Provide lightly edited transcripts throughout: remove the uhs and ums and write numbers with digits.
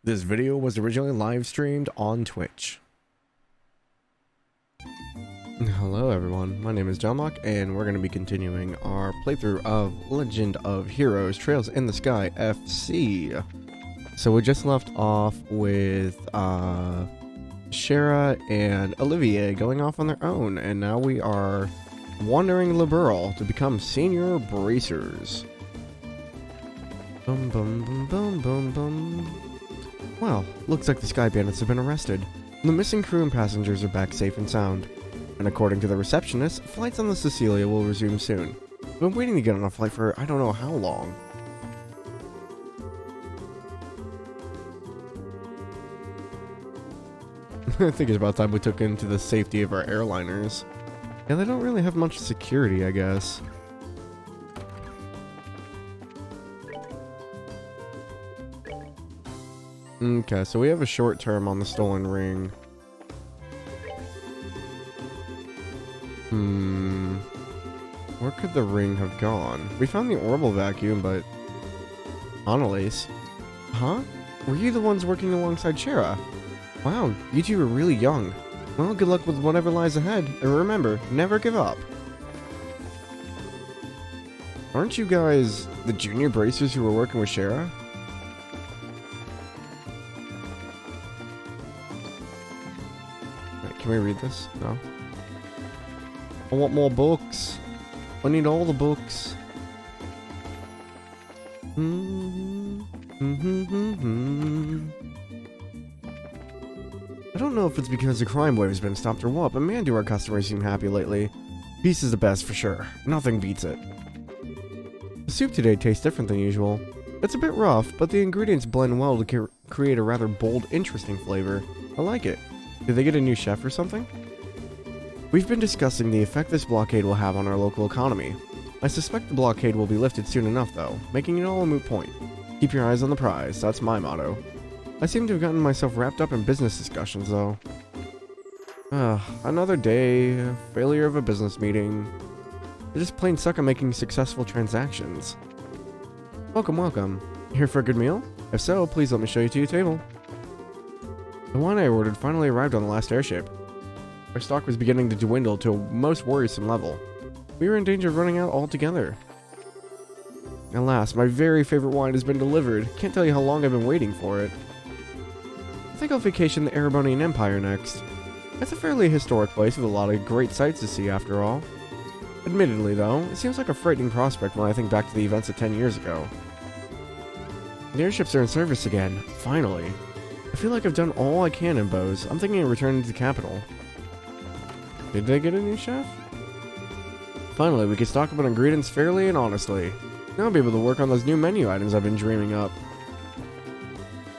This video was originally live streamed on Twitch. Hello everyone, my name is Jalmoc, and we're going to be continuing our playthrough of Legend of Heroes Trails in the Sky FC. So we just left off with Shara and Olivier going off on their own, and now we are wandering Liberal to become senior bracers. Bum bum bum bum bum bum. Well, looks like the Sky Bandits have been arrested. The missing crew and passengers are back safe and sound. And according to the receptionist, flights on the Cecilia will resume soon. I've been waiting to get on a flight for I don't know how long. I think it's about time we took into the safety of our airliners. Yeah, they don't really have much security, I guess. Okay, so we have a short term on the stolen ring. Where could the ring have gone? We found the orbital vacuum, but... Annalise? Huh? Were you the ones working alongside Shara? Wow, you two are really young. Well, good luck with whatever lies ahead, and remember, never give up. Aren't you guys the junior bracers who were working with Shara? Can we read this? No. I want more books. I need all the books. I don't know if it's because the crime wave has been stopped or what, but man, do our customers seem happy lately. Peace is the best for sure. Nothing beats it. The soup today tastes different than usual. It's a bit rough, but the ingredients blend well to create a rather bold, interesting flavor. I like it. Did they get a new chef or something? We've been discussing the effect this blockade will have on our local economy. I suspect the blockade will be lifted soon enough, though, making it all a moot point. Keep your eyes on the prize, that's my motto. I seem to have gotten myself wrapped up in business discussions, though. Another day, failure of a business meeting. I just plain suck at making successful transactions. Welcome, welcome. Here for a good meal? If so, please let me show you to your table. The wine I ordered finally arrived on the last airship. Our stock was beginning to dwindle to a most worrisome level. We were in danger of running out altogether. Alas, my very favorite wine has been delivered. Can't tell you how long I've been waiting for it. I think I'll vacation the Erebonian Empire next. It's a fairly historic place with a lot of great sights to see after all. Admittedly though, it seems like a frightening prospect when I think back to the events of 10 years ago. The airships are in service again, finally. I feel like I've done all I can in Bose. I'm thinking of returning to the capital. Did they get a new chef? Finally, we can stock up on ingredients fairly and honestly. Now I'll be able to work on those new menu items I've been dreaming up.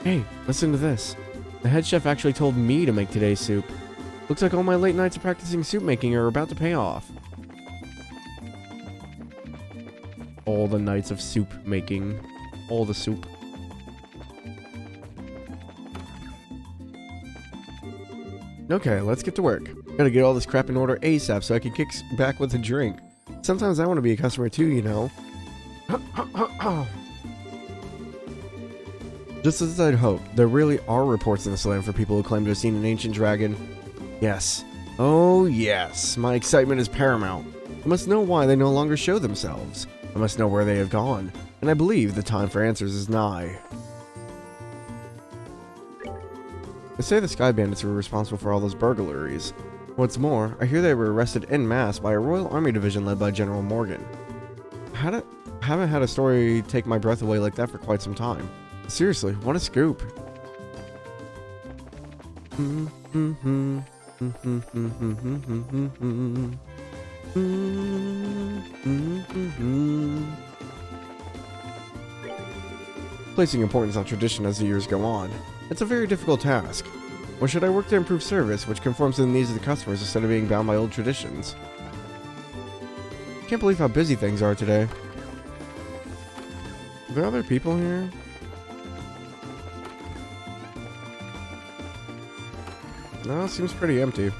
Hey, listen to this. The head chef actually told me to make today's soup. Looks like all my late nights of practicing soup making are about to pay off. All the nights of soup making. All the soup. Okay, let's get to work. Gotta get all this crap in order ASAP so I can kick back with a drink. Sometimes I want to be a customer too, you know. Just as I'd hoped, there really are reports in this land for people who claim to have seen an ancient dragon. Yes. Oh yes, my excitement is paramount. I must know why they no longer show themselves. I must know where they have gone. And I believe the time for answers is nigh. They say the Sky Bandits were responsible for all those burglaries. What's more, I hear they were arrested en masse by a Royal Army division led by General Morgan. Haven't had a story take my breath away like that for quite some time. Seriously, what a scoop. Placing importance on tradition as the years go on. It's a very difficult task. Or should I work to improve service, which conforms to the needs of the customers instead of being bound by old traditions? Can't believe how busy things are today. Are there other people here? No, it seems pretty empty.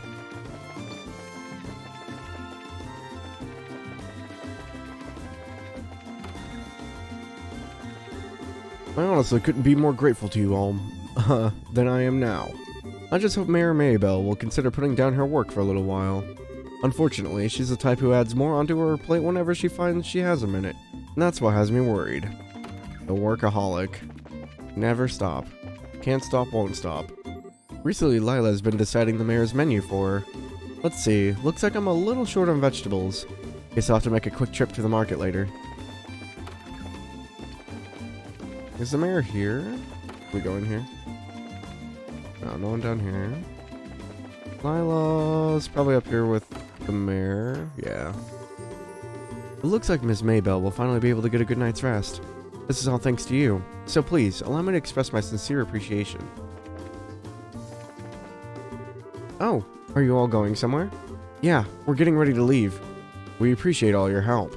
I honestly couldn't be more grateful to you all, than I am now. I just hope Mayor Maybell will consider putting down her work for a little while. Unfortunately, she's the type who adds more onto her plate whenever she finds she has a minute, and that's what has me worried. The workaholic. Never stop. Can't stop, won't stop. Recently, Lila has been deciding the mayor's menu for her. Let's see, looks like I'm a little short on vegetables. Guess I'll have to make a quick trip to the market later. Is the mayor here? Can we go in here? No, no one down here. Lila's probably up here with the mayor. Yeah. It looks like Miss Maybell will finally be able to get a good night's rest. This is all thanks to you. So please, allow me to express my sincere appreciation. Oh, are you all going somewhere? Yeah, we're getting ready to leave. We appreciate all your help.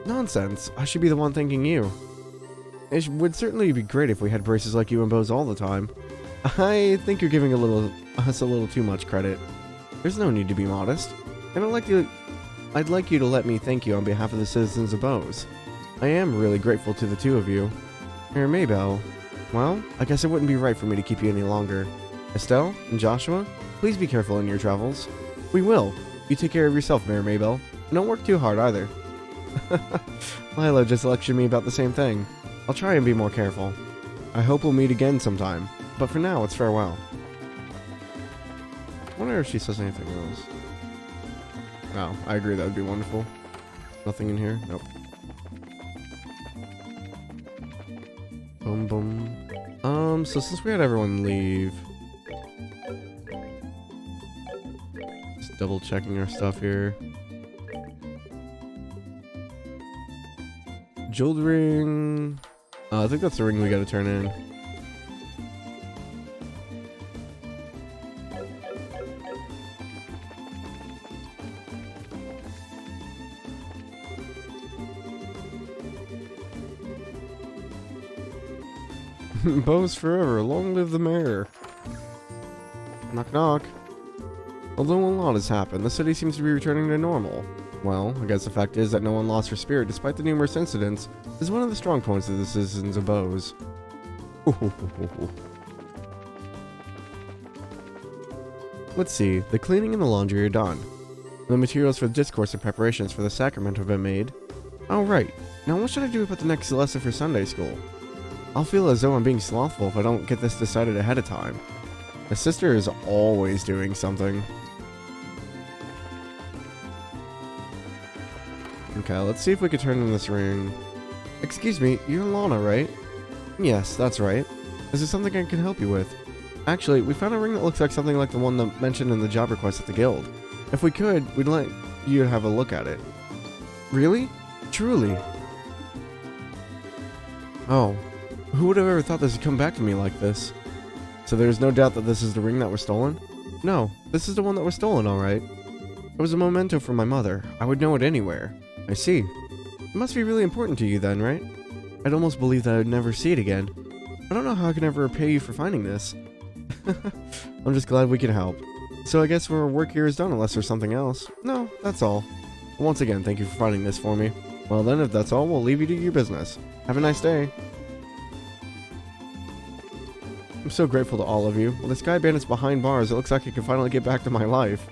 Nonsense, I should be the one thanking you. It would certainly be great if we had braces like you and bows all the time. I think you're giving us a little too much credit. There's no need to be modest. And I'd like you to let me thank you on behalf of the citizens of Bose. I am really grateful to the two of you. Mayor Maybell, well, I guess it wouldn't be right for me to keep you any longer. Estelle and Joshua, please be careful in your travels. We will. You take care of yourself, Mayor Maybell. And don't work too hard either. Lila just lectured me about the same thing. I'll try and be more careful. I hope we'll meet again sometime. But for now, it's farewell. I wonder if she says anything else. No, I agree, that would be wonderful. Nothing in here? Nope. Boom, boom. So since we had everyone leave... Just double checking our stuff here. Jeweled ring... I think that's the ring we gotta turn in. Bose forever, long live the mayor. Knock knock. Although a lot has happened, the city seems to be returning to normal. Well, I guess the fact is that no one lost her spirit despite the numerous incidents is one of the strong points of the citizens of Bose. Let's see, the cleaning and the laundry are done. The materials for the discourse and preparations for the sacrament have been made. Oh right, now what should I do about the next lesson for Sunday school? I'll feel as though I'm being slothful if I don't get this decided ahead of time. My sister is always doing something. Okay, let's see if we can turn in this ring. Excuse me, you're Lana, right? Yes, that's right. Is there something I can help you with? Actually, we found a ring that looks like something like the one that mentioned in the job request at the guild. If we could, we'd like you to have a look at it. Really? Truly? Oh, who would have ever thought this would come back to me like this? So there's no doubt that this is the ring that was stolen? No, this is the one that was stolen, alright. It was a memento from my mother. I would know it anywhere. I see. It must be really important to you then, right? I'd almost believe that I'd never see it again. I don't know how I can ever repay you for finding this. I'm just glad we can help. So I guess our work here is done unless there's something else. No, that's all. Once again, thank you for finding this for me. Well then, if that's all, we'll leave you to your business. Have a nice day. I'm so grateful to all of you. With the Sky Bandits behind bars, it looks like I can finally get back to my life.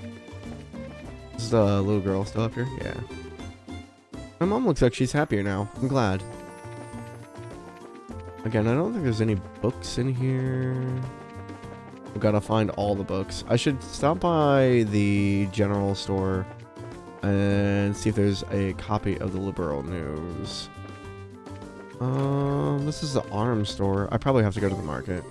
Is the little girl still up here? Yeah. My mom looks like she's happier now. I'm glad. Again, I don't think there's any books in here. We've got to find all the books. I should stop by the general store and see if there's a copy of the Liberal News. This is the arms store. I probably have to go to the market.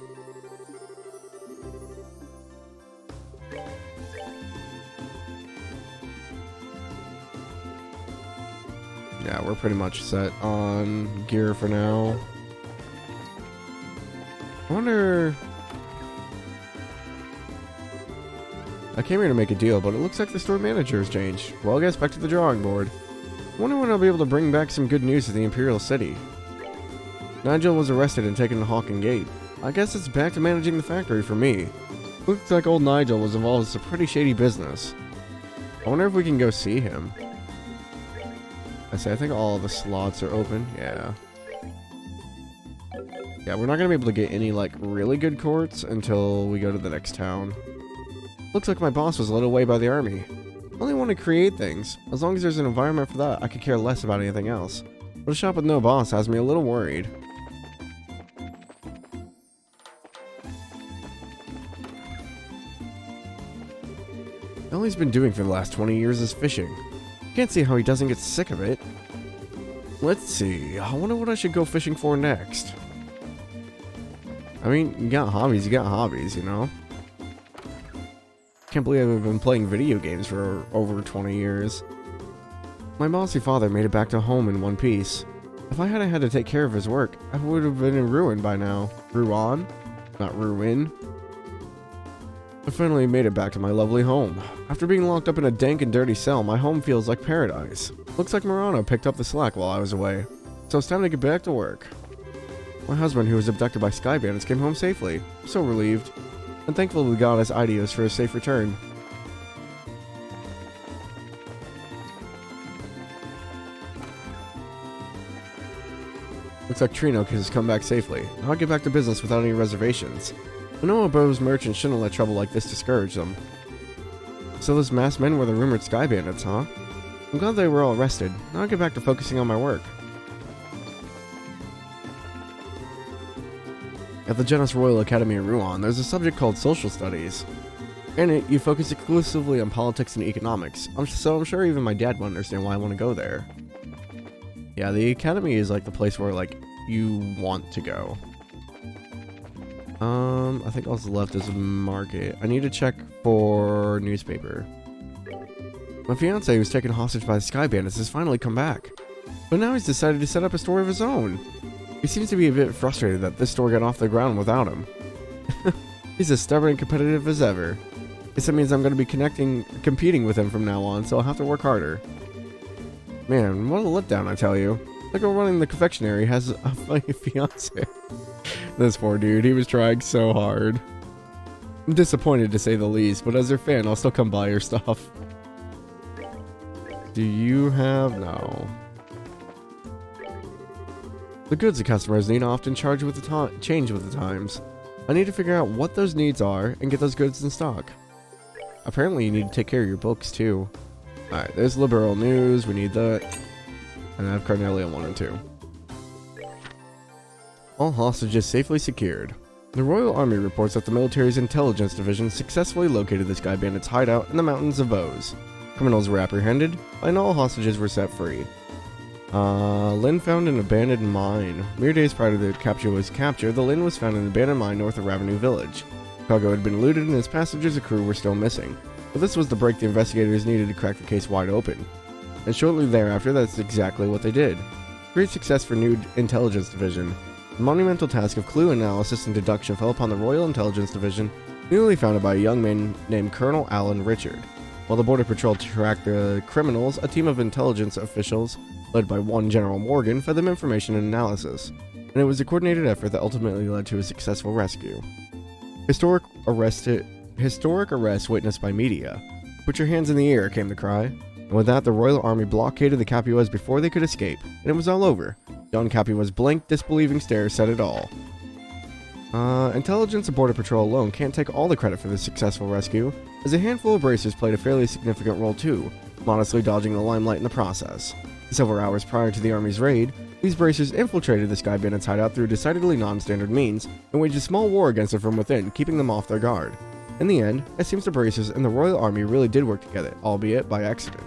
Yeah, we're pretty much set on gear for now. I wonder... I came here to make a deal, but it looks like the store manager has changed. Well, I guess back to the drawing board. I wonder when I'll be able to bring back some good news to the Imperial City. Nigel was arrested and taken to Hawken Gate. I guess it's back to managing the factory for me. Looks like old Nigel was involved in some pretty shady business. I wonder if we can go see him. I think all the slots are open. Yeah. Yeah, we're not gonna be able to get any, like, really good courts until we go to the next town. Looks like my boss was led away by the army. I only want to create things. As long as there's an environment for that, I could care less about anything else. But a shop with no boss has me a little worried. All he's been doing for the last 20 years is fishing. Can't see how he doesn't get sick of it. Let's see, I wonder what I should go fishing for next. I mean, you got hobbies, you know? Can't believe I've been playing video games for over 20 years. My bossy father made it back to home in one piece. If I hadn't had to take care of his work, I would have been in Ruan by now. Ruan? Not Ruin. I finally made it back to my lovely home. After being locked up in a dank and dirty cell, my home feels like paradise. Looks like Murano picked up the slack while I was away, so it's time to get back to work. My husband, who was abducted by sky bandits, came home safely. I'm so relieved. And thankful to God as Ideos for a safe return. Looks like Trino has come back safely. Now I'll get back to business without any reservations. I know Abo's merchants shouldn't let trouble like this discourage them. So those masked men were the rumored sky bandits, huh? I'm glad they were all arrested. Now I'll get back to focusing on my work. At the Genos Royal Academy in Ruan, there's a subject called Social Studies. In it, you focus exclusively on politics and economics, so I'm sure even my dad won't understand why I want to go there. Yeah, the academy is like the place where, like, you want to go. I think also left is a market. I need to check for newspaper. My fiance, who was taken hostage by the Sky Bandits, has finally come back. But now he's decided to set up a store of his own. He seems to be a bit frustrated that this store got off the ground without him. He's as stubborn and competitive as ever. Guess that means I'm going to be competing with him from now on, so I'll have to work harder. Man, what a letdown, I tell you. The girl running the confectionery has a funny fiance. This poor dude, he was trying so hard. I'm disappointed to say the least, but as her fan, I'll still come buy her stuff. Do you have... No. The goods the customers need often change with the times. I need to figure out what those needs are and get those goods in stock. Apparently you need to take care of your books too. Alright, there's liberal news, we need that. And I have Carnelia 1 and 2. All hostages safely secured. The Royal Army reports that the military's intelligence division successfully located the Sky Bandits' hideout in the mountains of Vos. Criminals were apprehended, and all hostages were set free. Lin found an abandoned mine. Mere days prior to the capture, the Lin was found in an abandoned mine north of Ravenue Village. Cargo had been looted and its passengers and crew were still missing. But this was the break the investigators needed to crack the case wide open. And shortly thereafter, that's exactly what they did. Great success for new intelligence division. The monumental task of clue analysis and deduction fell upon the Royal Intelligence Division, newly founded by a young man named Colonel Alan Richard. While the Border Patrol tracked the criminals, a team of intelligence officials, led by one General Morgan, fed them information and analysis, and it was a coordinated effort that ultimately led to a successful rescue. Historic arrest witnessed by media. Put your hands in the air, came the cry. And with that, the Royal Army blockaded the Capuas before they could escape, and it was all over. Don Capua's blank, disbelieving stare said it all. Intelligence and Border Patrol alone can't take all the credit for this successful rescue, as a handful of bracers played a fairly significant role too, modestly dodging the limelight in the process. Several hours prior to the Army's raid, these bracers infiltrated the Sky Bandits' hideout through decidedly non-standard means, and waged a small war against them from within, keeping them off their guard. In the end, it seems the bracers and the Royal Army really did work together, albeit by accident.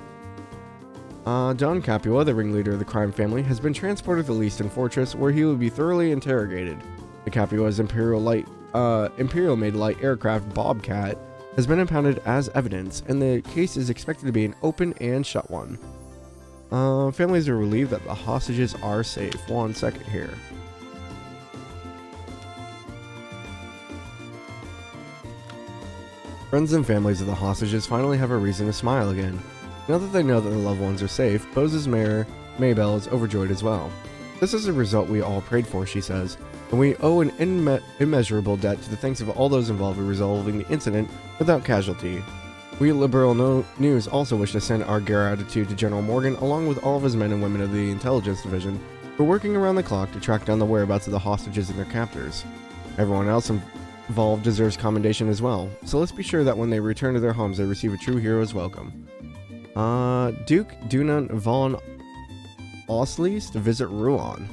Don Capua, the ringleader of the crime family, has been transported to the Leaston Fortress, where he will be thoroughly interrogated. The Capua's Imperial-made light aircraft Bobcat has been impounded as evidence, and the case is expected to be an open and shut one. Families are relieved that the hostages are safe. 1 second here. Friends and families of the hostages finally have a reason to smile again. Now that they know that their loved ones are safe, Bose's mayor, Maybelle, is overjoyed as well. This is a result we all prayed for, she says, and we owe an immeasurable debt to the thanks of all those involved in resolving the incident without casualty. We at Liberal News also wish to send our gratitude to General Morgan, along with all of his men and women of the Intelligence Division, We're working around the clock to track down the whereabouts of the hostages and their captors. Everyone else involved deserves commendation as well, so let's be sure that when they return to their homes they receive a true hero's welcome. Duke Dunan von Osleys to visit Ruan.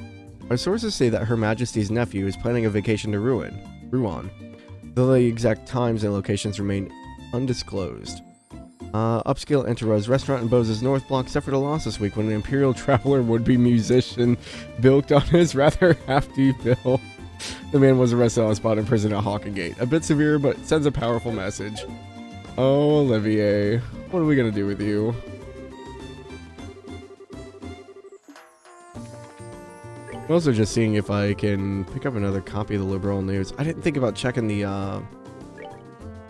Our sources say that Her Majesty's nephew is planning a vacation to Ruan, though the exact times and locations remain undisclosed. Upscale Enteros restaurant in Bose's North Block suffered a loss this week when an Imperial Traveler would-be musician bilked on his rather hefty bill. The man was arrested on the spot in prison at Hawken Gate. A bit severe, but sends a powerful message. Oh, Olivier, what are we gonna do with you? I'm also just seeing if I can pick up another copy of the Liberal News. I didn't think about checking the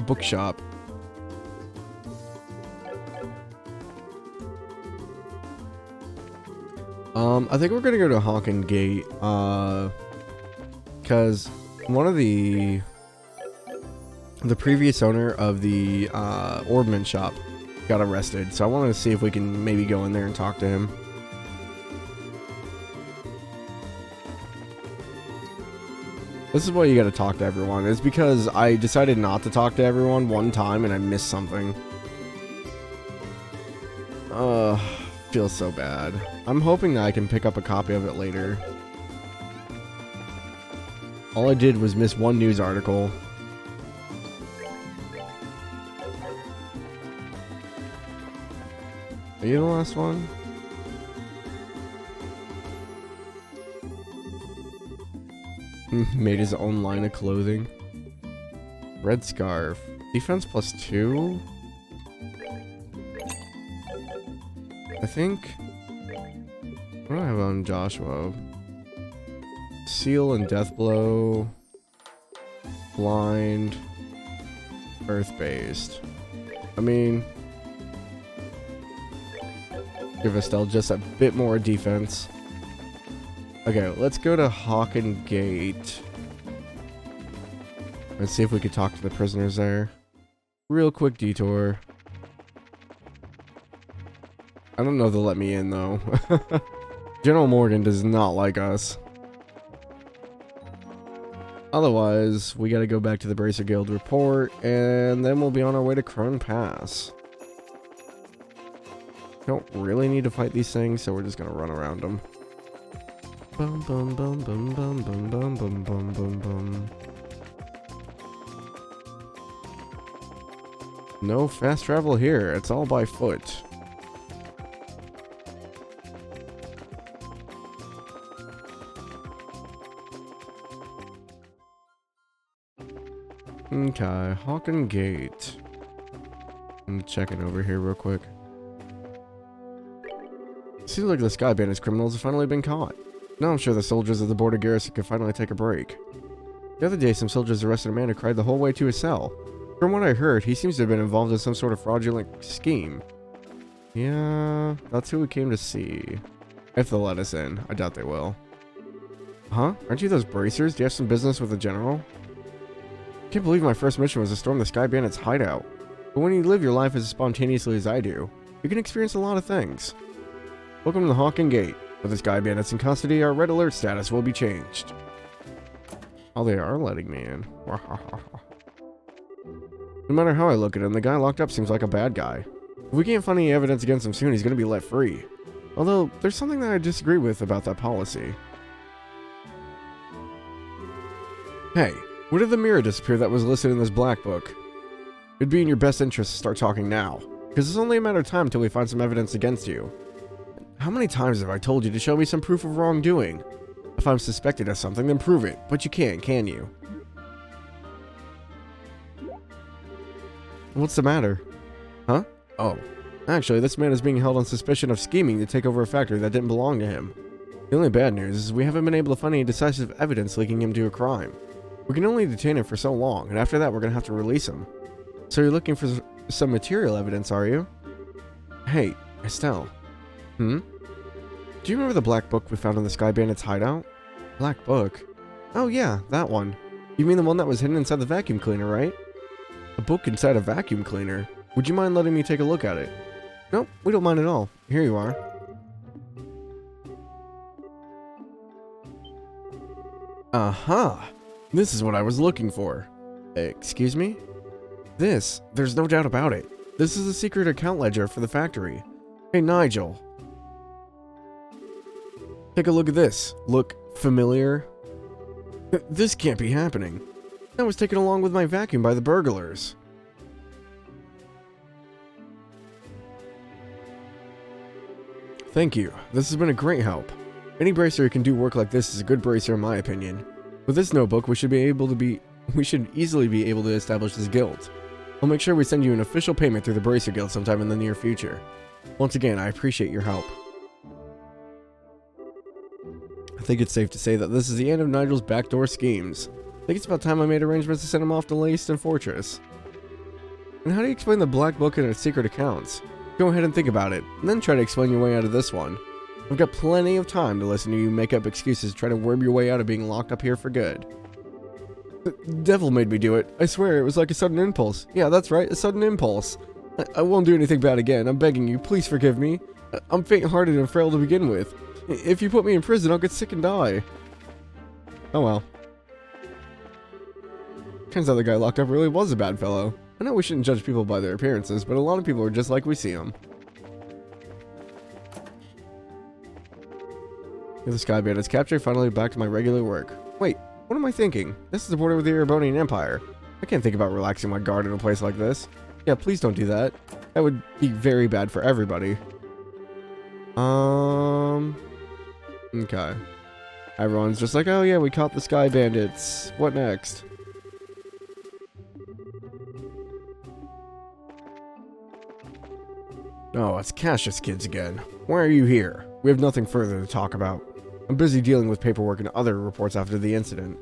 bookshop. I think we're gonna go to Hawken Gate, because one of the previous owner of the Orbman shop got arrested, so I wanted to see if we can maybe go in there and talk to him. This is why you gotta talk to everyone. It's because I decided not to talk to everyone one time and I missed something. Feels so bad. I'm hoping that I can pick up a copy of it later. All I did was miss one news article. Are you the last one? Made his own line of clothing. Red scarf. Defense +2? I think... What do I have on Joshua? Seal and Deathblow. Blind. Earth-based. I mean... Give Estelle just a bit more defense. Okay, let's go to Hawken Gate. Let's see if we could talk to the prisoners there. Real quick detour. I don't know if they'll let me in, though. General Morgan does not like us. Otherwise, we gotta go back to the Bracer Guild report, and then we'll be on our way to Crone Pass. Don't really need to fight these things, so we're just gonna run around them. Bum bum bum bum bum bum bum bum bum bum bum. No fast travel here, it's all by foot. Okay, Hawken Gate. I'm checking over here real quick. Seems like the Sky Bandits criminals have finally been caught. Now I'm sure the soldiers of the border garrison can finally take a break. The other day, some soldiers arrested a man who cried the whole way to his cell. From what I heard, he seems to have been involved in some sort of fraudulent scheme. Yeah, that's who we came to see. If they'll let us in. I doubt they will. Huh? Aren't you those bracers? Do you have some business with the general? I can't believe my first mission was to storm the Sky Bandits' hideout. But when you live your life as spontaneously as I do, you can experience a lot of things. Welcome to the Hawken Gate. With the Sky Bandits in custody, our red alert status will be changed. Oh, they are letting me in. No matter how I look at him, the guy locked up seems like a bad guy. If we can't find any evidence against him soon, he's going to be let free. Although, there's something that I disagree with about that policy. Hey, where did the mirror disappear that was listed in this black book? It'd be in your best interest to start talking now, because it's only a matter of time until we find some evidence against you. How many times have I told you to show me some proof of wrongdoing? If I'm suspected of something, then prove it, but you can't, can you? What's the matter? Huh? Oh. Actually, this man is being held on suspicion of scheming to take over a factory that didn't belong to him. The only bad news is we haven't been able to find any decisive evidence linking him to a crime. We can only detain him for so long, and after that we're gonna have to release him. So you're looking for some material evidence, are you? Hey, Estelle. Do you remember the black book we found in the Sky Bandits' hideout? Black book? Oh yeah, that one. You mean the one that was hidden inside the vacuum cleaner, right? A book inside a vacuum cleaner? Would you mind letting me take a look at it? Nope, we don't mind at all. Here you are. Aha! This is what I was looking for. Excuse me? There's no doubt about it. This is a secret account ledger for the factory. Hey, Nigel. Take a look at this. Look familiar? This can't be happening. That was taken along with my vacuum by the burglars. Thank you. This has been a great help. Any bracer who can do work like this is a good bracer in my opinion. With this notebook, we should easily be able to establish this guild. I'll make sure we send you an official payment through the Bracer Guild sometime in the near future. Once again, I appreciate your help. I think it's safe to say that this is the end of Nigel's backdoor schemes. I think it's about time I made arrangements to send him off to Laced and Fortress. And how do you explain the black book and its secret accounts? Go ahead and think about it, and then try to explain your way out of this one. I've got plenty of time to listen to you make up excuses to try to worm your way out of being locked up here for good. The devil made me do it. I swear, it was like a sudden impulse. Yeah, that's right, a sudden impulse. I won't do anything bad again. I'm begging you, please forgive me. I'm faint-hearted and frail to begin with. If you put me in prison, I'll get sick and die. Oh well. Turns out the guy locked up really was a bad fellow. I know we shouldn't judge people by their appearances, but a lot of people are just like we see them. With the Sky Bandits captured, finally back to my regular work. Wait. What am I thinking? This is the border with the Erebonian Empire. I can't think about relaxing my guard in a place like this. Yeah, please don't do that. That would be very bad for everybody. Okay. Everyone's just like, oh yeah, we caught the Sky Bandits. What next? Oh, it's Cassius kids again. Why are you here? We have nothing further to talk about. I'm busy dealing with paperwork and other reports after the incident.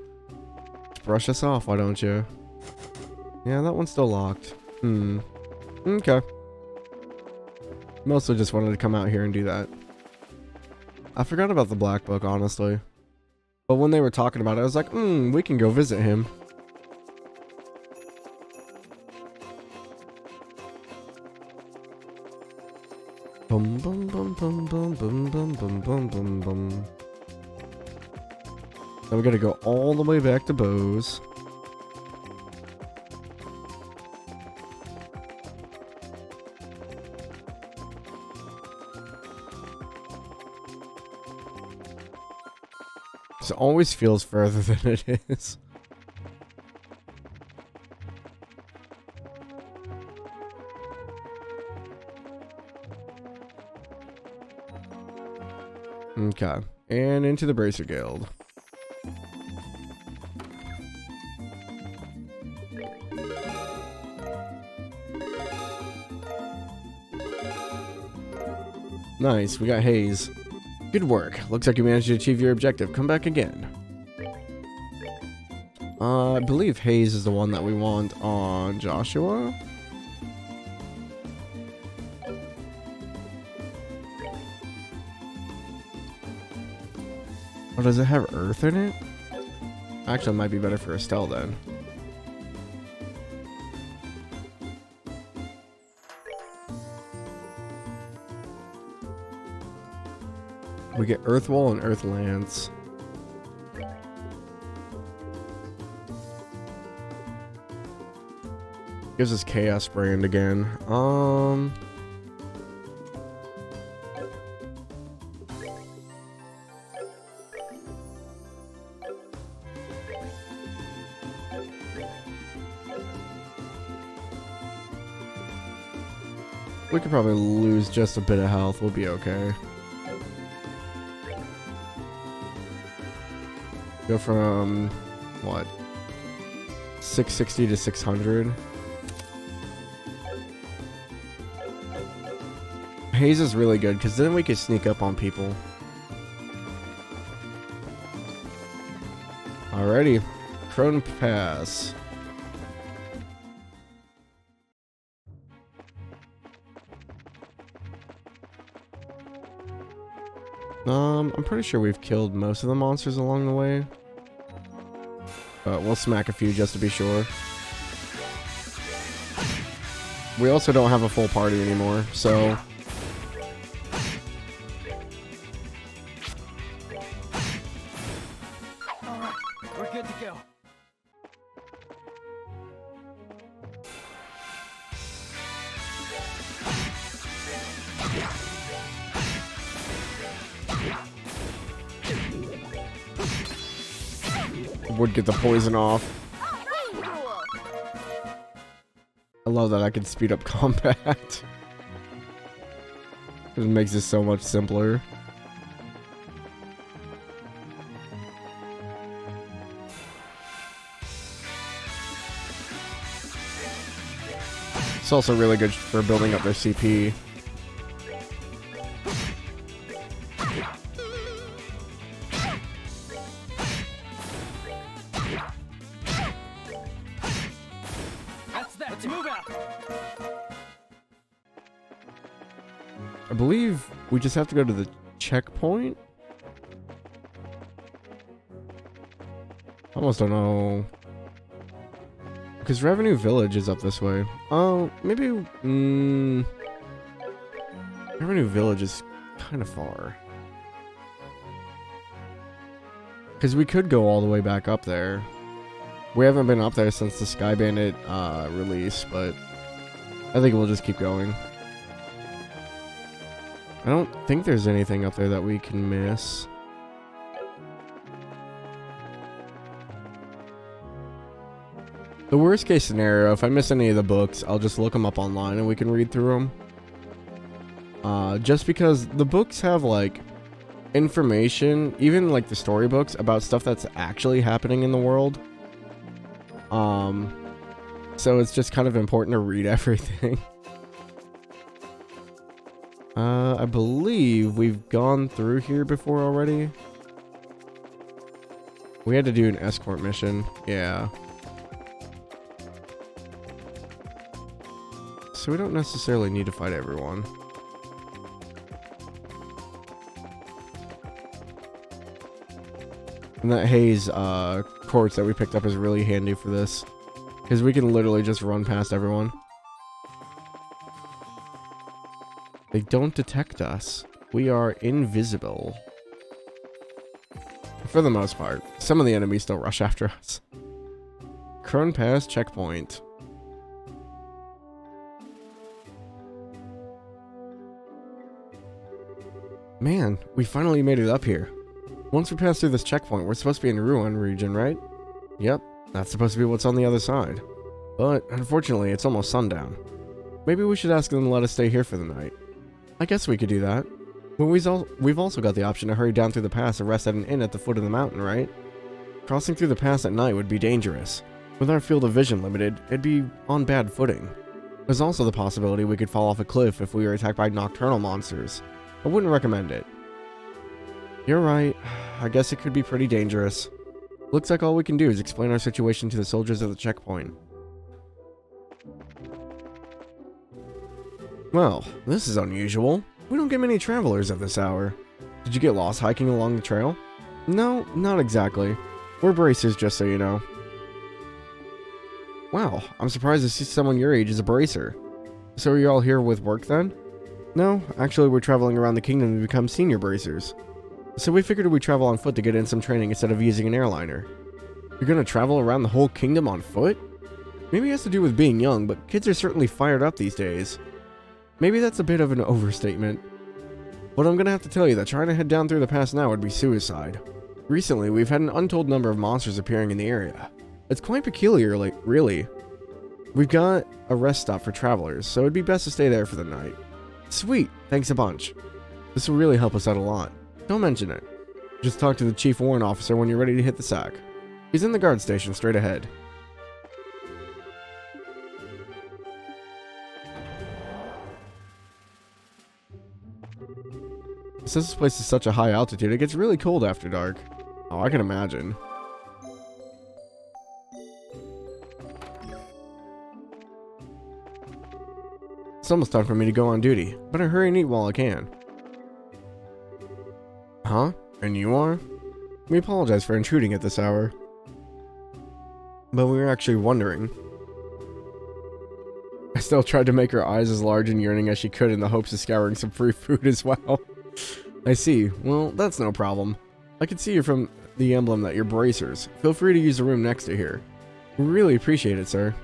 Just brush us off, why don't you? Yeah, that one's still locked. Okay. Mostly just wanted to come out here and do that. I forgot about the black book, honestly. But when they were talking about it, I was like, we can go visit him. Bum bum bum bum bum bum bum bum bum bum bum. Now we gotta go all the way back to Bose. This always feels further than it is. Okay, and into the Bracer Guild. Nice, we got Hayes. Good work. Looks like you managed to achieve your objective. Come back again. I believe Hayes is the one that we want on Joshua. Or does it have Earth in it? Actually, it might be better for Estelle then. We get Earthwall and Earthlands. Gives us Chaos Brand again. We could probably lose just a bit of health. We'll be okay. Go from, what, 660 to 600. Haze is really good, because then we could sneak up on people. Alrighty. Crone Pass. I'm pretty sure we've killed most of the monsters along the way. But we'll smack a few just to be sure. We also don't have a full party anymore, so... would get the poison off. I love that I can speed up combat. It makes it so much simpler. It's also really good for building up their CP. Let's move out. I believe we just have to go to the checkpoint. I almost don't know. Because Revenue Village is up this way. Oh, maybe... Revenue Village is kind of far. Because we could go all the way back up there. We haven't been up there since the Sky Bandit release, but I think we'll just keep going. I don't think there's anything up there that we can miss. The worst case scenario, if I miss any of the books, I'll just look them up online and we can read through them. Just because the books have, like, information, even, like, the storybooks, about stuff that's actually happening in the world. So it's just kind of important to read everything. I believe we've gone through here before already. We had to do an escort mission. Yeah. So we don't necessarily need to fight everyone. And that haze quartz that we picked up is really handy for this. Because we can literally just run past everyone. They don't detect us. We are invisible. For the most part. Some of the enemies still rush after us. Crone Pass checkpoint. Man, we finally made it up here. Once we pass through this checkpoint, we're supposed to be in Ruan region, right? Yep, that's supposed to be what's on the other side. But, unfortunately, it's almost sundown. Maybe we should ask them to let us stay here for the night. I guess we could do that. But we've also got the option to hurry down through the pass and rest at an inn at the foot of the mountain, right? Crossing through the pass at night would be dangerous. With our field of vision limited, it'd be on bad footing. There's also the possibility we could fall off a cliff if we were attacked by nocturnal monsters. I wouldn't recommend it. You're right. I guess it could be pretty dangerous. Looks like all we can do is explain our situation to the soldiers at the checkpoint. Well, this is unusual. We don't get many travelers at this hour. Did you get lost hiking along the trail? No, not exactly. We're bracers, just so you know. Wow, I'm surprised to see someone your age as a bracer. So are you all here with work then? No, actually we're traveling around the kingdom to become senior bracers. So we figured we'd travel on foot to get in some training instead of using an airliner. You're gonna travel around the whole kingdom on foot? Maybe it has to do with being young, but kids are certainly fired up these days. Maybe that's a bit of an overstatement. But I'm gonna have to tell you that trying to head down through the pass now would be suicide. Recently, we've had an untold number of monsters appearing in the area. It's quite peculiar, like, really. We've got a rest stop for travelers, so it'd be best to stay there for the night. Sweet, thanks a bunch. This will really help us out a lot. Don't mention it. Just talk to the chief warrant officer when you're ready to hit the sack. He's in the guard station straight ahead. Since this place is such a high altitude, it gets really cold after dark. Oh, I can imagine. It's almost time for me to go on duty. Better hurry and eat while I can. Huh? And you are? We apologize for intruding at this hour. But we were actually wondering. I still tried to make her eyes as large and yearning as she could in the hopes of scouring some free food as well. I see. Well, that's no problem. I can see you from the emblem that you're bracers. Feel free to use the room next to here. We really appreciate it, sir.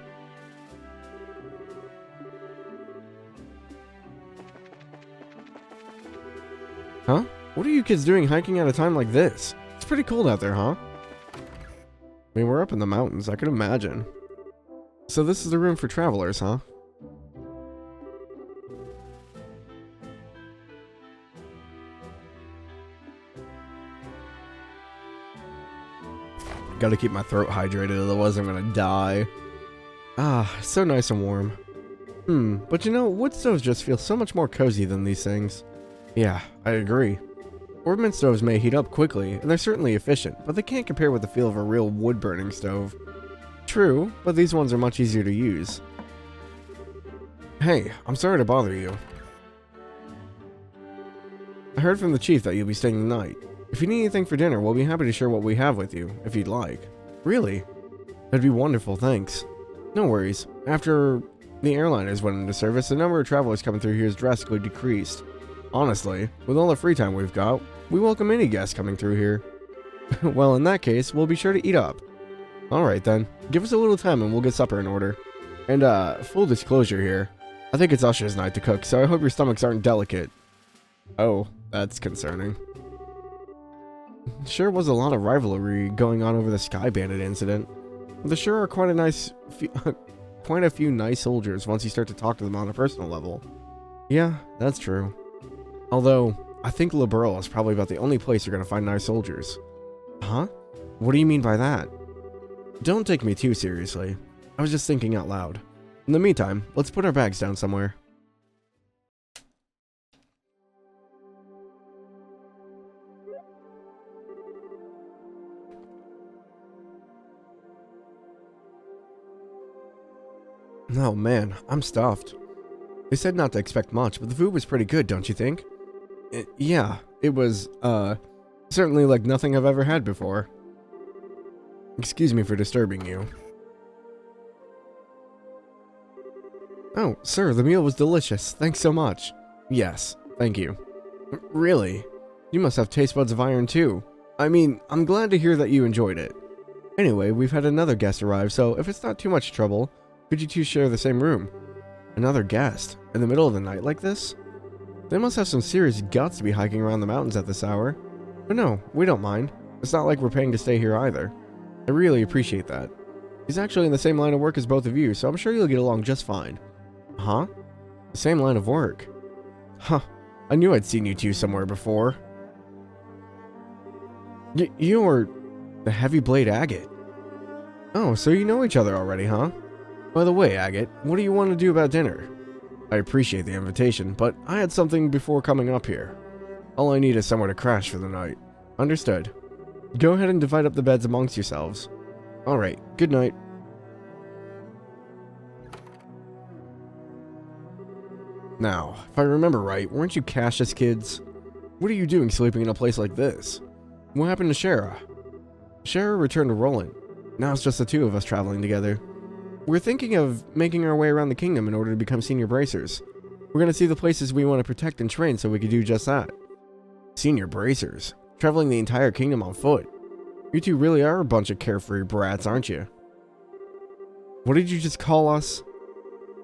Huh? What are you kids doing hiking at a time like this? It's pretty cold out there, huh? I mean, we're up in the mountains, I can imagine. So this is the room for travelers, huh? Gotta keep my throat hydrated, otherwise I'm gonna die. Ah, so nice and warm. But you know, wood stoves just feel so much more cozy than these things. Yeah, I agree. Ornament stoves may heat up quickly, and they're certainly efficient, but they can't compare with the feel of a real wood-burning stove. True, but these ones are much easier to use. Hey, I'm sorry to bother you. I heard from the chief that you'll be staying the night. If you need anything for dinner, we'll be happy to share what we have with you, if you'd like. Really? That'd be wonderful, thanks. No worries. After the airliners went into service, the number of travelers coming through here has drastically decreased. Honestly, with all the free time we've got, we welcome any guests coming through here. Well, in that case, we'll be sure to eat up. Alright then, give us a little time and we'll get supper in order. And full disclosure here, I think it's Usher's night to cook, so I hope your stomachs aren't delicate. Oh, that's concerning. Sure was a lot of rivalry going on over the Sky Bandit incident. There sure are quite a few nice soldiers once you start to talk to them on a personal level. Yeah, that's true. Although, I think Liberal is probably about the only place you're gonna find nice soldiers. Huh? What do you mean by that? Don't take me too seriously. I was just thinking out loud. In the meantime, let's put our bags down somewhere. Oh man, I'm stuffed. They said not to expect much, but the food was pretty good, don't you think? Yeah, it was, certainly like nothing I've ever had before. Excuse me for disturbing you. Oh, sir, the meal was delicious. Thanks so much. Yes, thank you. Really? You must have taste buds of iron too. I mean, I'm glad to hear that you enjoyed it. Anyway, we've had another guest arrive, so if it's not too much trouble, could you two share the same room? Another guest? In the middle of the night like this? They must have some serious guts to be hiking around the mountains at this hour. But no, we don't mind. It's not like we're paying to stay here either. I really appreciate that. He's actually in the same line of work as both of you, so I'm sure you'll get along just fine. Huh? The same line of work? Huh. I knew I'd seen you two somewhere before. You're the Heavy Blade Agate. Oh, so you know each other already, huh? By the way, Agate, what do you want to do about dinner? I appreciate the invitation, but I had something before coming up here. All I need is somewhere to crash for the night. Understood. Go ahead and divide up the beds amongst yourselves. Alright, good night. Now, if I remember right, weren't you Cassius kids? What are you doing sleeping in a place like this? What happened to Shara? Shara returned to Roland. Now it's just the two of us traveling together. We're thinking of making our way around the kingdom in order to become senior bracers. We're going to see the places we want to protect and train so we can do just that. Senior bracers? Traveling the entire kingdom on foot? You two really are a bunch of carefree brats, aren't you? What did you just call us?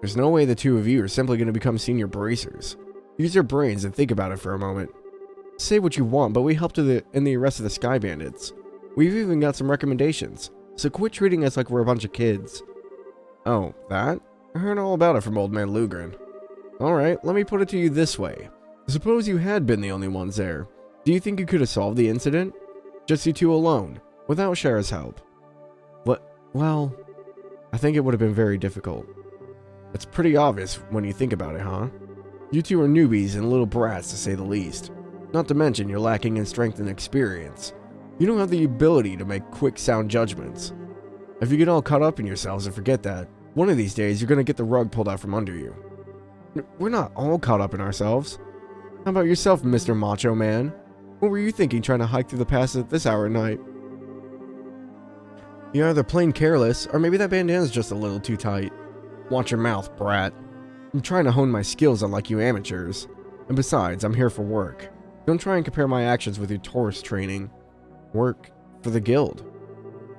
There's no way the two of you are simply going to become senior bracers. Use your brains and think about it for a moment. Say what you want, but we helped in the arrest of the Sky Bandits. We've even got some recommendations, so quit treating us like we're a bunch of kids. Oh, that? I heard all about it from old man Lugren. Alright, let me put it to you this way. Suppose you had been the only ones there. Do you think you could have solved the incident? Just you two alone, without Shara's help? Well, I think it would have been very difficult. It's pretty obvious when you think about it, huh? You two are newbies and little brats to say the least. Not to mention you're lacking in strength and experience. You don't have the ability to make quick, sound judgments. If you get all caught up in yourselves and forget that, one of these days you're going to get the rug pulled out from under you. We're not all caught up in ourselves. How about yourself, Mr. Macho Man? What were you thinking trying to hike through the pass at this hour at night? You're either plain careless, or maybe that bandana's just a little too tight. Watch your mouth, brat. I'm trying to hone my skills unlike you amateurs. And besides, I'm here for work. Don't try and compare my actions with your tourist training. Work for the guild.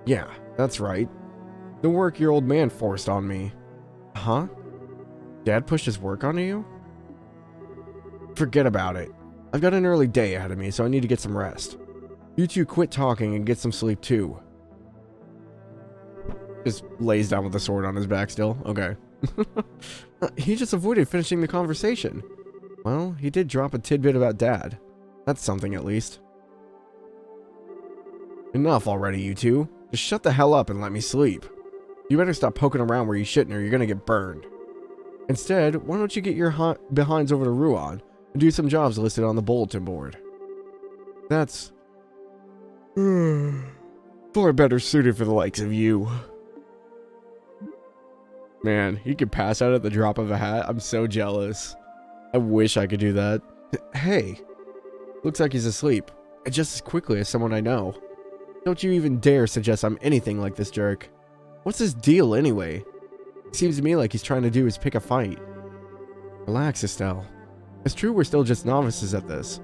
Yeah, that's right. The work your old man forced on me. Huh? Dad pushed his work onto you? Forget about it. I've got an early day ahead of me, so I need to get some rest. You two quit talking and get some sleep too. Just lays down with the sword on his back still. Okay. He just avoided finishing the conversation. Well, he did drop a tidbit about Dad. That's something at least. Enough already, you two. Just shut the hell up and let me sleep. You better stop poking around where you shouldn't or you're gonna get burned. Instead, why don't you get your behinds over to Ruan and do some jobs listed on the bulletin board. That's far better suited for the likes of you. Man, he could pass out at the drop of a hat. I'm so jealous. I wish I could do that. Hey, looks like he's asleep. And just as quickly as someone I know. Don't you even dare suggest I'm anything like this jerk. What's his deal anyway? It seems to me like he's trying to do is pick a fight. Relax, Estelle. It's true we're still just novices at this.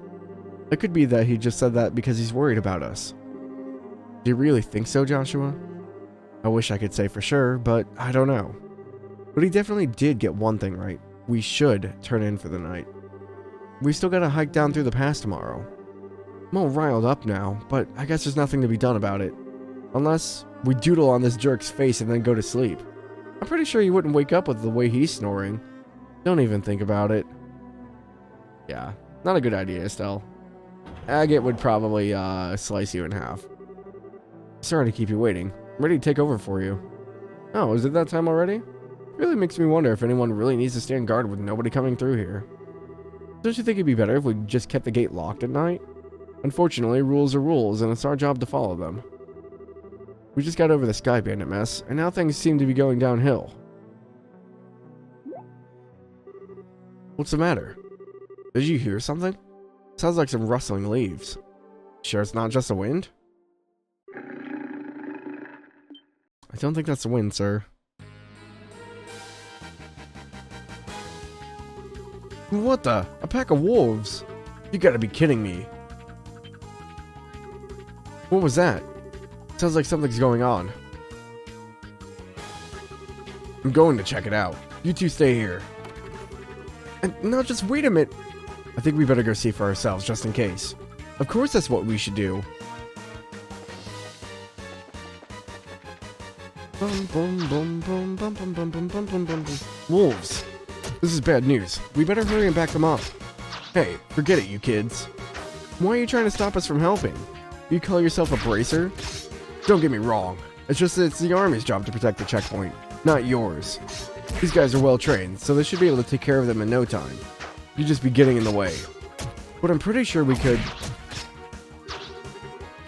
It could be that he just said that because he's worried about us. Do you really think so, Joshua? I wish I could say for sure, but I don't know. But he definitely did get one thing right. We should turn in for the night. We still gotta hike down through the pass tomorrow. I'm all riled up now, but I guess there's nothing to be done about it. Unless we doodle on this jerk's face and then go to sleep. I'm pretty sure he wouldn't wake up with the way he's snoring. Don't even think about it. Yeah, not a good idea, Estelle. Agate would probably slice you in half. Sorry to keep you waiting. I'm ready to take over for you. Oh, is it that time already? It really makes me wonder if anyone really needs to stand guard with nobody coming through here. Don't you think it'd be better if we just kept the gate locked at night? Unfortunately, rules are rules, and it's our job to follow them. We just got over the Sky Bandit mess, and now things seem to be going downhill. What's the matter? Did you hear something? Sounds like some rustling leaves. Sure it's not just the wind? I don't think that's the wind, sir. What the? A pack of wolves? You gotta be kidding me. What was that? Sounds like something's going on. I'm going to check it out. You two stay here. And no, just wait a minute. I think we better go see for ourselves, just in case. Of course that's what we should do. Wolves. This is bad news. We better hurry and back them up. Hey, forget it, you kids. Why are you trying to stop us from helping? You call yourself a bracer? Don't get me wrong. It's just that it's the Army's job to protect the checkpoint, not yours. These guys are well trained, so they should be able to take care of them in no time. You'd just be getting in the way. But I'm pretty sure we could...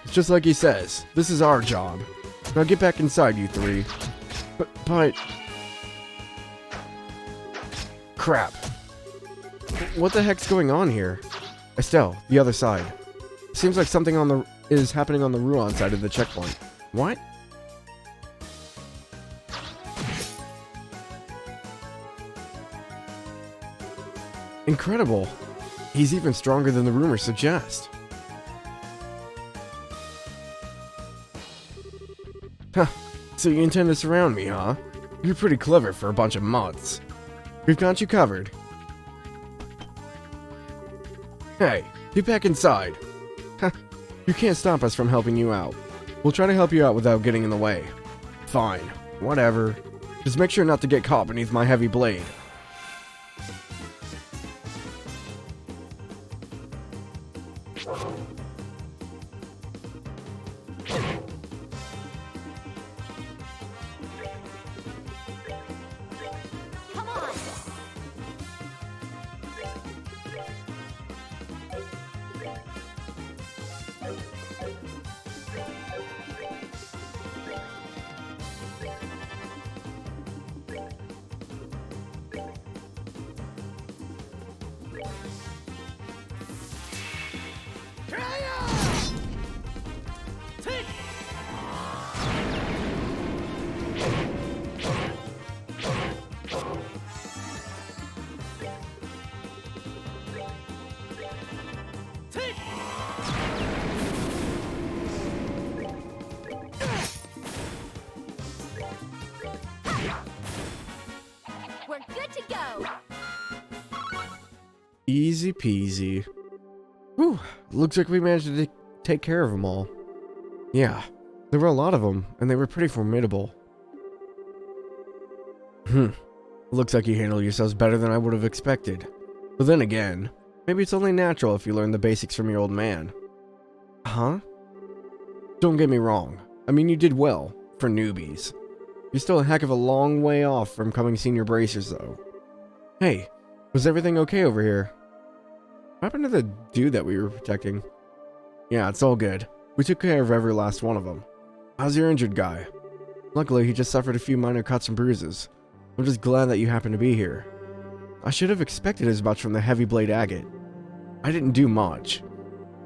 It's just like he says. This is our job. Now get back inside, you three. But... Crap. What the heck's going on here? Estelle, the other side. Seems like something is happening on the Ruan side of the checkpoint. What? Incredible. He's even stronger than the rumors suggest. Huh. So you intend to surround me, huh? You're pretty clever for a bunch of mutts. We've got you covered. Hey, get back inside. Huh. You can't stop us from helping you out. We'll try to help you out without getting in the way. Fine. Whatever. Just make sure not to get caught beneath my heavy blade. We're good to go. Easy peasy. Whew, looks like we managed to take care of them all. Yeah, there were a lot of them, and they were pretty formidable. Looks like you handle yourselves better than I would have expected. But then again, maybe it's only natural if you learn the basics from your old man. Huh? Don't get me wrong. I mean, you did well, for newbies. You're still a heck of a long way off from becoming senior bracers, though. Hey, was everything okay over here? What happened to the dude that we were protecting? Yeah, it's all good. We took care of every last one of them. How's your injured guy? Luckily, he just suffered a few minor cuts and bruises. I'm just glad that you happened to be here. I should have expected as much from the heavy blade agate. I didn't do much.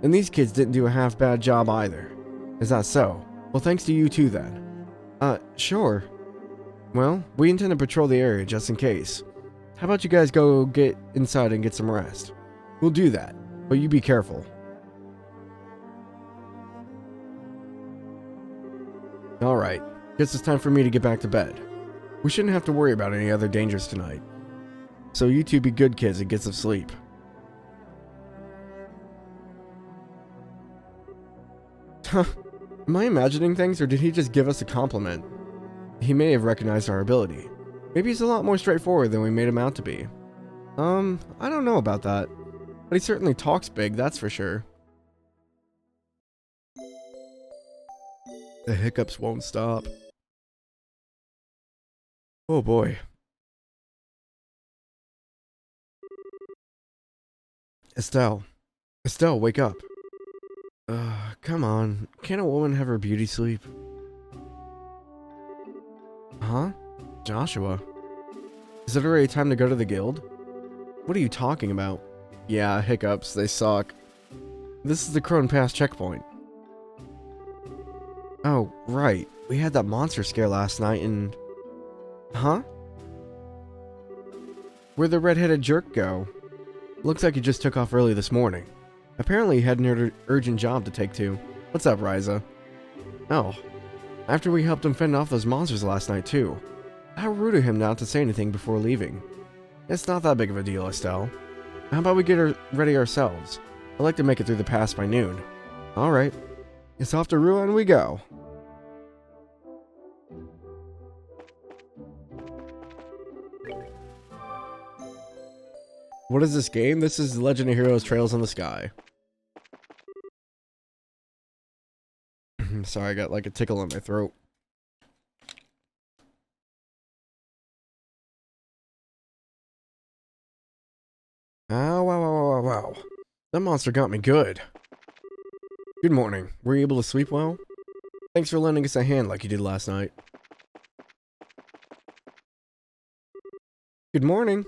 And these kids didn't do a half bad job either. Is that so? Well, thanks to you too then. Sure. Well, we intend to patrol the area just in case. How about you guys go get inside and get some rest? We'll do that, but you be careful. Alright, guess it's time for me to get back to bed. We shouldn't have to worry about any other dangers tonight. So you two be good kids and get some sleep. Huh. Am I imagining things, or did he just give us a compliment? He may have recognized our ability. Maybe he's a lot more straightforward than we made him out to be. I don't know about that. But he certainly talks big, that's for sure. The hiccups won't stop. Oh boy. Estelle, wake up. Come on. Can't a woman have her beauty sleep? Huh? Joshua? Is it already time to go to the guild? What are you talking about? Yeah, hiccups, they suck. This is the Crone Pass checkpoint. Oh, right. We had that monster scare last night and... Huh? Where'd the red-headed jerk go? Looks like he just took off early this morning. Apparently he had an urgent job to take to. What's up, Ryza? Oh. After we helped him fend off those monsters last night, too. How rude of him not to say anything before leaving. It's not that big of a deal, Estelle. How about we get ready ourselves? I'd like to make it through the pass by noon. Alright. It's off to Ruan we go. What is this game? This is Legend of Heroes Trails in the Sky. Sorry, I got like a tickle in my throat. Oh, wow. That monster got me good. Good morning. Were you able to sleep well? Thanks for lending us a hand like you did last night. Good morning.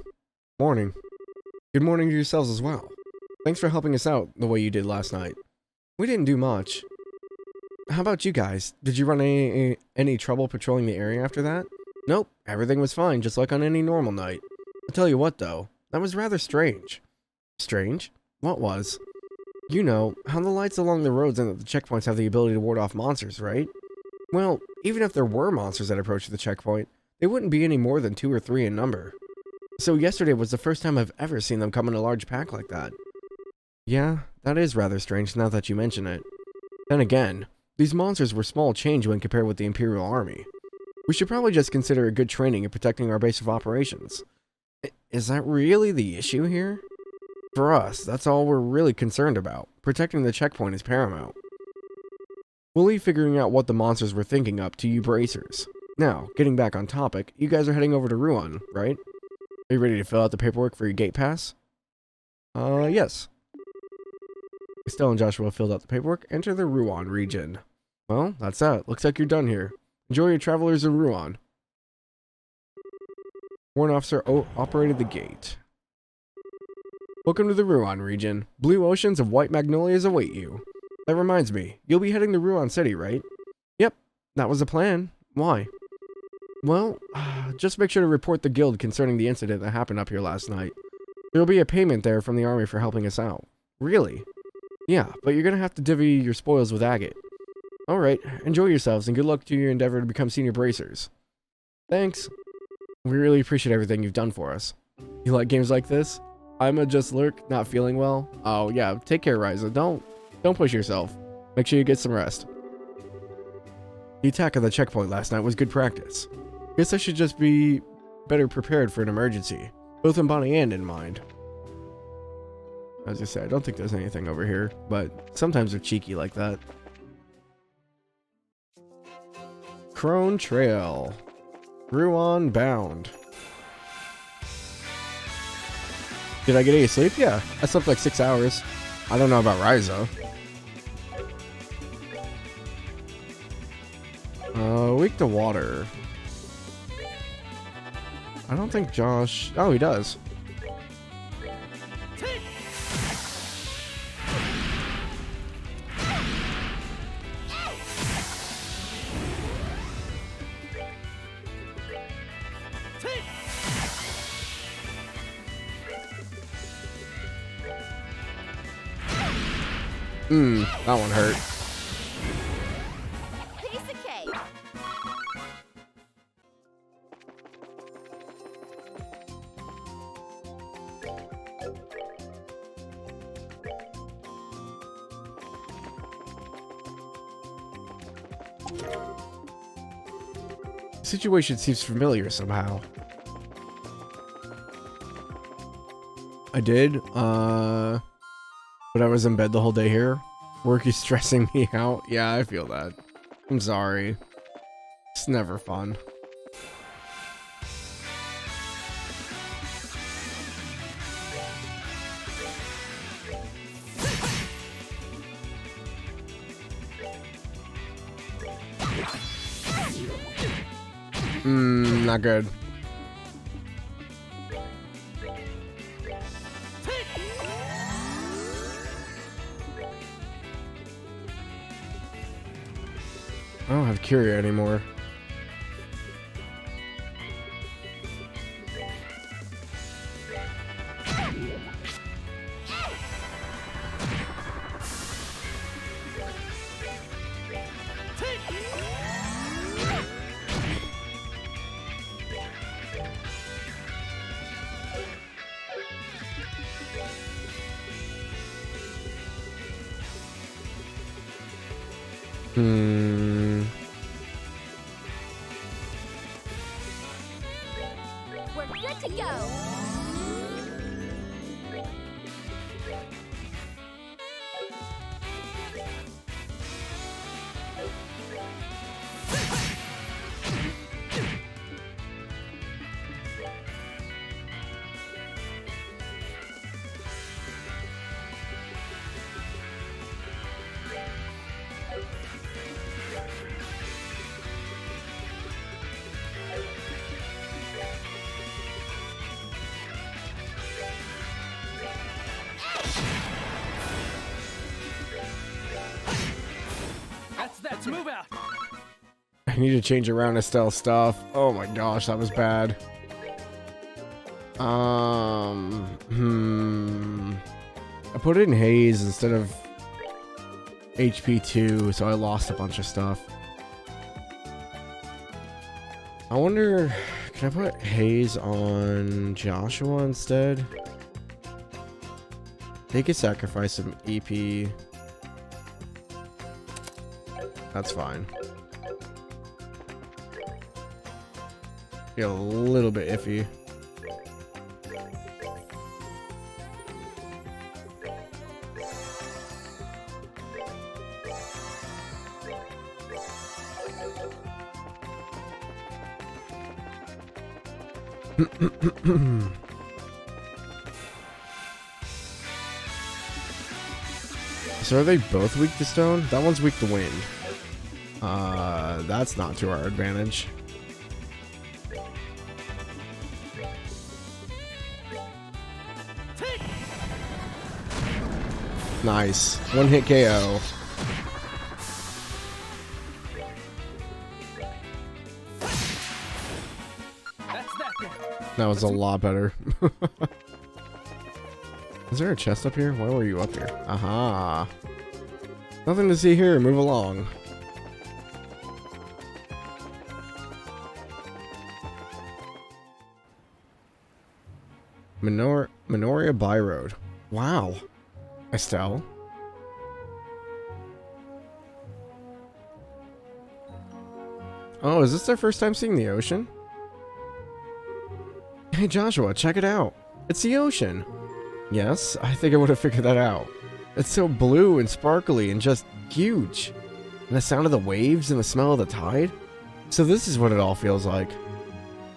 Morning. Good morning to yourselves as well. Thanks for helping us out the way you did last night. We didn't do much. How about you guys? Did you run any trouble patrolling the area after that? Nope, everything was fine, just like on any normal night. I'll tell you what though, that was rather strange. Strange? What was? You know, how the lights along the roads and the checkpoints have the ability to ward off monsters, right? Well, even if there were monsters that approached the checkpoint, they wouldn't be any more than 2 or 3 in number. So yesterday was the first time I've ever seen them come in a large pack like that. Yeah, that is rather strange now that you mention it. Then again, these monsters were small change when compared with the Imperial Army. We should probably just consider it good training in protecting our base of operations. Is that really the issue here? For us, that's all we're really concerned about. Protecting the checkpoint is paramount. We'll leave figuring out what the monsters were thinking up to you bracers. Now, getting back on topic, you guys are heading over to Ruan, right? Are you ready to fill out the paperwork for your gate pass? Yes. Estelle and Joshua filled out the paperwork. Enter the Ruan region. Well, that's that. Looks like you're done here. Enjoy your travelers in Ruan. Warrant officer operated the gate. Welcome to the Ruan region. Blue oceans of white magnolias await you. That reminds me, you'll be heading to Ruan City, right? Yep, that was the plan. Why? Well, just make sure to report the guild concerning the incident that happened up here last night. There'll be a payment there from the army for helping us out. Really? Yeah, but you're gonna have to divvy your spoils with agate. Alright, enjoy yourselves and good luck to your endeavor to become senior bracers. Thanks. We really appreciate everything you've done for us. You like games like this? I'm a just lurk, not feeling well. Oh yeah, take care, Ryza. Don't push yourself. Make sure you get some rest. The attack at the checkpoint last night was good practice. Guess I should just be better prepared for an emergency, both in body and in mind. As I say, I don't think there's anything over here, but sometimes they're cheeky like that. Crone Trail. Ruan bound. Did I get any sleep? Yeah, I slept like 6 hours. I don't know about Ryza. Weak to water. I don't think Josh... Oh, he does. That one hurt. Kiseki. The situation seems familiar somehow. I did, but I was in bed the whole day here. Work is stressing me out. Yeah, I feel that. I'm sorry. It's never fun. Not good. I don't have Curia anymore. We're good to go. That's move out. I need to change around Estelle stuff. Oh my gosh, that was bad. I put it in Haze instead of HP 2, so I lost a bunch of stuff. I wonder, can I put Haze on Joshua instead? They could sacrifice some EP. That's fine. Feel a little bit iffy. So are they both weak to stone? That one's weak to wind. That's not to our advantage. Nice. One hit KO. That was a lot better. Is there a chest up here? Why were you up here? Aha. Nothing to see here. Move along. Manoria Byroad. Wow. Estelle. Oh, is this their first time seeing the ocean? Hey Joshua, check it out. It's the ocean. Yes, I think I would have figured that out. It's so blue and sparkly and just huge. And the sound of the waves and the smell of the tide. So this is what it all feels like.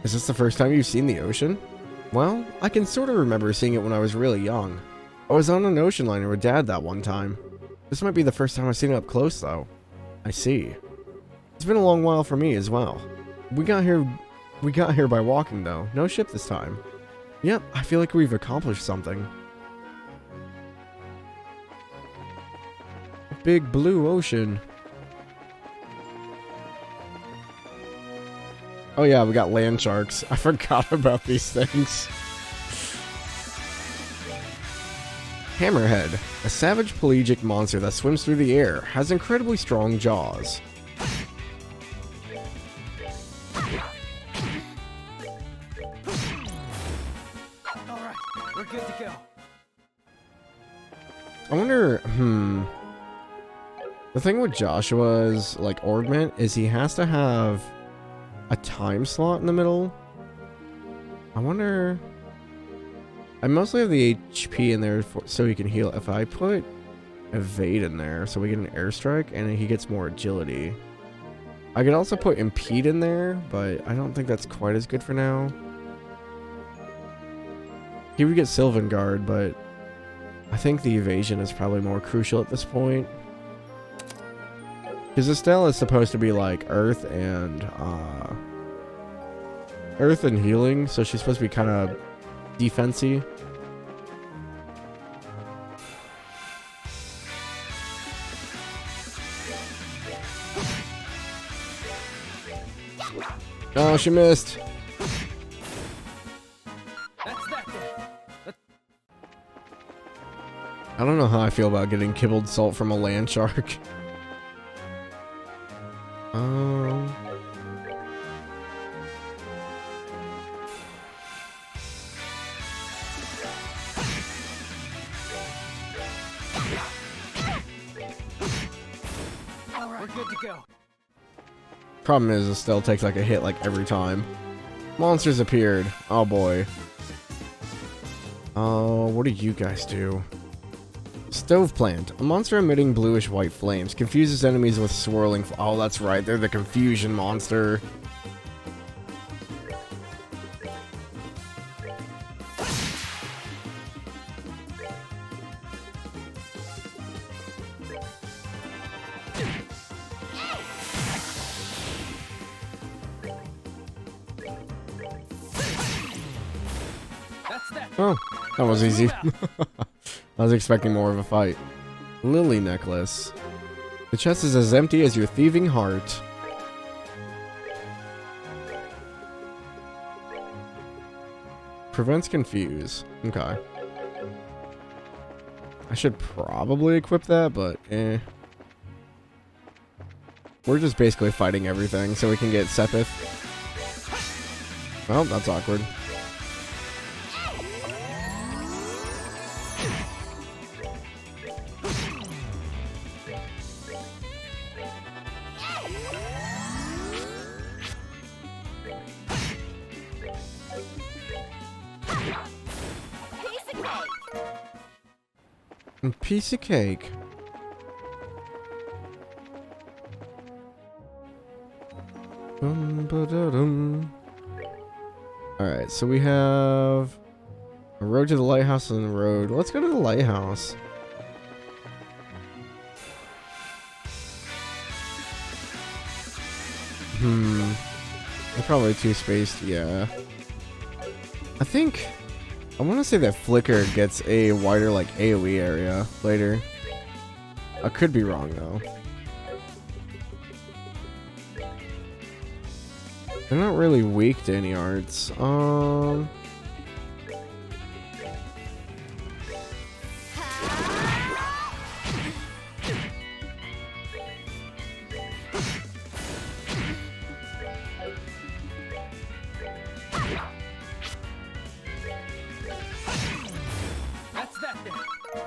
Is this the first time you've seen the ocean? Well, I can sort of remember seeing it when I was really young. I was on an ocean liner with Dad that one time. This might be the first time I've seen it up close though. I see. It's been a long while for me as well. We got here by walking though. No ship this time. Yep, I feel like we've accomplished something. A big blue ocean. Oh yeah, we got land sharks. I forgot about these things. Hammerhead, a savage pelagic monster that swims through the air, has incredibly strong jaws. Alright, we're good to go. I wonder, the thing with Joshua's, like, orbment is he has to have a time slot in the middle. I wonder... I mostly have the HP in there so he can heal. If I put evade in there so we get an airstrike and he gets more agility. I could also put impede in there, but I don't think that's quite as good for now. He would get Sylvan Guard, but I think the evasion is probably more crucial at this point. Because Estelle is supposed to be like earth and healing, so she's supposed to be kind of defensy. Oh, she missed. That's that then. I don't know how I feel about getting kibbled salt from a land shark. Alright, we're good to go. Problem is, Estelle takes like a hit like every time. Monsters appeared. Oh boy. What do you guys do? Stove Plant. A monster emitting bluish-white flames. Confuses enemies with swirling... Oh, that's right. They're the confusion monster. That's that. Oh, that was easy. I was expecting more of a fight. Lily necklace. The chest is as empty as your thieving heart. Prevents confuse. Okay. I should probably equip that, but eh. We're just basically fighting everything so we can get Sepith. Well, that's awkward. Piece of cake. Alright, so we have a road to the lighthouse and the road. Let's go to the lighthouse. They're probably too spaced, yeah. I want to say that Flicker gets a wider, like, AoE area later. I could be wrong, though. They're not really weak to any arts.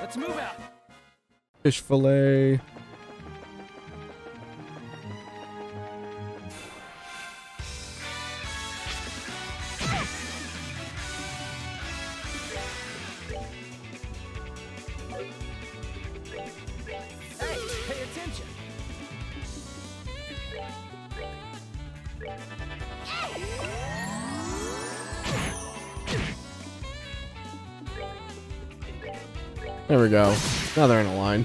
Let's move out. Fish fillet. There we go. Now they're in a line.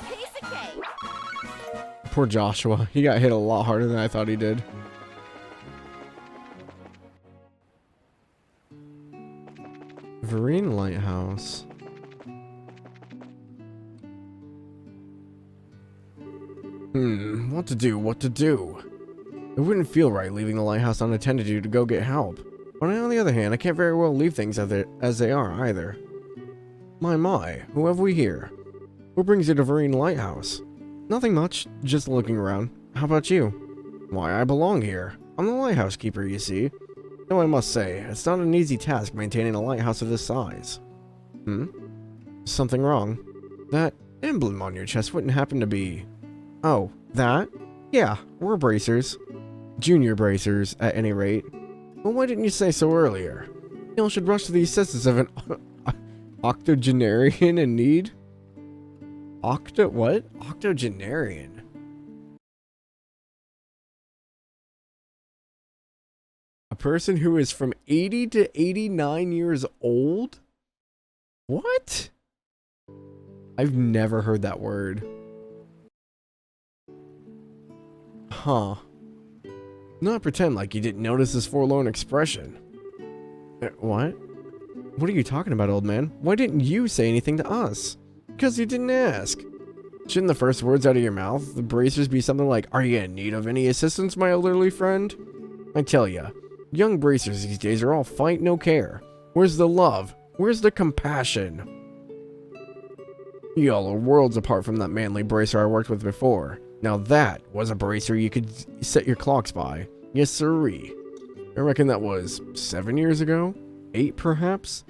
Kiseki. Poor Joshua. He got hit a lot harder than I thought he did. Vereen Lighthouse. What to do, what to do? It wouldn't feel right leaving the lighthouse unattended to go get help. But on the other hand, I can't very well leave things as they are either. My, who have we here? What brings you to Vereen Lighthouse? Nothing much, just looking around. How about you? Why, I belong here. I'm the lighthouse keeper, you see. Though I must say, it's not an easy task maintaining a lighthouse of this size. Something wrong? That emblem on your chest wouldn't happen to be... Oh, that? Yeah, we're bracers. Junior bracers, at any rate. Well, why didn't you say so earlier? You should rush to the assistance of an octogenarian in need? What? Octogenarian? A person who is from 80 to 89 years old? What? I've never heard that word. Huh. Not pretend like you didn't notice this forlorn expression. What? What are you talking about, old man? Why didn't you say anything to us? Because you didn't ask. Shouldn't the first words out of your mouth, the bracers, be something like, "Are you in need of any assistance, my elderly friend?" I tell ya, young bracers these days are all fight, no care. Where's the love? Where's the compassion? Y'all are worlds apart from that manly bracer I worked with before. Now that was a bracer you could set your clocks by. Yes, sirree. I reckon that was 7 years ago? 8, perhaps?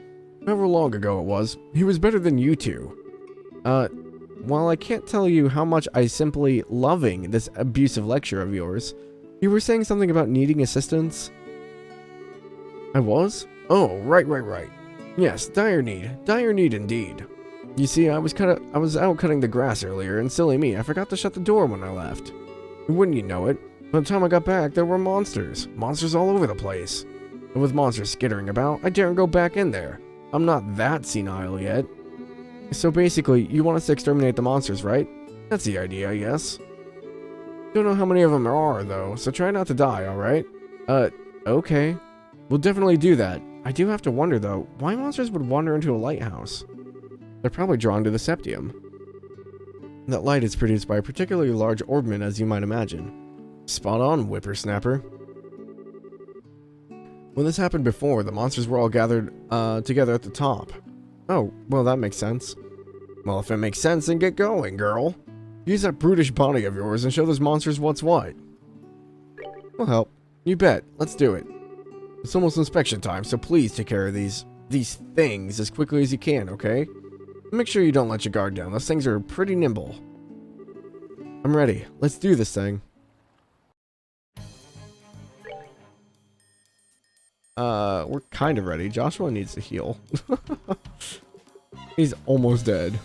However long ago it was, he was better than you two. While I can't tell you how much I simply loving this abusive lecture of yours, you were saying something about needing assistance? I was? Oh, right. Yes, dire need indeed. You see, I was out cutting the grass earlier, and silly me, I forgot to shut the door when I left. Wouldn't you know it, by the time I got back, there were monsters. Monsters all over the place. And with monsters skittering about, I daren't go back in there. I'm not that senile yet. So basically, you want us to exterminate the monsters, right? That's the idea, I guess. Don't know how many of them there are, though, so try not to die, alright? Okay. We'll definitely do that. I do have to wonder, though, why monsters would wander into a lighthouse? They're probably drawn to the septium. That light is produced by a particularly large orbment, as you might imagine. Spot on, whippersnapper. When this happened before, the monsters were all gathered together at the top. Oh, well, that makes sense. Well, if it makes sense, then get going, girl. Use that brutish body of yours and show those monsters what's what. We'll help. You bet. Let's do it. It's almost inspection time, so please take care of these things as quickly as you can, okay? Make sure you don't let your guard down. Those things are pretty nimble. I'm ready. Let's do this thing. We're kind of ready. Joshua needs to heal. He's almost dead.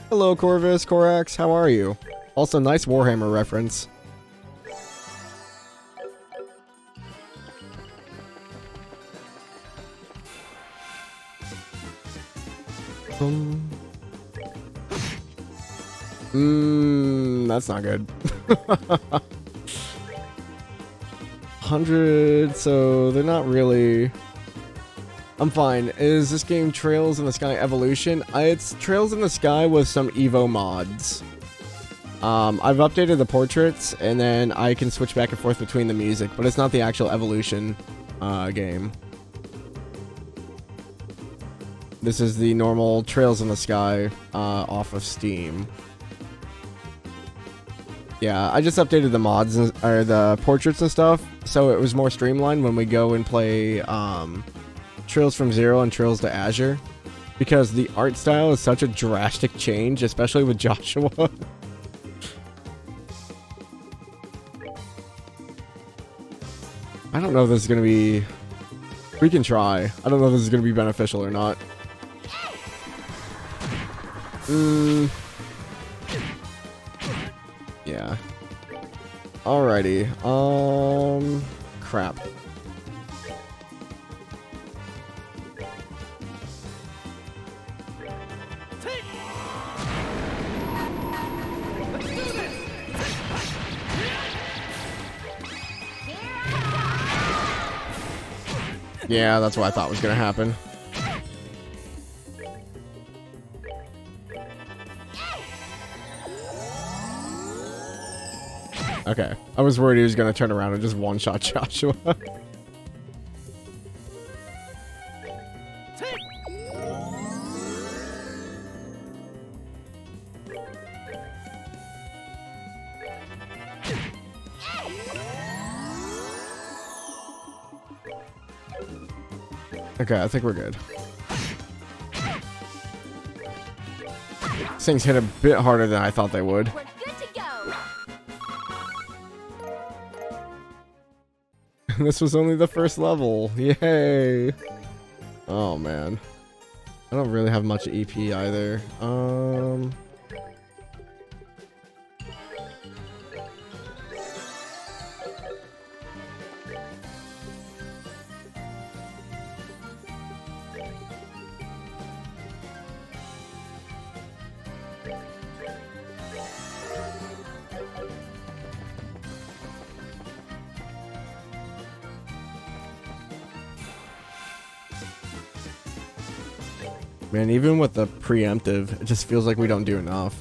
Hello, Corvus, Corax. How are you? Also, nice Warhammer reference. That's not good. 100, so they're not really... I'm fine. Is this game Trails in the Sky Evolution? It's Trails in the Sky with some Evo mods. I've updated the portraits, and then I can switch back and forth between the music, but it's not the actual Evolution game. This is the normal Trails in the Sky off of Steam. Yeah, I just updated the mods, or the portraits and stuff, so it was more streamlined when we go and play Trails from Zero and Trails to Azure. Because the art style is such a drastic change, especially with Joshua. I don't know if this is going to be... We can try. I don't know if this is going to be beneficial or not. Yeah. Alrighty. Crap. Yeah, that's what I thought was gonna happen. Okay, I was worried he was gonna turn around and just one-shot Joshua. Okay, I think we're good. These things hit a bit harder than I thought they would. We're good to go. This was only the first level. Yay! Oh man. I don't really have much EP either. Man, even with the preemptive, it just feels like we don't do enough.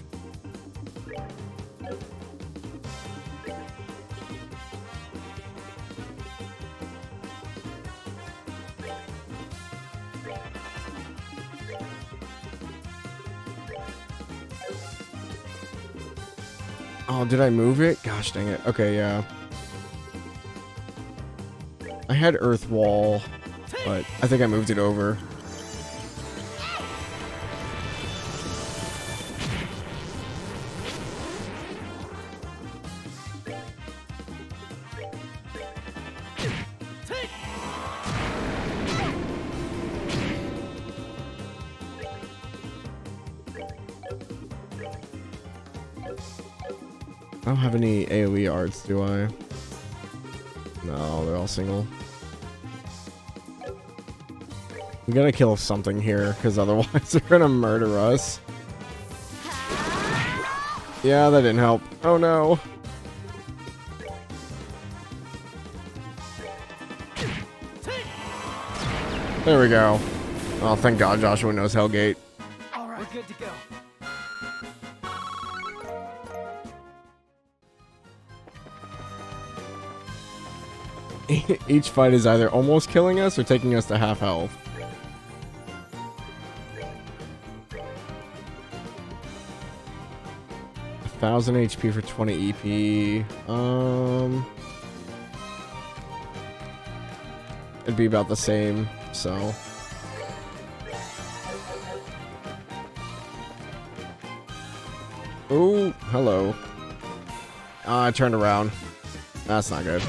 Oh, did I move it? Gosh dang it. Okay, yeah. I had Earth Wall, but I think I moved it over. I don't have any AoE arts, do I? No, they're all single. We gotta kill something here, because otherwise they're gonna murder us. Yeah, that didn't help. Oh no. There we go. Oh, thank God Joshua knows Hellgate. All right, we're good to go. Each fight is either almost killing us or taking us to half health. $1,000 HP for 20 EP. It'd be about the same, so. Oh, hello. I turned around. That's not good.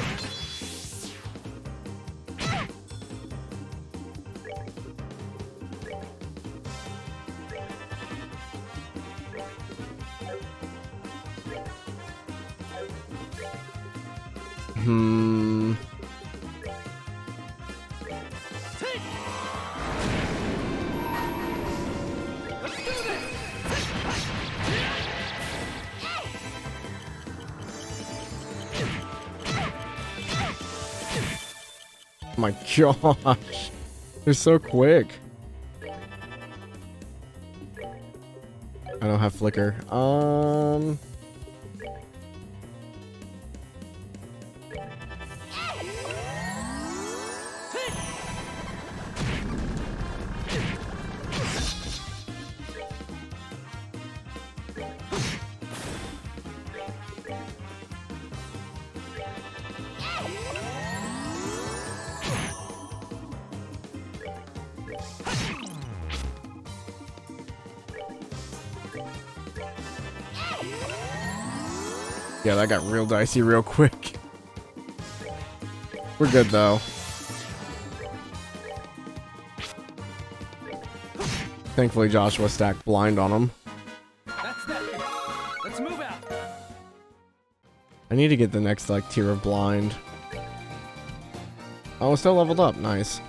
Oh my gosh. They're so quick. I don't have flicker. Yeah, that got real dicey real quick. We're good though. Thankfully Joshua stacked blind on him. That's that. Let's move out. I need to get the next, like, tier of blind. Oh, still leveled up. Nice.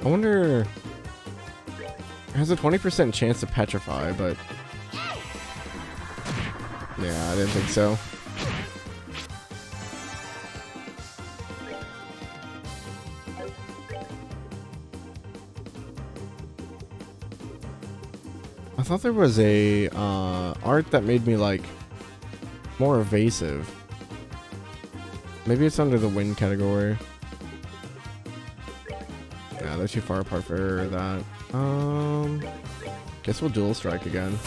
I wonder... It has a 20% chance to petrify, but... Yeah, I didn't think so. I thought there was a art that made me like more evasive. Maybe it's under the wind category. Yeah, they're too far apart for that. Guess we'll dual strike again.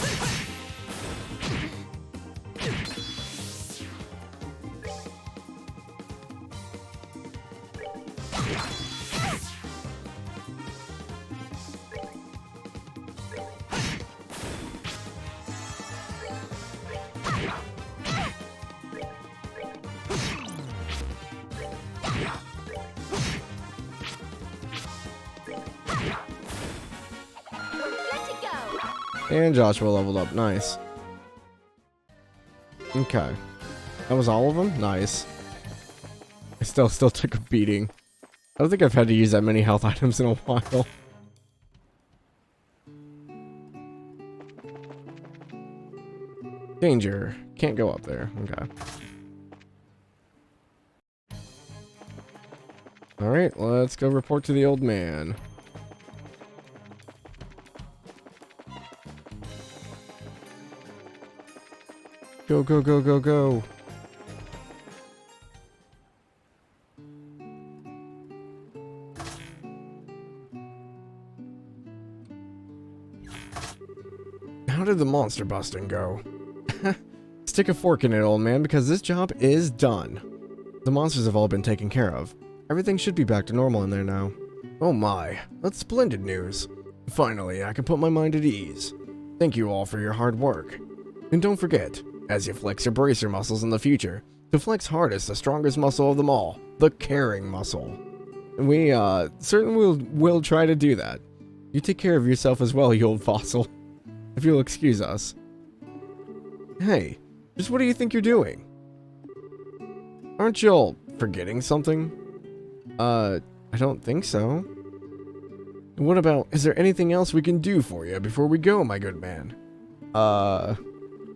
And Joshua leveled up. Nice. Okay. That was all of them? Nice. I still took a beating. I don't think I've had to use that many health items in a while. Danger. Can't go up there. Okay. Alright, let's go report to the old man. Go, go, go, go, go. How did the monster busting go? Stick a fork in it, old man, because this job is done. The monsters have all been taken care of. Everything should be back to normal in there now. Oh my, that's splendid news. Finally, I can put my mind at ease. Thank you all for your hard work. And don't forget, as you flex your bracer muscles in the future, to flex hardest the strongest muscle of them all, the caring muscle. And we, certainly will try to do that. You take care of yourself as well, you old fossil. If you'll excuse us. Hey, just what do you think you're doing? Aren't you all forgetting something? I don't think so. What about, is there anything else we can do for you before we go, my good man?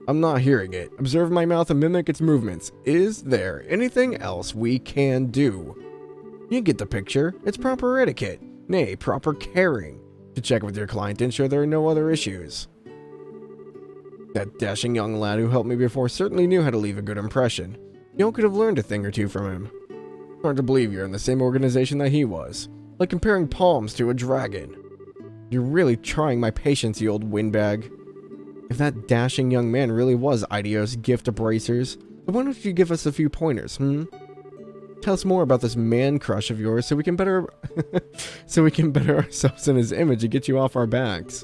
I'm not hearing it. Observe my mouth and mimic its movements. Is there anything else we can do? You get the picture. It's proper etiquette. Nay, proper caring. To check with your client to ensure there are no other issues. That dashing young lad who helped me before certainly knew how to leave a good impression. You could have learned a thing or two from him. Hard to believe you're in the same organization that he was. Like comparing palms to a dragon. You're really trying my patience, you old windbag. If that dashing young man really was Ideo's gift to bracers, then why don't you give us a few pointers, Tell us more about this man crush of yours so we can better ourselves in his image and get you off our backs.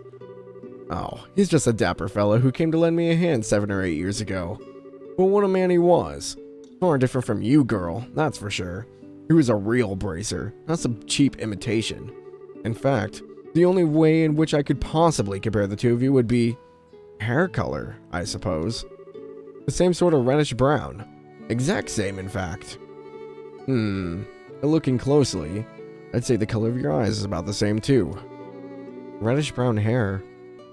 Oh, he's just a dapper fellow who came to lend me a hand 7 or 8 years ago. Well, what a man he was. Far different from you, girl, that's for sure. He was a real bracer, not some cheap imitation. In fact, the only way in which I could possibly compare the two of you would be hair color, I suppose. The same sort of reddish brown. Exact same, in fact. Looking closely, I'd say the color of your eyes is about the same too. Reddish brown hair,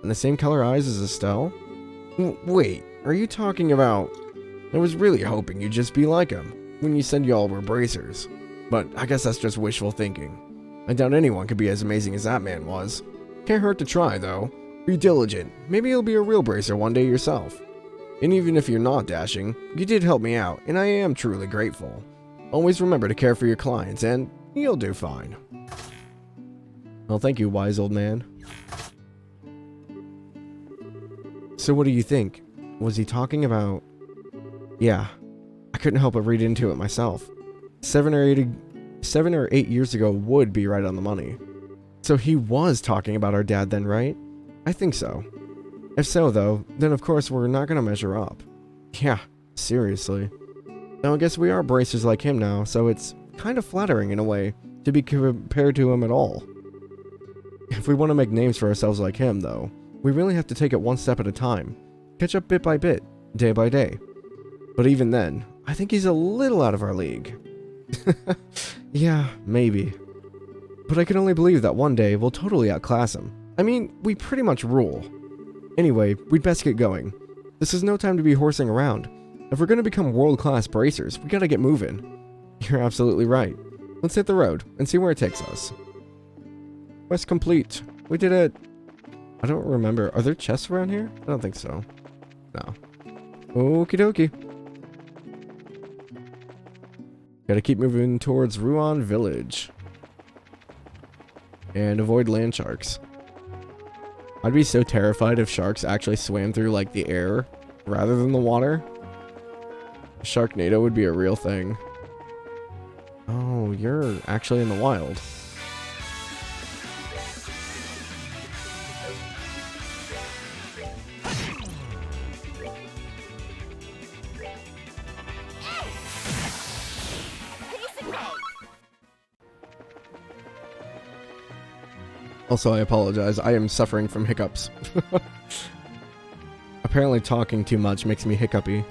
and the same color eyes as Estelle? Wait, are you talking about... I was really hoping you'd just be like him, when you said y'all were bracers. But I guess that's just wishful thinking. I doubt anyone could be as amazing as that man was. Can't hurt to try, though. Be diligent. Maybe you'll be a real bracer one day yourself. And even if you're not dashing, you did help me out, and I am truly grateful. Always remember to care for your clients, and you'll do fine. Well, thank you, wise old man. So what do you think? Was he talking about... Yeah, I couldn't help but read into it myself. 7 or 8 years ago would be right on the money. So he was talking about our dad then, right? I think so. If so, though, then of course we're not going to measure up. Yeah, seriously. Now, I guess we are bracers like him now, so it's kind of flattering in a way to be compared to him at all. If we want to make names for ourselves like him, though, we really have to take it one step at a time. Catch up bit by bit, day by day. But even then, I think he's a little out of our league. Yeah, maybe. But I can only believe that one day we'll totally outclass him. I mean, we pretty much rule. Anyway, we'd best get going. This is no time to be horsing around. If we're going to become world-class bracers, we gotta get moving. You're absolutely right. Let's hit the road and see where it takes us. Quest complete. We did it. I don't remember. Are there chests around here? I don't think so. No. Okie dokie. Gotta keep moving towards Ruan Village. And avoid land sharks. I'd be so terrified if sharks actually swam through, like, the air rather than the water. Sharknado would be a real thing. Oh, you're actually in the wild. Also, I apologize. I am suffering from hiccups. Apparently talking too much makes me hiccupy.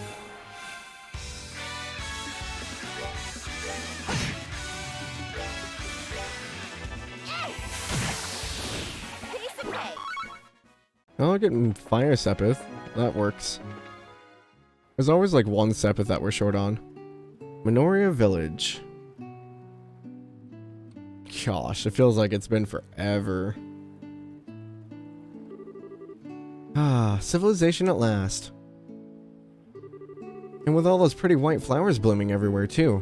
Oh, getting fire sepith. That works. There's always like one sepith that we're short on. Manoria Village. Gosh, it feels like it's been forever. Ah, civilization at last. And with all those pretty white flowers blooming everywhere too.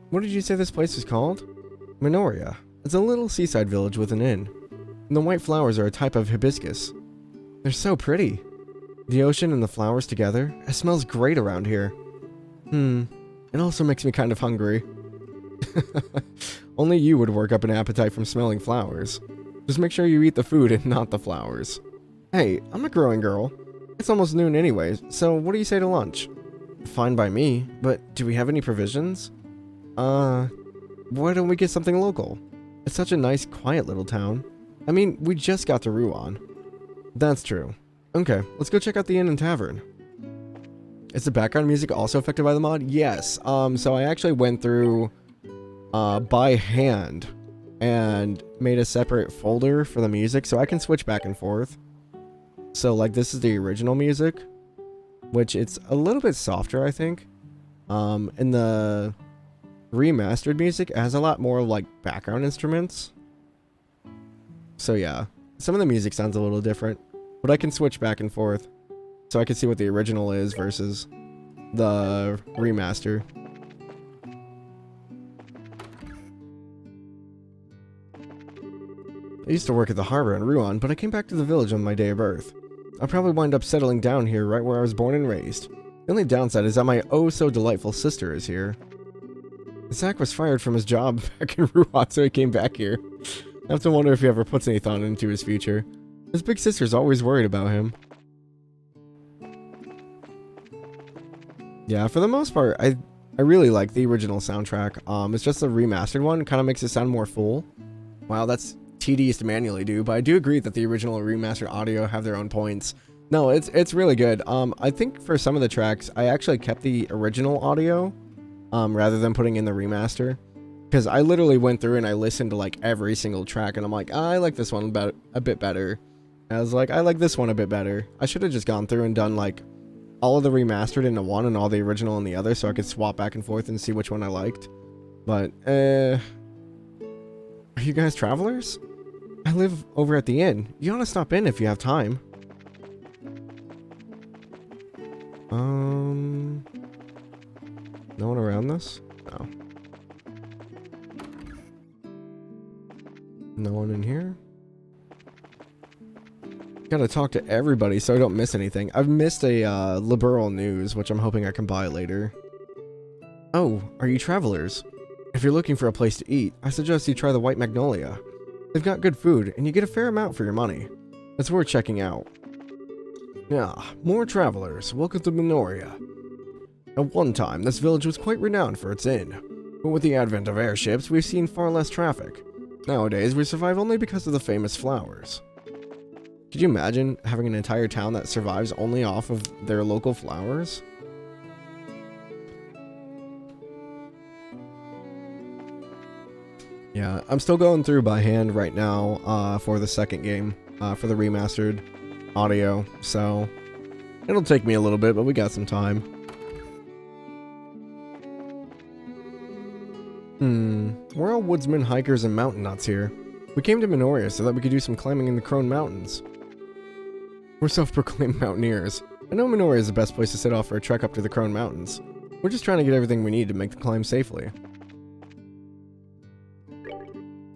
What did you say this place is called? Manoria. It's a little seaside village with an inn. And the white flowers are a type of hibiscus. They're so pretty. The ocean and the flowers together. It smells great around here. It also makes me kind of hungry. Only you would work up an appetite from smelling flowers. Just make sure you eat the food and not the flowers. Hey, I'm a growing girl. It's almost noon anyway, so what do you say to lunch? Fine by me, but do we have any provisions? Why don't we get something local? It's such a nice, quiet little town. I mean, we just got to Ruan. That's true. Okay, let's go check out the inn and tavern. Is the background music also affected by the mod? Yes. So I actually went through by hand and made a separate folder for the music so I can switch back and forth. So like this is the original music, which it's a little bit softer, I think. And the remastered music has a lot more like background instruments. So yeah, some of the music sounds a little different, but I can switch back and forth so I can see what the original is versus the remaster. I used to work at the harbor in Ruan, but I came back to the village on my day of birth. I'll probably wind up settling down here right where I was born and raised. The only downside is that my oh-so-delightful sister is here. Zach was fired from his job back in Ruan, so he came back here. I have to wonder if he ever puts any thought into his future. His big sister's always worried about him. Yeah, for the most part, I really like the original soundtrack. It's just the remastered one kind of makes it sound more full. Wow, that's tedious to manually do, but I do agree that the original and remastered audio have their own points. No, it's really good. I think for some of the tracks, I actually kept the original audio, rather than putting in the remaster. Because I literally went through and I listened to like every single track, and I'm like, I like this one a bit better. I was like, I like this one a bit better. I should have just gone through and done like all of the remastered into one and all the original in the other, so I could swap back and forth and see which one I liked. But, are you guys travelers? I live over at the inn. You ought to stop in if you have time. No one around this? No. No one in here? Gotta talk to everybody so I don't miss anything. I've missed a liberal news, which I'm hoping I can buy later. Oh, are you travelers? If you're looking for a place to eat, I suggest you try the White Magnolia. They've got good food, and you get a fair amount for your money. It's worth checking out. Yeah, more travelers. Welcome to Manoria. At one time, this village was quite renowned for its inn, but with the advent of airships, we've seen far less traffic. Nowadays, we survive only because of the famous flowers. Could you imagine having an entire town that survives only off of their local flowers? Yeah, I'm still going through by hand right now for the second game, for the remastered audio, so it'll take me a little bit, but we got some time. We're all woodsmen, hikers, and mountain nuts here. We came to Manoria so that we could do some climbing in the Crone Mountains. We're self-proclaimed mountaineers. I know Manoria is the best place to set off for a trek up to the Crone Mountains. We're just trying to get everything we need to make the climb safely.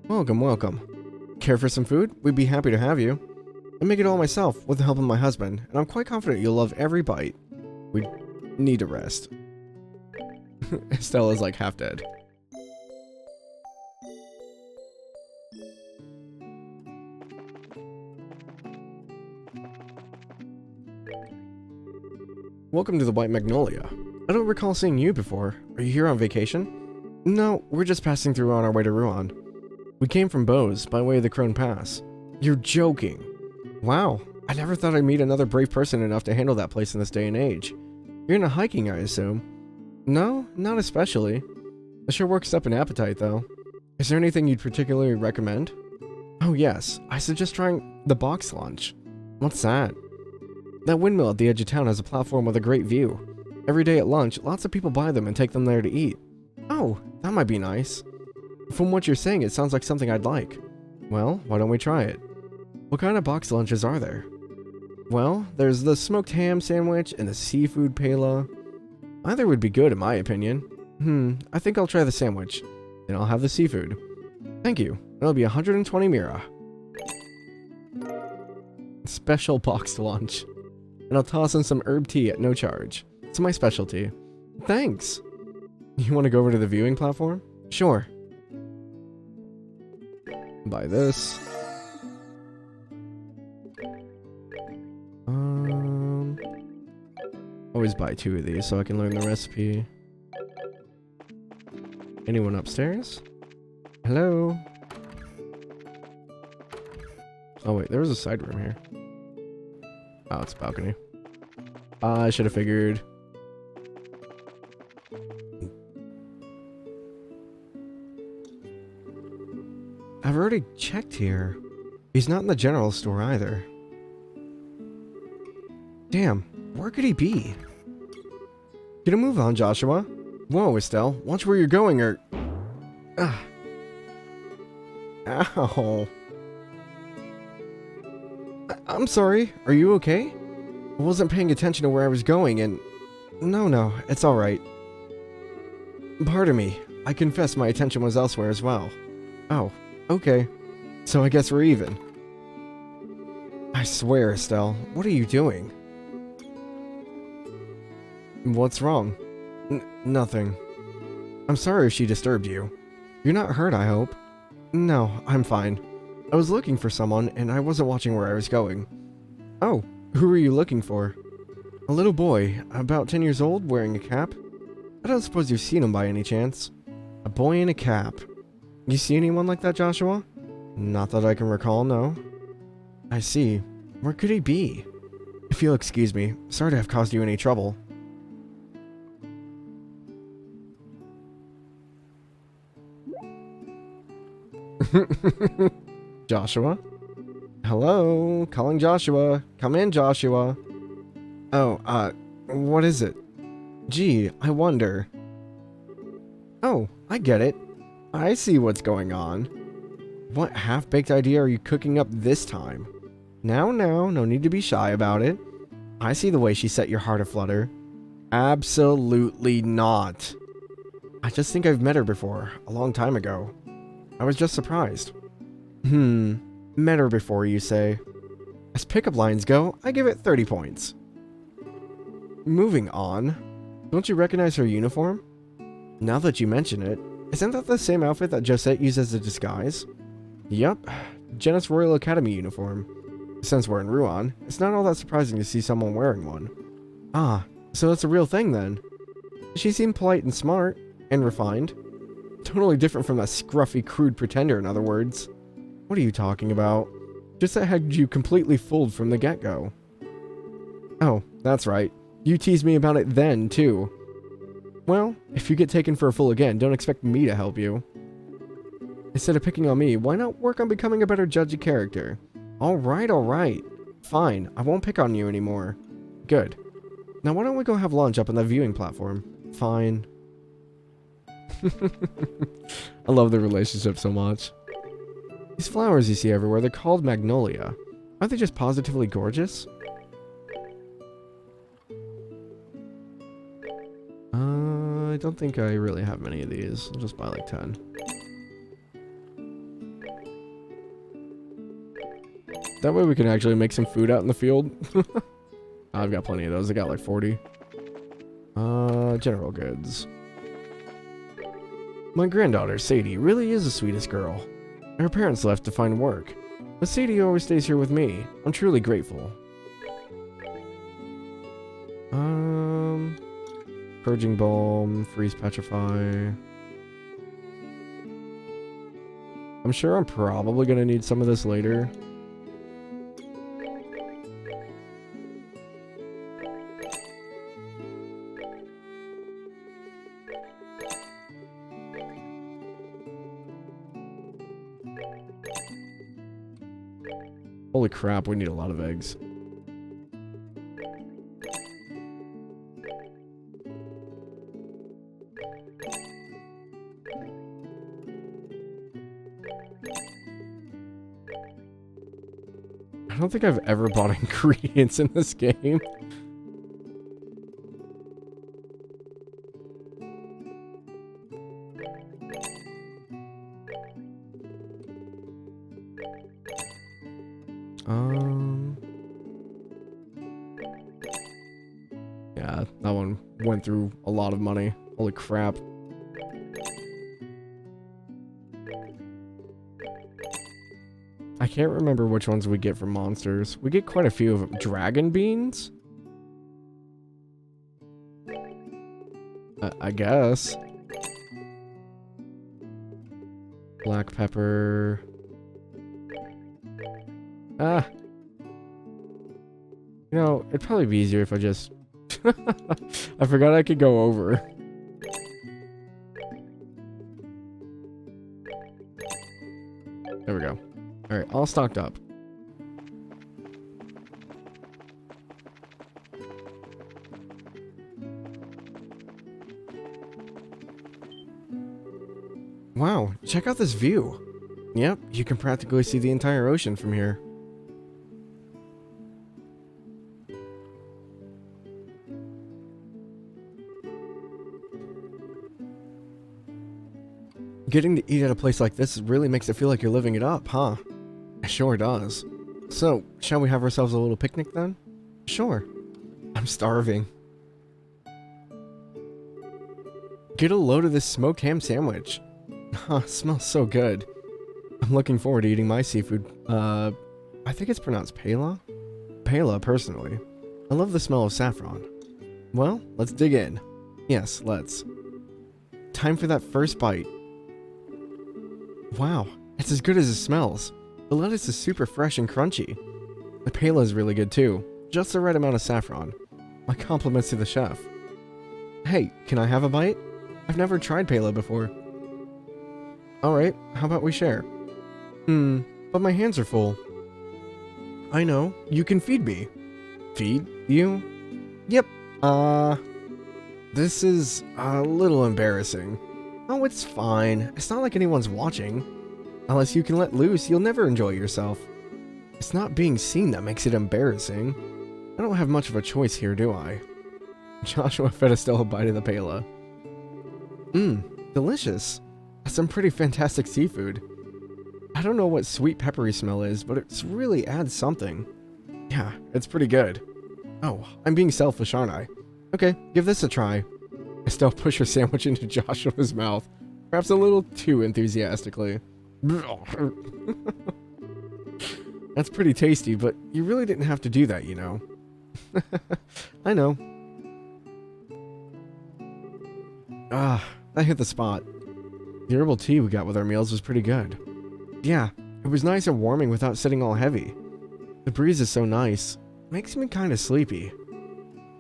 Welcome, welcome. Care for some food? We'd be happy to have you. I make it all myself with the help of my husband, and I'm quite confident you'll love every bite. We need to rest. Estella's like half dead. Welcome to the White Magnolia. I don't recall seeing you before. Are you here on vacation? No, we're just passing through on our way to Ruan. We came from Bose, by way of the Crone Pass. You're joking. Wow, I never thought I'd meet another brave person enough to handle that place in this day and age. You're into hiking, I assume? No, not especially. It sure works up an appetite, though. Is there anything you'd particularly recommend? Oh yes, I suggest trying the box lunch. What's that? That windmill at the edge of town has a platform with a great view. Every day at lunch, lots of people buy them and take them there to eat. Oh, that might be nice. From what you're saying, it sounds like something I'd like. Well, why don't we try it? What kind of box lunches are there? Well, there's the smoked ham sandwich and the seafood pala. Either would be good in my opinion. I think I'll try the sandwich. Then I'll have the seafood. Thank you. It'll be 120 mira. Special boxed lunch. And I'll toss in some herb tea at no charge. It's my specialty. Thanks! You want to go over to the viewing platform? Sure. Buy this. Always buy 2 of these so I can learn the recipe. Anyone upstairs? Hello? Oh wait, there was a side room here. Oh, it's a balcony. I should have figured. I've already checked here. He's not in the general store either. Damn, where could he be? Get a move on, Joshua. Whoa, Estelle, watch where you're going or... Ah. Ow. I'm sorry, are you okay? I wasn't paying attention to where I was going and... No, it's alright. Pardon me, I confess my attention was elsewhere as well. Oh, okay. So I guess we're even. I swear, Estelle, what are you doing? What's wrong? Nothing. I'm sorry if she disturbed you. You're not hurt, I hope. No, I'm fine. I was looking for someone, and I wasn't watching where I was going. Oh, who were you looking for? A little boy, about 10 years old, wearing a cap. I don't suppose you've seen him by any chance. A boy in a cap. You see anyone like that, Joshua? Not that I can recall, no. I see. Where could he be? If you'll excuse me, sorry to have caused you any trouble. Joshua? Hello? Calling Joshua. Come in, Joshua. Oh, what is it? Gee, I wonder. Oh, I get it. I see what's going on. What half-baked idea are you cooking up this time? Now, no need to be shy about it. I see the way she set your heart aflutter. Absolutely not. I just think I've met her before, a long time ago. I was just surprised. Met her before, you say? As pickup lines go, I give it 30 points. Moving on. Don't you recognize her uniform? Now that you mention it, isn't that the same outfit that Josette used as a disguise? Yup, Janet's Royal Academy uniform. Since we're in Ruan, it's not all that surprising to see someone wearing one. Ah, so it's a real thing then. She seemed polite and smart, and refined. Totally different from that scruffy, crude pretender, in other words. What are you talking about? Just that had you completely fooled from the get-go. Oh, that's right. You teased me about it then, too. Well, if you get taken for a fool again, don't expect me to help you. Instead of picking on me, why not work on becoming a better judge of character? Alright, alright. Fine, I won't pick on you anymore. Good. Now why don't we go have lunch up on the viewing platform? Fine. I love the relationship so much. These flowers you see everywhere, they're called magnolia. Aren't they just positively gorgeous? I don't think I really have many of these. I'll just buy like 10. That way we can actually make some food out in the field. I've got plenty of those. I got like 40. General goods. My granddaughter, Sadie, really is the sweetest girl. Her parents left to find work, but Sadie always stays here with me. I'm truly grateful. Purging Balm, Freeze Petrify. I'm sure I'm probably gonna need some of this later. Holy crap, we need a lot of eggs. I don't think I've ever bought ingredients in this game. Yeah, that one went through a lot of money. Holy crap. I can't remember which ones we get from monsters. We get quite a few of them. Dragon beans? I guess. Black pepper. Ah. You know, it'd probably be easier if I just... I forgot I could go over. There we go. Alright, all stocked up. Wow, check out this view. Yep, you can practically see the entire ocean from here. Getting to eat at a place like this really makes it feel like you're living it up, huh? It sure does. So, shall we have ourselves a little picnic then? Sure. I'm starving. Get a load of this smoked ham sandwich. Huh, smells so good. I'm looking forward to eating my seafood. I think it's pronounced pela? Pela, personally. I love the smell of saffron. Well, let's dig in. Yes, let's. Time for that first bite. Wow, it's as good as it smells. The lettuce is super fresh and crunchy. The pela is really good too. Just the right amount of saffron. My compliments to the chef. Hey, can I have a bite? I've never tried pela before. Alright, how about we share? But my hands are full. I know, you can feed me. Feed you? Yep, this is a little embarrassing. Oh, it's fine. It's not like anyone's watching. Unless you can let loose, you'll never enjoy yourself. It's not being seen that makes it embarrassing. I don't have much of a choice here, do I? Joshua fed Estelle a bite of the pela. Delicious. That's some pretty fantastic seafood. I don't know what sweet peppery smell is, but it really adds something. Yeah, it's pretty good. Oh, I'm being selfish, aren't I? Okay, give this a try. Estelle pushed her sandwich into Joshua's mouth, perhaps a little too enthusiastically. That's pretty tasty, but you really didn't have to do that, you know. I know. Ah, that hit the spot. The herbal tea we got with our meals was pretty good. Yeah, it was nice and warming without sitting all heavy. The breeze is so nice. Makes me kind of sleepy.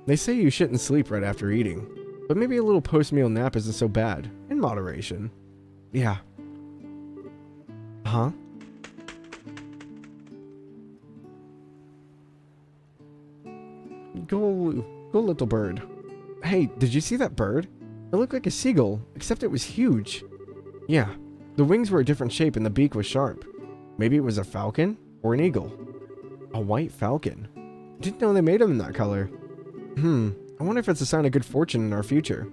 They say you shouldn't sleep right after eating, but maybe a little post-meal nap isn't so bad, in moderation. Yeah. Huh? Go little bird. Hey, did you see that bird? It looked like a seagull, except it was huge. Yeah, the wings were a different shape and the beak was sharp. Maybe it was a falcon or an eagle. A white falcon. Didn't know they made them in that color. I wonder if it's a sign of good fortune in our future.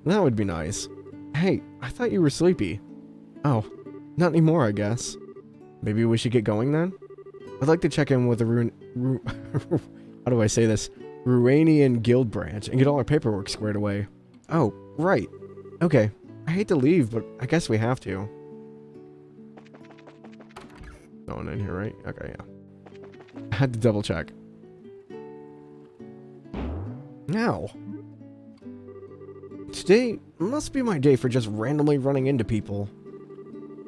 That would be nice. Hey, I thought you were sleepy. Oh, not anymore, I guess. Maybe we should get going then? I'd like to check in with the how do I say this? Ruanian Guild branch and get all our paperwork squared away. Oh, right. Okay. I hate to leave, but I guess we have to. No one in here, right? Okay, yeah. I had to double check. Now. Today must be my day for just randomly running into people.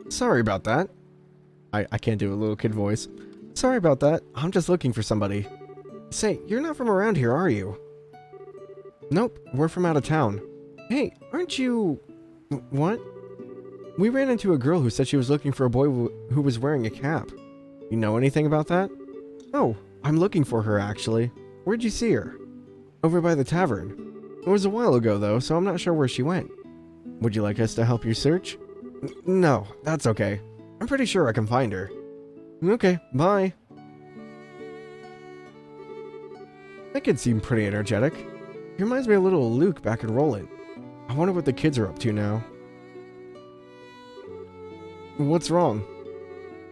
Sorry about that. I can't do a little kid voice. Sorry about that. I'm just looking for somebody. Say, you're not from around here, are you? Nope, we're from out of town. Hey, aren't you... What? We ran into a girl who said she was looking for a boy who was wearing a cap. You know anything about that? Oh, I'm looking for her, actually. Where'd you see her? Over by the tavern. It was a while ago, though, so I'm not sure where she went. Would you like us to help you search? No, that's okay. I'm pretty sure I can find her. Okay, bye. That kid seemed pretty energetic. He reminds me a little of Luke back in Roland. I wonder what the kids are up to now. What's wrong?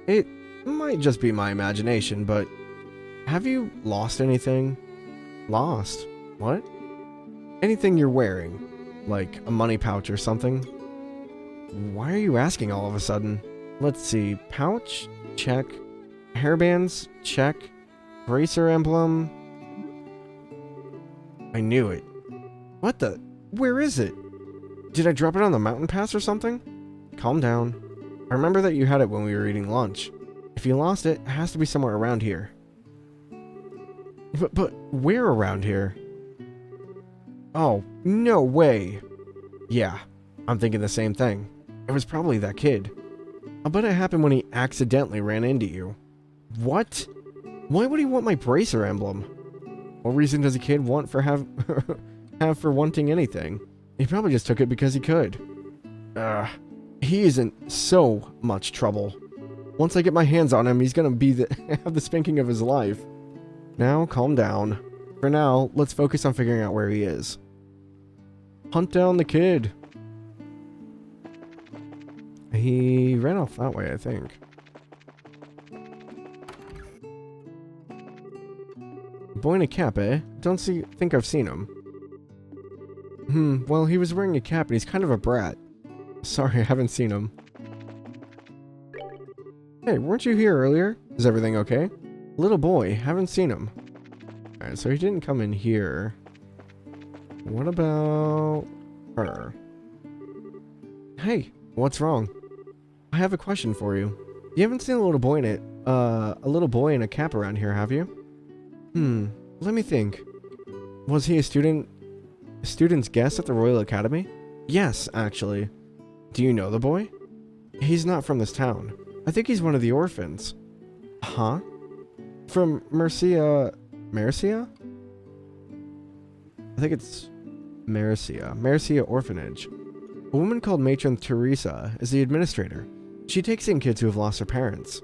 It might just be my imagination, but... Have you lost anything? Lost? What? Anything you're wearing. Like a money pouch or something? Why are you asking all of a sudden? Let's see. Pouch? Check. Hairbands? Check. Bracer emblem? I knew it. What the? Where is it? Did I drop it on the mountain pass or something? Calm down. I remember that you had it when we were eating lunch. If you lost it, it has to be somewhere around here. But where around here? Oh, no way. Yeah, I'm thinking the same thing. It was probably that kid. I'll bet it happened when he accidentally ran into you. What? Why would he want my bracer emblem? What reason does a kid want for have for wanting anything? He probably just took it because he could. He is in so much trouble. Once I get my hands on him, he's gonna have the spanking of his life. Now, calm down. For now, let's focus on figuring out where he is. Hunt down the kid. He ran off that way, I think. Boy in a cap, eh? Think I've seen him. Well, he was wearing a cap and he's kind of a brat. Sorry, I haven't seen him. Hey, weren't you here earlier? Is everything okay? Little boy, haven't seen him. Alright, so he didn't come in here. What about her? Hey, what's wrong? I have a question for you. You haven't seen a little boy in a cap around here, have you? Let me think. Was he a student's guest at the Royal Academy? Yes, actually. Do you know the boy? He's not from this town. I think he's one of the orphans. Huh? From Mercia? I think it's Mercia Orphanage. A woman called Matron Teresa is the administrator. She takes in kids who have lost their parents.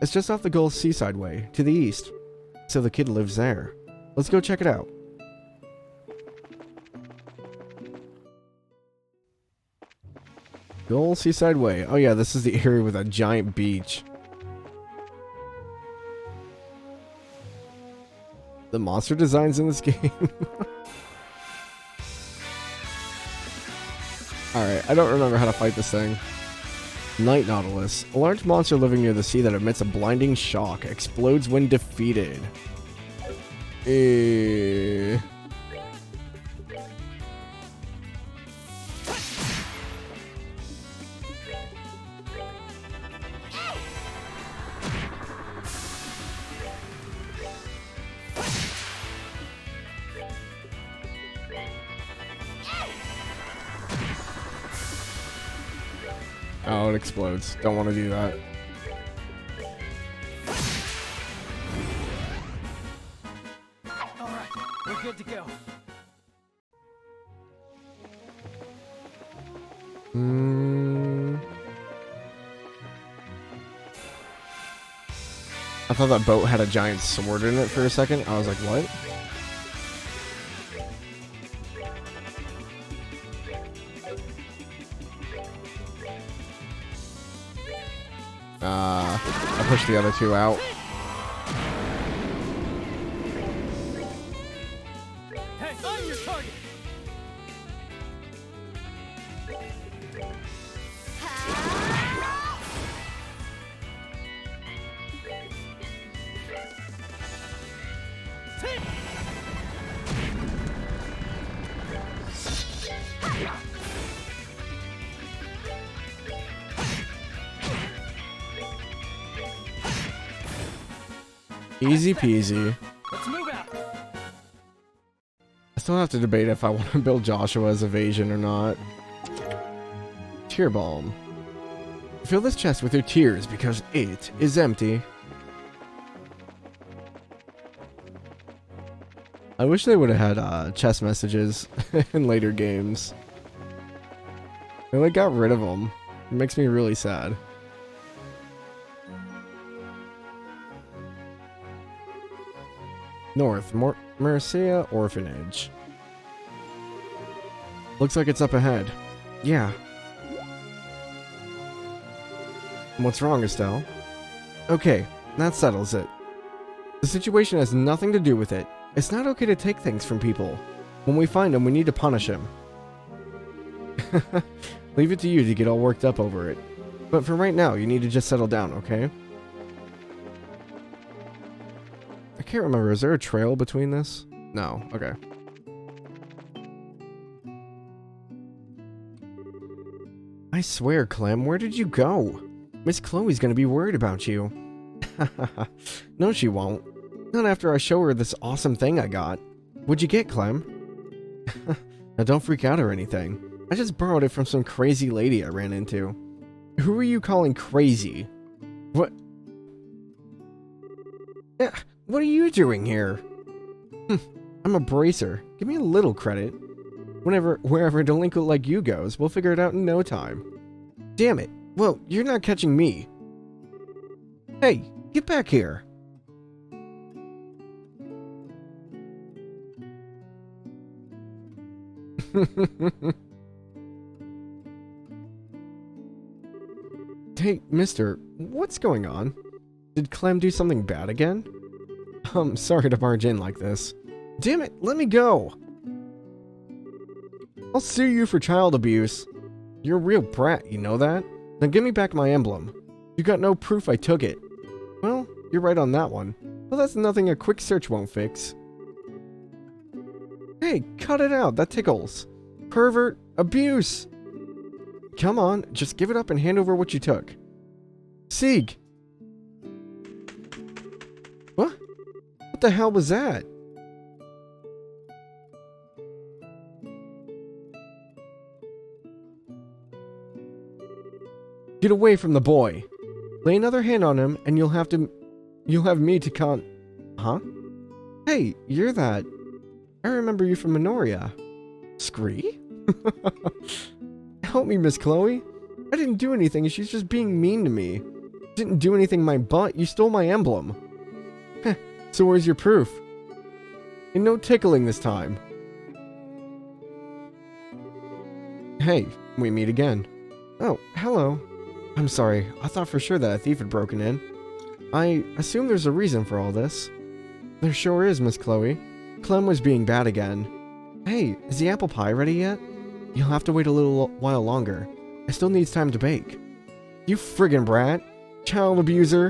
It's just off the Gull Seaside Way, to the east. So the kid lives there. Let's go check it out. Gull Seaside Way. Oh yeah, this is the area with a giant beach. The monster designs in this game. Alright, I don't remember how to fight this thing. Night Nautilus. A large monster living near the sea that emits a blinding shock. Explodes when defeated. Oh, it explodes. Don't want to do that. Alright, we're good to go. I thought that boat had a giant sword in it for a second. I was like, what? I pushed the other two out. Hey, I'm your target! Easy peasy. Let's move out! I still have to debate if I want to build Joshua's evasion or not. Tear balm. Fill this chest with your tears because it is empty. I wish they would have had chest messages in later games. They like got rid of them. It makes me really sad. North, Manoria Orphanage. Looks like it's up ahead. Yeah. What's wrong, Estelle? Okay, that settles it. The situation has nothing to do with it. It's not okay to take things from people. When we find him, we need to punish him. Leave it to you to get all worked up over it. But for right now, you need to just settle down, okay? I can't remember. Is there a trail between this? No. Okay. I swear, Clem, where did you go? Miss Chloe's gonna be worried about you. No, she won't. Not after I show her this awesome thing I got. What'd you get, Clem? Now don't freak out or anything. I just borrowed it from some crazy lady I ran into. Who are you calling crazy? What? Yeah. What are you doing here? I'm a bracer. Give me a little credit. Wherever a delinquent like you goes, we'll figure it out in no time. Damn it. Well, you're not catching me. Hey, get back here. Hey, mister, what's going on? Did Clem do something bad again? I'm sorry to barge in like this. Damn it, let me go! I'll sue you for child abuse. You're a real brat, you know that? Now give me back my emblem. You got no proof I took it. Well, you're right on that one. Well, that's nothing a quick search won't fix. Hey, cut it out, that tickles. Pervert, abuse! Come on, just give it up and hand over what you took. Sieg! What? What the hell was that? Get away from the boy. Lay another hand on him and you'll have me to Huh? Hey, you're that. I remember you from Manoria. Scree? Help me, Miss Chloe. I didn't do anything, she's just being mean to me. Didn't do anything my butt, you stole my emblem. Heh, so where's your proof? And no tickling this time. Hey, we meet again. Oh, hello. I'm sorry, I thought for sure that a thief had broken in. I assume there's a reason for all this. There sure is, Miss Chloe. Clem was being bad again. Hey, is the apple pie ready yet? You'll have to wait a little while longer. It still needs time to bake. You friggin' brat. Child abuser.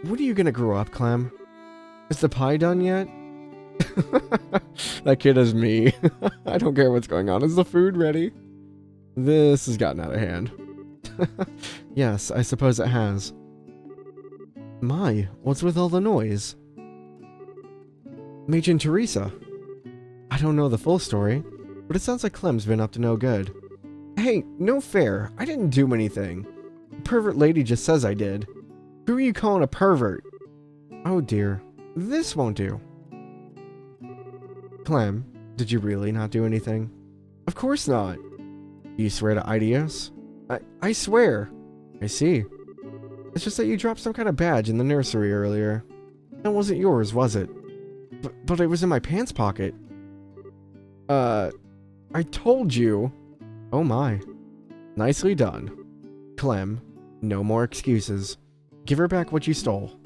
When are you gonna grow up, Clem? Is the pie done yet? That kid is me. I don't care what's going on. Is the food ready? This has gotten out of hand. Yes, I suppose it has. My, what's with all the noise? Major Teresa. I don't know the full story, but it sounds like Clem's been up to no good. Hey, no fair. I didn't do anything. Pervert lady just says I did. Who are you calling a pervert? Oh dear. This won't do. Clem, did you really not do anything? Of course not. You swear to IDS? I swear. I see. It's just that you dropped some kind of badge in the nursery earlier. That wasn't yours, was it? But it was in my pants pocket. I told you. Oh my. Nicely done. Clem, no more excuses. Give her back what you stole.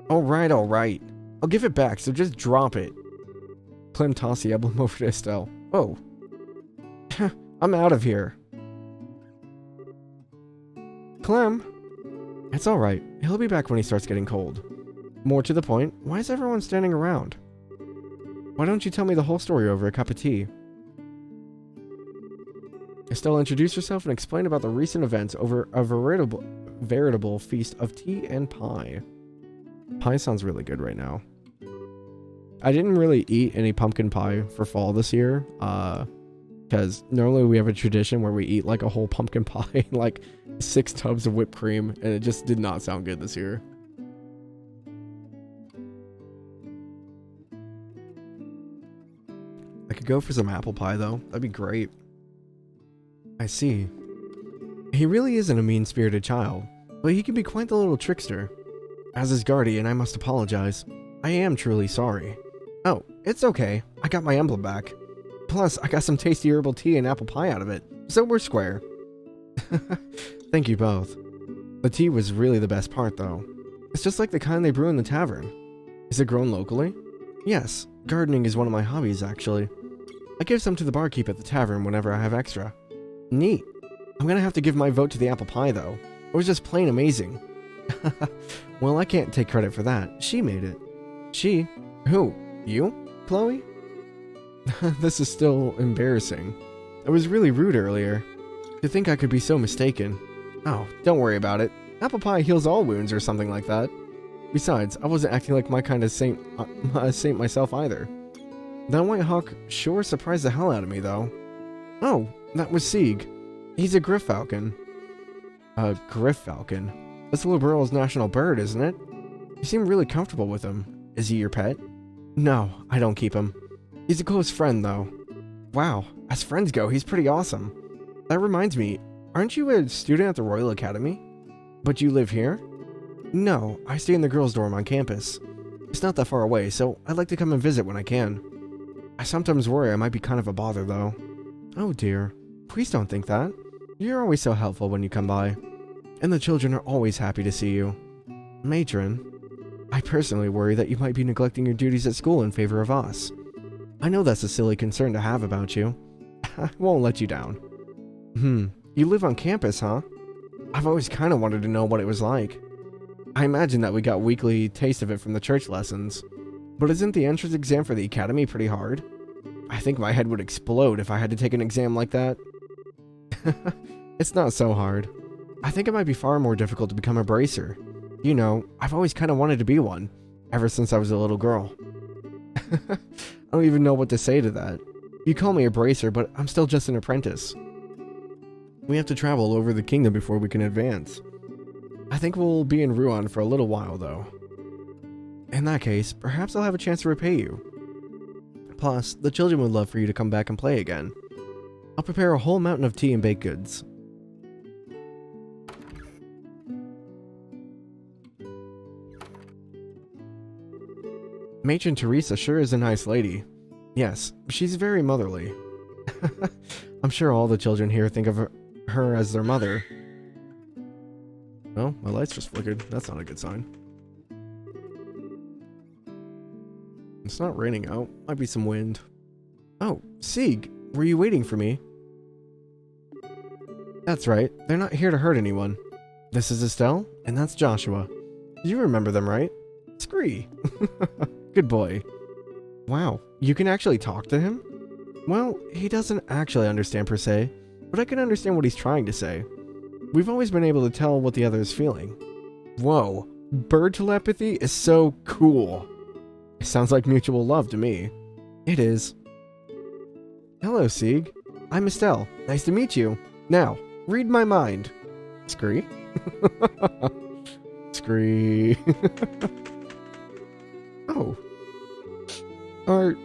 Alright, alright. I'll give it back, so just drop it. Clem tossed the emblem over to Estelle. Oh. I'm out of here. Clem. It's alright. He'll be back when he starts getting cold. More to the point, why is everyone standing around? Why don't you tell me the whole story over a cup of tea? Estelle introduced herself and explained about the recent events over a veritable feast of tea and pie. Pie sounds really good right now. I didn't really eat any pumpkin pie for fall this year, because normally we have a tradition where we eat like a whole pumpkin pie, like 6 tubs of whipped cream, and it just did not sound good this year. I could go for some apple pie though, that'd be great. I see. He really isn't a mean-spirited child, but he can be quite the little trickster. As his guardian, I must apologize. I am truly sorry. Oh, it's okay. I got my emblem back. Plus, I got some tasty herbal tea and apple pie out of it, so we're square. Thank you both. The tea was really the best part, though. It's just like the kind they brew in the tavern. Is it grown locally? Yes, gardening is one of my hobbies, actually. I give some to the barkeep at the tavern whenever I have extra. Neat. I'm gonna have to give my vote to the apple pie, though. It was just plain amazing. Well, I can't take credit for that. She made it. She? Who? You? Chloe? This is still embarrassing. I was really rude earlier. To think I could be so mistaken. Oh, don't worry about it. Apple pie heals all wounds or something like that. Besides, I wasn't acting like my kind of saint myself either. That White Hawk sure surprised the hell out of me, though. Oh, that was Sieg. He's a Griff Falcon. A Griff Falcon? That's the little girl's national bird, isn't it? You seem really comfortable with him. Is he your pet? No, I don't keep him. He's a close friend, though. Wow, as friends go, he's pretty awesome. That reminds me, aren't you a student at the Royal Academy? But you live here? No, I stay in the girls' dorm on campus. It's not that far away, so I'd like to come and visit when I can. I sometimes worry I might be kind of a bother, though. Oh dear, please don't think that. You're always so helpful when you come by. And the children are always happy to see you. Matron, I personally worry that you might be neglecting your duties at school in favor of us. I know that's a silly concern to have about you. I won't let you down. You live on campus, huh? I've always kind of wanted to know what it was like. I imagine that we got weekly taste of it from the church lessons. But isn't the entrance exam for the academy pretty hard? I think my head would explode if I had to take an exam like that. It's not so hard. I think it might be far more difficult to become a bracer. You know, I've always kind of wanted to be one, ever since I was a little girl. I don't even know what to say to that. You call me a bracer, but I'm still just an apprentice. We have to travel over the kingdom before we can advance. I think we'll be in Ruan for a little while, though. In that case, perhaps I'll have a chance to repay you. Plus, the children would love for you to come back and play again. I'll prepare a whole mountain of tea and baked goods. Matron Teresa sure is a nice lady. Yes, she's very motherly. I'm sure all the children here think of her as their mother. Oh, my lights just flickered. That's not a good sign. It's not raining out. Might be some wind. Oh, Sieg, were you waiting for me? That's right. They're not here to hurt anyone. This is Estelle, and that's Joshua. You remember them, right? Scree. Good boy. Wow, you can actually talk to him? Well, he doesn't actually understand per se, but I can understand what he's trying to say. We've always been able to tell what the other is feeling. Whoa, bird telepathy is so cool. It sounds like mutual love to me. It is. Hello, Sieg. I'm Estelle. Nice to meet you. Now, read my mind. Scree? Scree. Oh. Are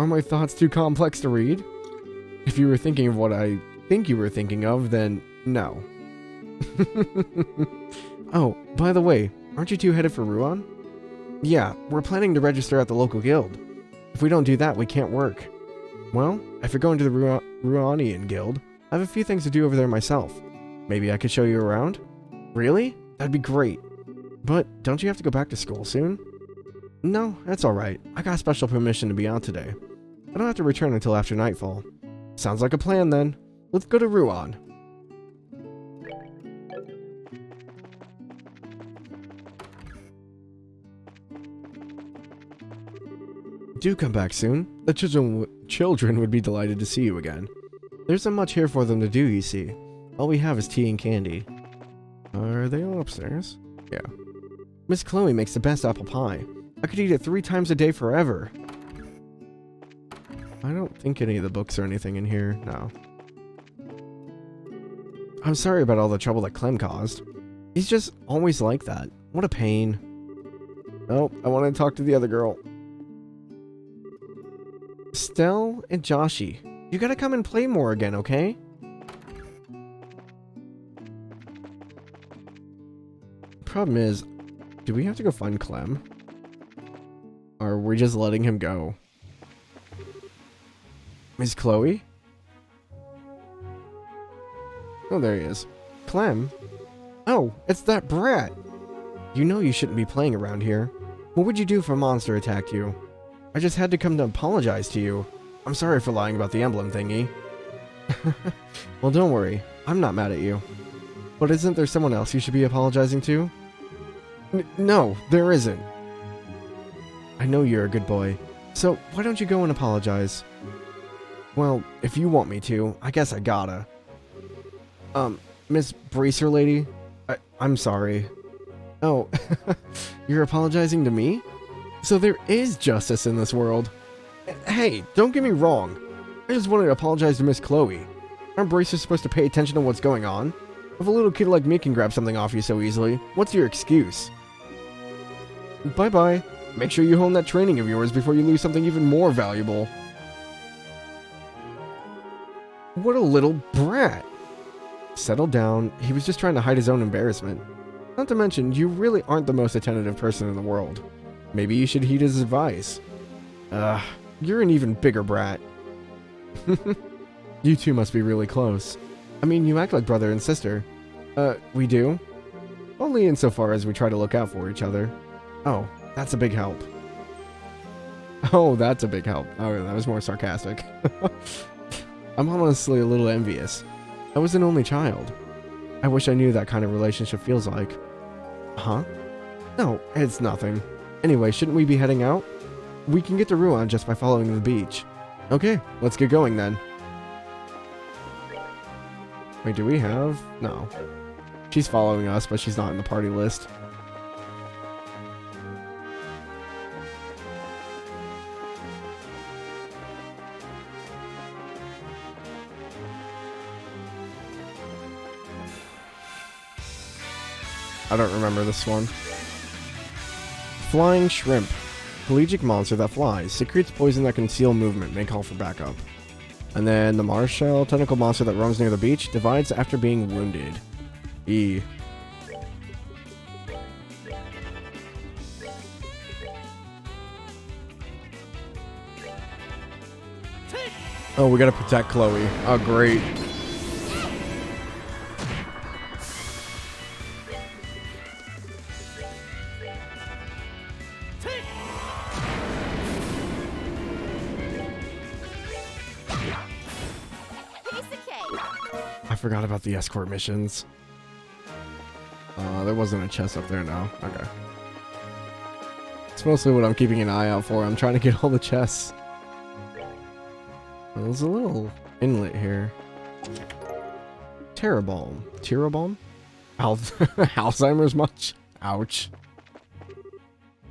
my thoughts too complex to read? If you were thinking of what I think you were thinking of, then no. Oh, by the way, aren't you two headed for Ruan? Yeah, we're planning to register at the local guild. If we don't do that, we can't work. Well, if you're going to the Ruanian Guild, I have a few things to do over there myself. Maybe I could show you around? Really? That'd be great. But don't you have to go back to school soon? No, that's alright. I got special permission to be out today. I don't have to return until after nightfall. Sounds like a plan then. Let's go to Ruan. Do come back soon. The children would be delighted to see you again. There isn't much here for them to do, you see. All we have is tea and candy. Are they all upstairs? Yeah. Miss Chloe makes the best apple pie. I could eat it 3 times a day forever. I don't think any of the books or anything in here. No. I'm sorry about all the trouble that Clem caused. He's just always like that. What a pain. Oh, I want to talk to the other girl. Stell and Joshi, you gotta come and play more again, okay? Problem is, do we have to go find Clem? Or are we just letting him go? Miss Chloe? Oh, there he is. Clem? Oh, it's that brat! You know you shouldn't be playing around here. What would you do if a monster attacked you? I just had to come to apologize to you. I'm sorry for lying about the emblem thingy. Well, don't worry. I'm not mad at you. But isn't there someone else you should be apologizing to? No, there isn't. I know you're a good boy. So, why don't you go and apologize? Well, if you want me to, I guess I gotta. Miss Bracer lady? I'm sorry. Oh, you're apologizing to me? So there is justice in this world. Hey, don't get me wrong. I just wanted to apologize to Miss Chloe. Aren't bracers supposed to pay attention to what's going on? If a little kid like me can grab something off you so easily, what's your excuse? Bye-bye. Make sure you hone that training of yours before you lose something even more valuable. What a little brat. Settle down. He was just trying to hide his own embarrassment. Not to mention, you really aren't the most attentive person in the world. Maybe you should heed his advice. You're an even bigger brat. You two must be really close. I mean, you act like brother and sister. We do? Only insofar as we try to look out for each other. Oh, that's a big help. Oh, that's a big help. Oh, that was more sarcastic. I'm honestly a little envious. I was an only child. I wish I knew that kind of relationship feels like. Huh? No, it's nothing. Anyway, shouldn't we be heading out? We can get to Ruan just by following the beach. Okay, let's get going then. Wait, do we have? No. She's following us, but she's not in the party list. I don't remember this one. Flying Shrimp. Pelagic monster that flies. Secretes poison that can seal movement. May call for backup. And then the Marsh Shell. Tentacle monster that roams near the beach. Divides after being wounded. E. Oh, we gotta protect Chloe. Oh, great. I forgot about the escort missions. There wasn't a chest up there now. Okay. It's mostly what I'm keeping an eye out for. I'm trying to get all the chests. There's a little inlet here. Terrabalm. Terrabalm? Alzheimer's much? Ouch.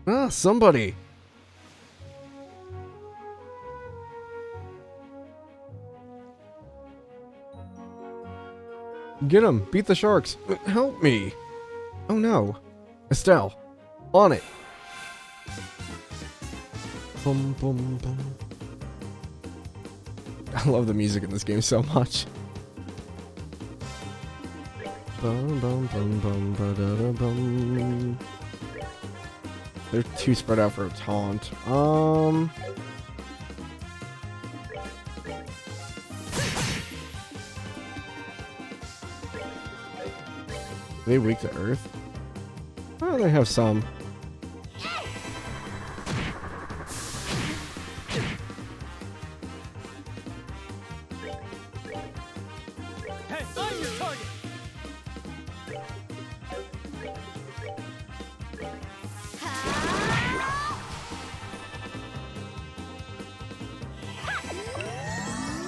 Ah, somebody! Get him! Beat the sharks! Help me! Oh no! Estelle! On it! Boom, boom, boom. I love the music in this game so much. Bum, bum, bum, bum, ba-da-da-bum. They're too spread out for a taunt. Are they weak to earth? Oh, they have some. Hey, I'm your target.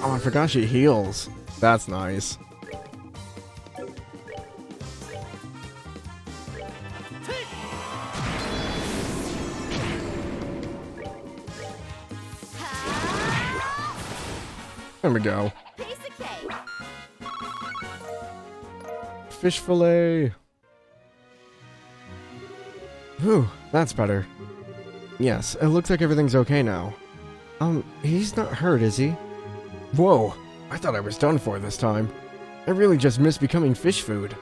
Oh, I forgot she heals. That's nice. There we go. Kiseki. Fish fillet. Whew, that's better. Yes, it looks like everything's okay now. He's not hurt, is he? Whoa, I thought I was done for this time. I really just missed becoming fish food.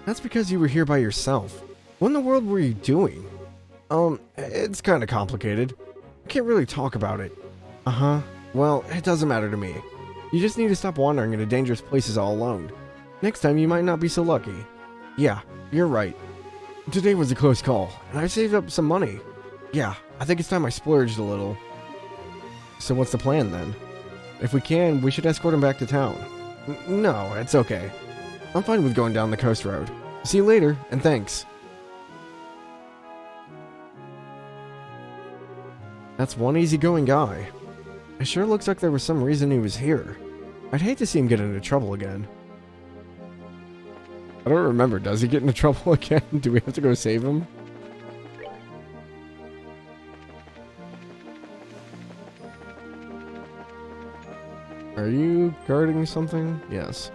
That's because you were here by yourself. What in the world were you doing? It's kinda complicated. I can't really talk about it. Uh-huh. Well, it doesn't matter to me. You just need to stop wandering into dangerous places all alone. Next time you might not be so lucky. Yeah, you're right. Today was a close call, and I saved up some money. Yeah, I think it's time I splurged a little. So what's the plan then? If we can, we should escort him back to town. No, it's okay. I'm fine with going down the coast road. See you later, and thanks. That's one easygoing guy. It sure looks like there was some reason he was here. I'd hate to see him get into trouble again. I don't remember, does he get into trouble again? Do we have to go save him? Are you guarding something? Yes.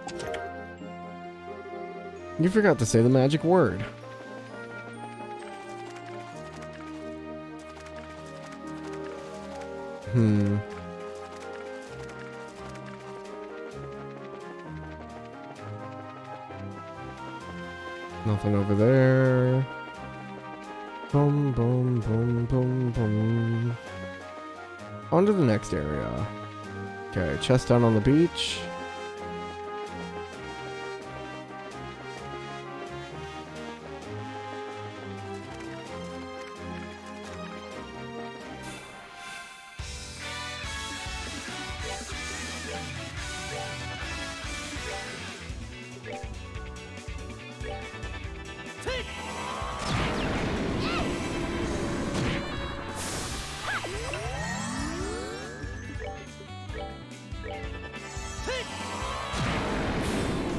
You forgot to say the magic word. Nothing over there. Boom, boom, boom, boom, boom. On to the next area. Okay, chest down on the beach.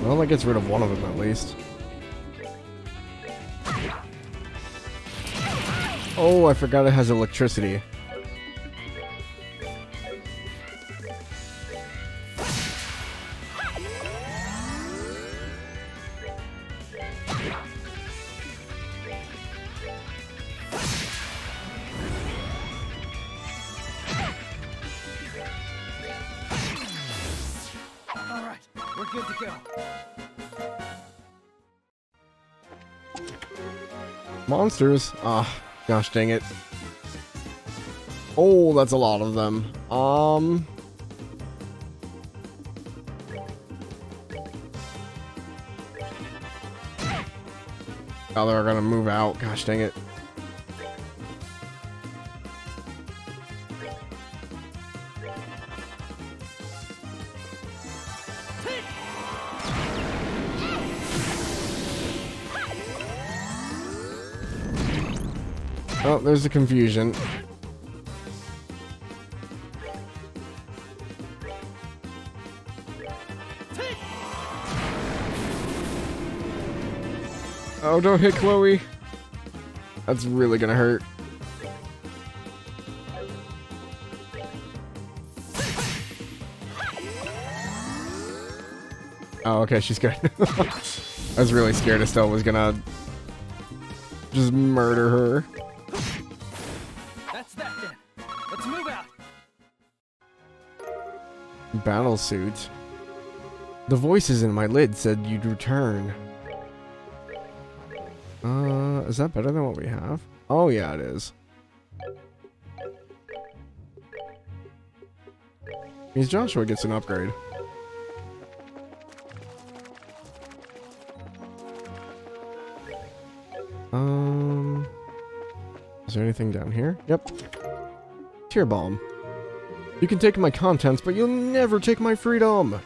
Well, that gets rid of one of them at least. Oh, I forgot it has electricity. All right, we're good to go. Monsters? Ah, gosh dang it. Oh, that's a lot of them. Oh, they're gonna move out. Gosh dang it. Oh, there's the confusion. Oh, don't hit Chloe. That's really gonna hurt. Oh, okay, she's good. I was really scared Estelle was gonna just murder her. That's that then. Let's move out. Battle suit. The voices in my lid said you'd return. Is that better than what we have? Oh yeah, it is. Means Joshua gets an upgrade. Is there anything down here? Yep. Tear bomb. You can take my contents, but you'll never take my freedom.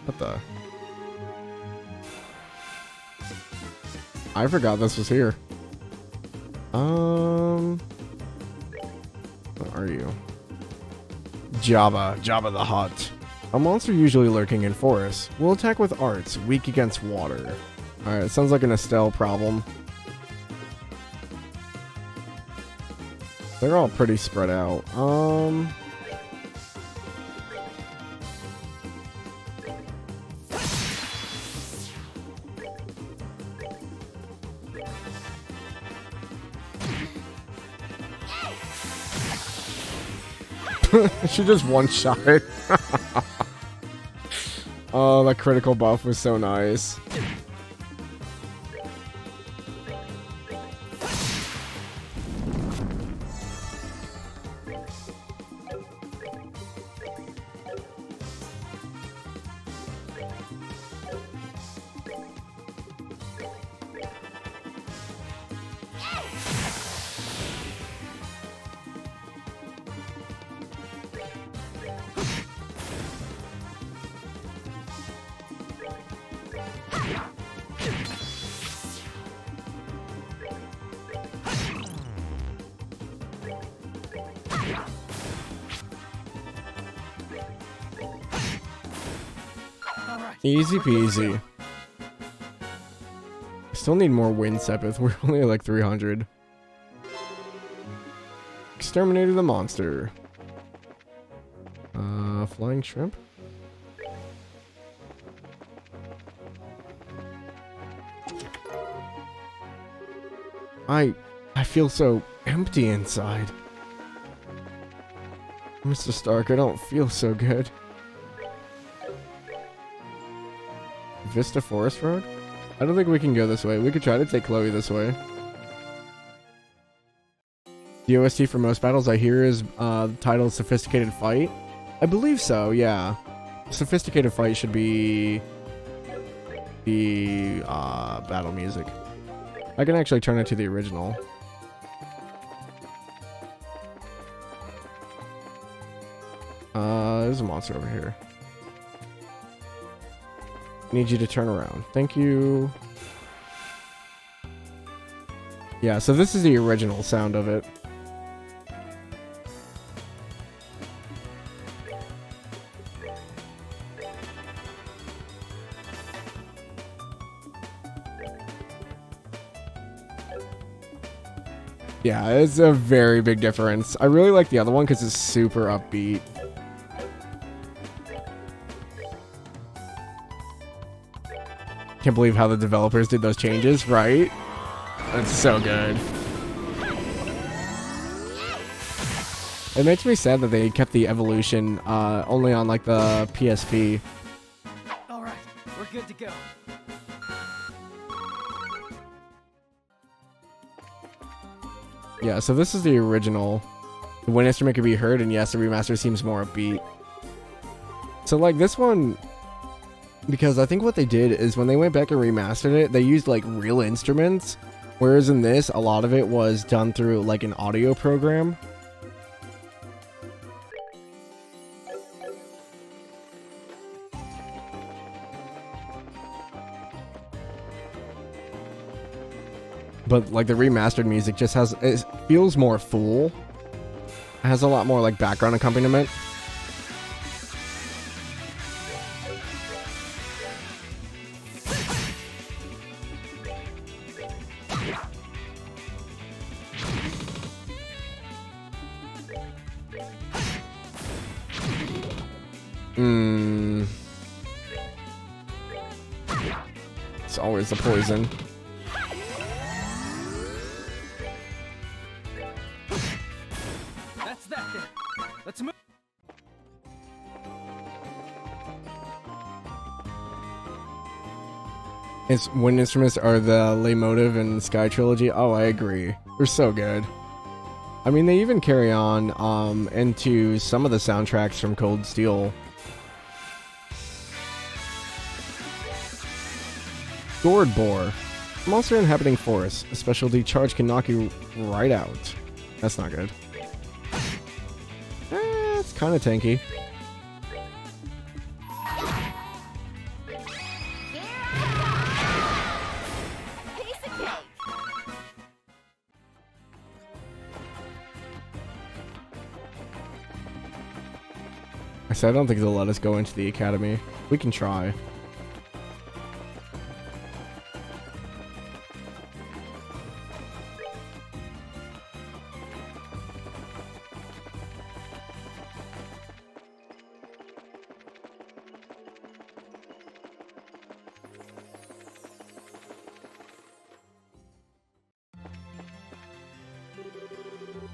What the? I forgot this was here. What are you? Jabba the Hutt. A monster usually lurking in forests. Will attack with arts, weak against water. Alright, sounds like an Estelle problem. They're all pretty spread out. She just one-shot it. Oh, that critical buff was so nice. Easy peasy. Still need more wind sepith. We're only at like 300. Exterminated the monster. Flying shrimp. I feel so empty inside. Mr. Stark, I don't feel so good. Vista Forest Road? I don't think we can go this way. We could try to take Chloe this way. The OST for most battles I hear is titled Sophisticated Fight. I believe so, yeah. Sophisticated Fight should be the battle music. I can actually turn it to the original. There's a monster over here. Need you to turn around. Thank you. Yeah, so this is the original sound of it. Yeah, it's a very big difference. I really like the other one because it's super upbeat. Can't believe how the developers did those changes, right? That's so good. It makes me sad that they kept the evolution only on like the PSP. All right, we're good to go. Yeah, so this is the original. The wind instrument can be heard, and yes, the remaster seems more upbeat. So like this one, because I think what they did is when they went back and remastered it, they used like real instruments, whereas in this, a lot of it was done through like an audio program. But like the remastered music just has, it feels more full. It has a lot more like background accompaniment. It's always the poison. That's that then. Let's move. Its wind instruments are the leitmotif in Sky Trilogy. Oh, I agree. They're so good. I mean, they even carry on into some of the soundtracks from Cold Steel. Gourd Boar. Monster inhabiting forest. A specialty charge can knock you right out. That's not good. It's kind of tanky. Piece of cake. I said I don't think they'll let us go into the academy. We can try.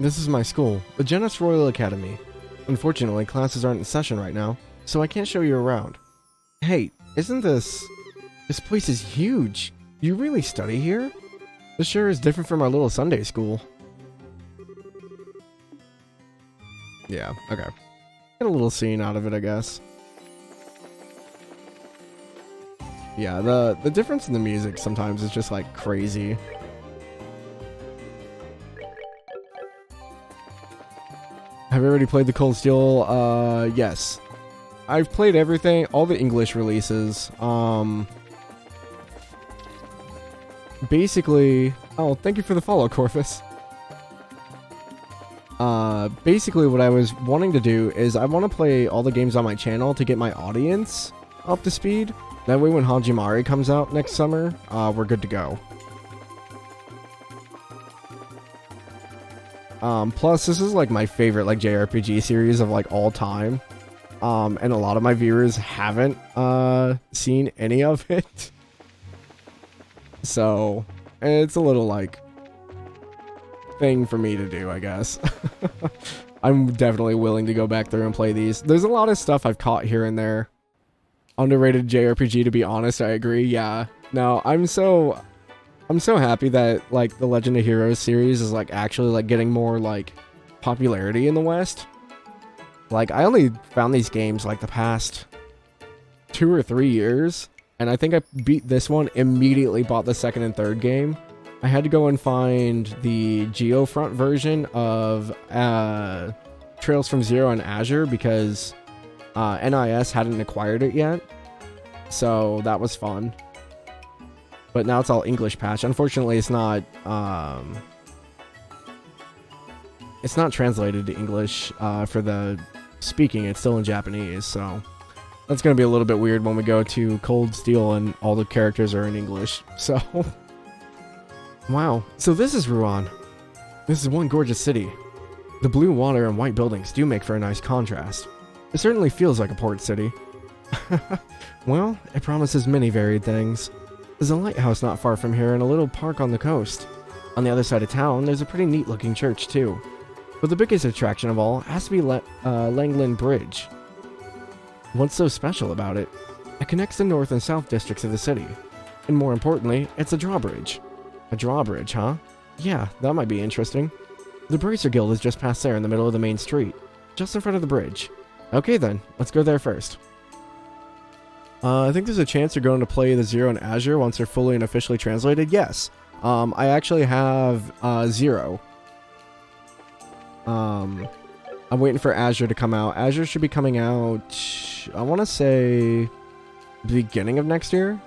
This is my school, the Genis Royal Academy. Unfortunately, classes aren't in session right now, so I can't show you around. Hey, isn't this... This place is huge. You really study here? This sure is different from our little Sunday school. Yeah, okay. Get a little scene out of it, I guess. Yeah, the difference in the music sometimes is just like crazy. Have you already played the Cold Steel? Yes. I've played everything, all the English releases. Basically... Oh, thank you for the follow, Corvus. Basically what I was wanting to do is I want to play all the games on my channel to get my audience up to speed. That way when Hajimari comes out next summer, we're good to go. Plus, this is like my favorite like JRPG series of like all time. And a lot of my viewers haven't seen any of it. So, it's a little like thing for me to do, I guess. I'm definitely willing to go back through and play these. There's a lot of stuff I've caught here and there. Underrated JRPG, to be honest, I agree. Yeah. No, I'm so happy that like the Legend of Heroes series is like actually like getting more like popularity in the West. Like I only found these games like the past 2 or 3 years, and I think I beat this one, immediately bought the second and third game. I had to go and find the Geofront version of Trails from Zero and Azure because NIS hadn't acquired it yet. So that was fun. But now it's all English patch. Unfortunately, it's not translated to English for the speaking. It's still in Japanese, so that's going to be a little bit weird when we go to Cold Steel and all the characters are in English. So, wow. So this is Ruan. This is one gorgeous city. The blue water and white buildings do make for a nice contrast. It certainly feels like a port city. Well, it promises many varied things. There's a lighthouse not far from here and a little park on the coast. On the other side of town, there's a pretty neat looking church too. But the biggest attraction of all has to be Langland Bridge. What's so special about it? It connects the north and south districts of the city. And more importantly, it's a drawbridge. A drawbridge, huh? Yeah, that might be interesting. The Bracer Guild is just past there in the middle of the main street. Just in front of the bridge. Okay then, let's go there first. I think there's a chance you're going to play the Zero and Azure once they're fully and officially translated. Yes. I actually have Zero. I'm waiting for Azure to come out. Azure should be coming out, I want to say, beginning of next year.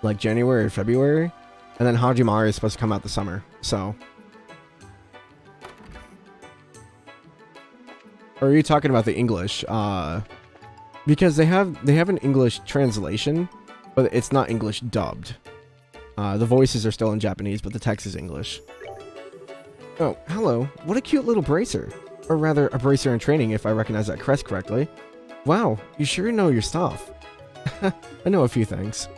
Like January or February. And then Hajimari is supposed to come out this summer. So. Or are you talking about the English? Because they have an English translation, but it's not English dubbed. The voices are still in Japanese, but the text is English. Oh, hello. What a cute little bracer. Or rather, a bracer in training if I recognize that crest correctly. Wow, you sure know your stuff. I know a few things.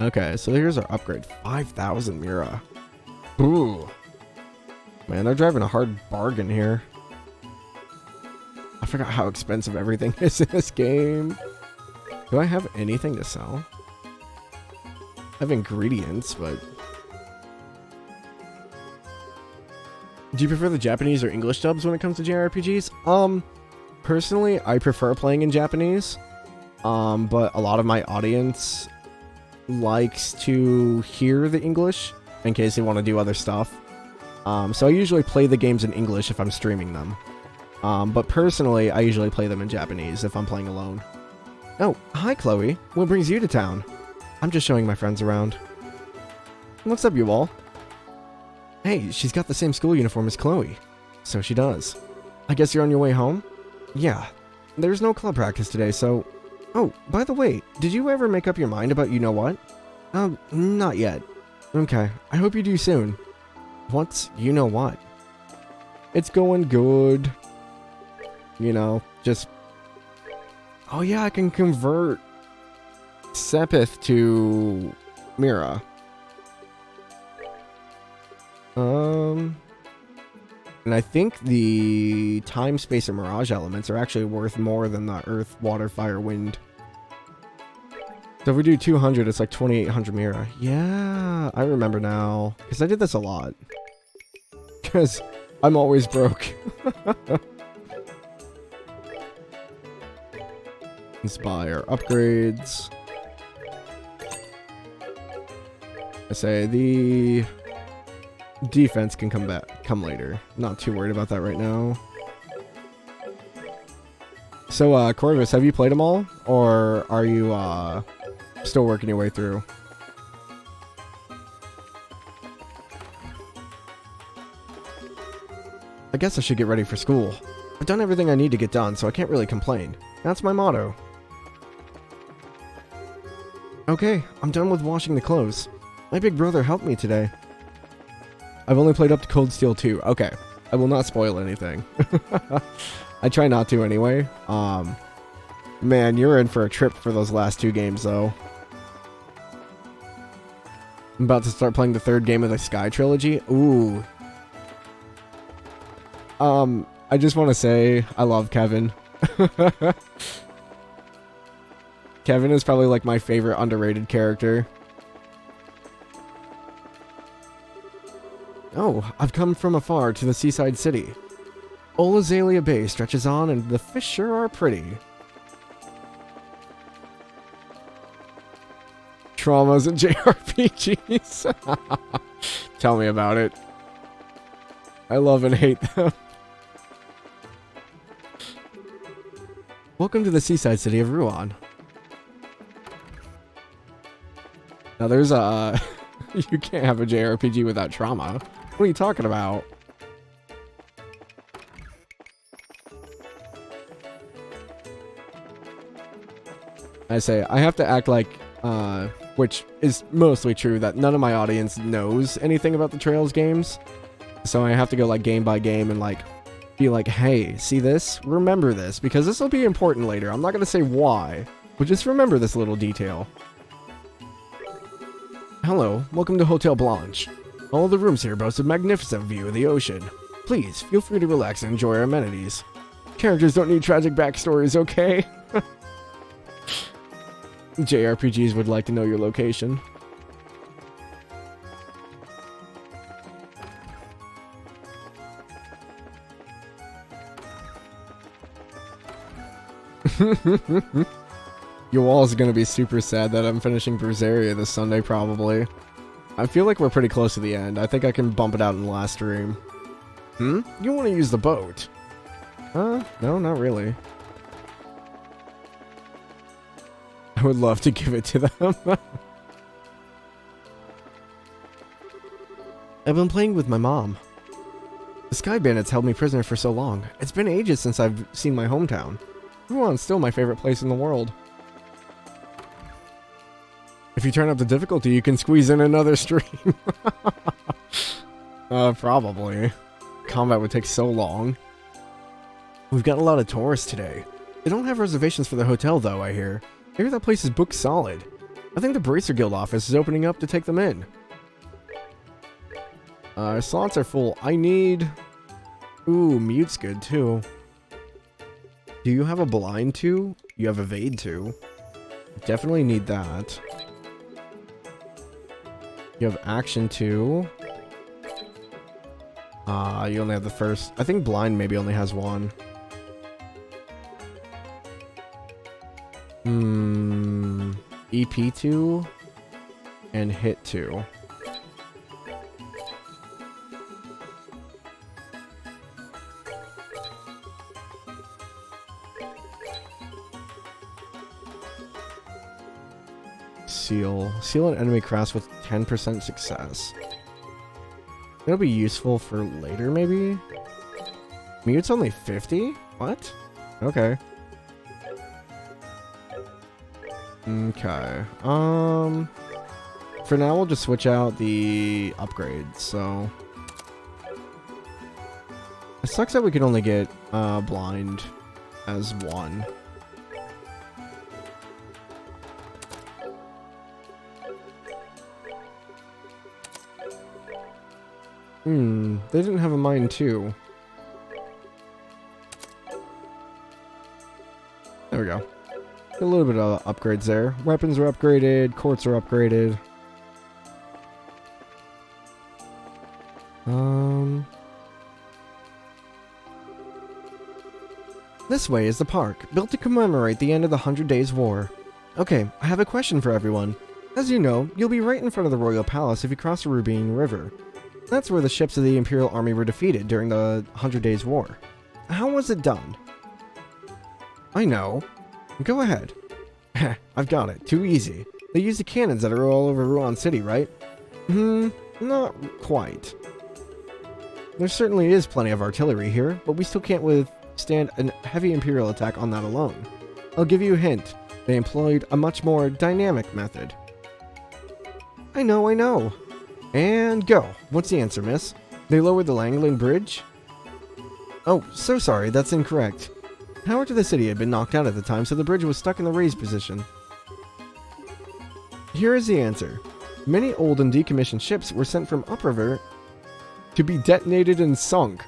Okay, so here's our upgrade. 5,000 Mira. Ooh. Man, they're driving a hard bargain here. I forgot how expensive everything is in this game. Do I have anything to sell? I have ingredients, but... Do you prefer the Japanese or English dubs when it comes to JRPGs? Personally, I prefer playing in Japanese. But a lot of my audience likes to hear the English in case they want to do other stuff. So I usually play the games in English if I'm streaming them. But personally, I usually play them in Japanese if I'm playing alone. Oh, hi Chloe. What brings you to town? I'm just showing my friends around. What's up, you all? Hey, she's got the same school uniform as Chloe. So she does. I guess you're on your way home? Yeah. There's no club practice today, so... Oh, by the way, did you ever make up your mind about you-know-what? Not yet. Okay, I hope you do soon. What's you-know-what? It's going good. You know, just... Oh yeah, I can convert Sepith to Mira. And I think the time, space, and mirage elements are actually worth more than the earth, water, fire, wind. So if we do 200, it's like 2,800 Mira. Yeah, I remember now. Because I did this a lot. Because I'm always broke. Inspire upgrades. I say the defense can come later. Not too worried about that right now. So, Corvus, have you played them all? Or are you, still working your way through? I guess I should get ready for school. I've done everything I need to get done, so I can't really complain. That's my motto. Okay, I'm done with washing the clothes. My big brother helped me today. I've only played up to Cold Steel 2. Okay, I will not spoil anything. I try not to anyway. Man, you're in for a trip for those last two games, though. I'm about to start playing the third game of the Sky Trilogy. Ooh. I just want to say, I love Kevin. Kevin is probably like my favorite underrated character. Oh, I've come from afar to the seaside city. Old Azalea Bay stretches on and the fish sure are pretty. Traumas in JRPGs. Tell me about it. I love and hate them. Welcome to the seaside city of Ruan. Now there's a... You can't have a JRPG without trauma. What are you talking about? I say, I have to act like, which is mostly true, that none of my audience knows anything about the Trails games. So I have to go like game by game and like be like, hey, see this? Remember this, because this will be important later. I'm not going to say why, but just remember this little detail. Hello, welcome to Hotel Blanche. All the rooms here boast a magnificent view of the ocean. Please, feel free to relax and enjoy our amenities. Characters don't need tragic backstories, okay? JRPGs would like to know your location. Your wall's gonna be super sad that I'm finishing Berseria this Sunday, probably. I feel like we're pretty close to the end. I think I can bump it out in the last stream. You want to use the boat? No, not really. I would love to give it to them. I've been playing with my mom. The Sky Bandits held me prisoner for so long. It's been ages since I've seen my hometown. Ruan's still my favorite place in the world. If you turn up the difficulty, you can squeeze in another stream. Probably. combat would take so long. We've got a lot of tourists today. They don't have reservations for the hotel, though, I hear. I hear that place is booked solid. I think the Bracer Guild office is opening up to take them in. Slots are full. I need... Ooh, mute's good, too. Do you have a blind, too? You have evade, too. Definitely need that. You have action, too. You only have the first. I think blind maybe only has one. EP 2 and hit 2. Seal an enemy crafts with 10% success. It'll be useful for later, maybe? Mute's only 50? What? Okay. Okay. For now, we'll just switch out the upgrades, so... It sucks that we can only get blind as one. They didn't have a mine too. There we go. A little bit of upgrades there. Weapons are upgraded, courts are upgraded. This way is the park, built to commemorate the end of the 100 Days War. Okay, I have a question for everyone. As you know, you'll be right in front of the Royal Palace if you cross the Rubine River. That's where the ships of the Imperial Army were defeated during the 100 Days War. How was it done? I know. Go ahead. I've got it. Too easy. They use the cannons that are all over Ruan City, right? Not quite. There certainly is plenty of artillery here, but we still can't withstand a heavy Imperial attack on that alone. I'll give you a hint. They employed a much more dynamic method. I know. And go. What's the answer, miss? They lowered the Langland Bridge? Oh, so sorry, that's incorrect. Power to the city had been knocked out at the time, so the bridge was stuck in the raised position. Here is the answer. Many old and decommissioned ships were sent from upriver to be detonated and sunk.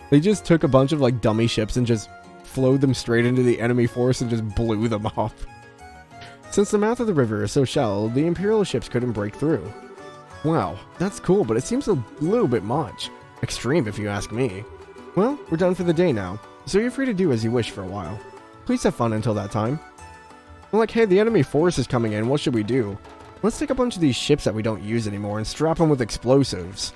They just took a bunch of like dummy ships and just flowed them straight into the enemy force and just blew them up. Since the mouth of the river is so shallow, the Imperial ships couldn't break through. Wow, that's cool, but it seems a little bit much. Extreme, if you ask me. Well, we're done for the day now, so you're free to do as you wish for a while. Please have fun until that time. Well, like, hey, the enemy force is coming in, what should we do? Let's take a bunch of these ships that we don't use anymore and strap them with explosives.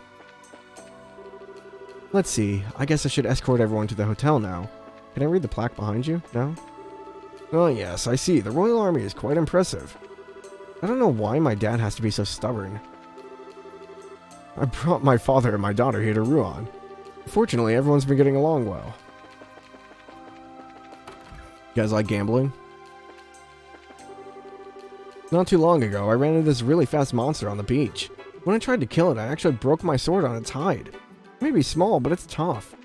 Let's see, I guess I should escort everyone to the hotel now. Can I read the plaque behind you? No? Oh yes, I see. The Royal Army is quite impressive. I don't know why my dad has to be so stubborn. I brought my father and my daughter here to Ruan. Fortunately, everyone's been getting along well. You guys like gambling? Not too long ago, I ran into this really fast monster on the beach. When I tried to kill it, I actually broke my sword on its hide. It may be small, but it's tough.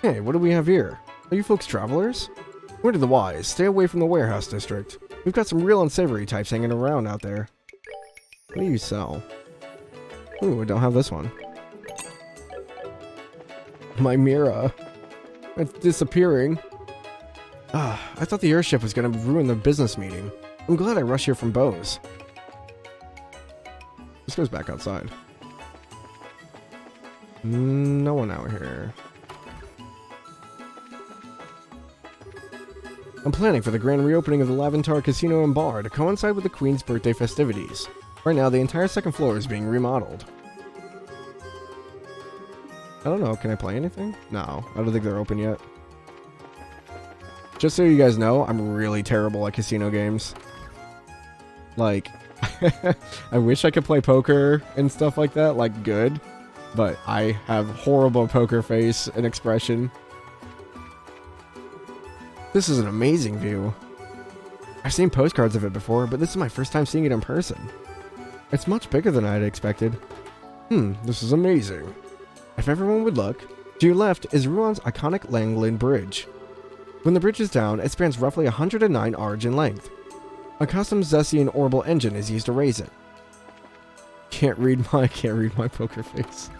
Hey, what do we have here? Are you folks travelers? Word to the wise, stay away from the warehouse district. We've got some real unsavory types hanging around out there. What do you sell? Ooh, I don't have this one. My Mira. It's disappearing. I thought the airship was going to ruin the business meeting. I'm glad I rushed here from Bose. This goes back outside. No one out here. I'm planning for the grand reopening of the Laventar Casino and Bar to coincide with the Queen's birthday festivities. Right now, the entire second floor is being remodeled. I don't know, can I play anything? No, I don't think they're open yet. Just so you guys know, I'm really terrible at casino games. Like, I wish I could play poker and stuff like that, like good. But I have horrible poker face and expression. This is an amazing view. I've seen postcards of it before, but this is my first time seeing it in person. It's much bigger than I had expected. This is amazing. If everyone would look, to your left is Ruan's iconic Langland Bridge. When the bridge is down, it spans roughly 109 arj in length. A custom Zessian orbital engine is used to raise it. Can't read my poker face.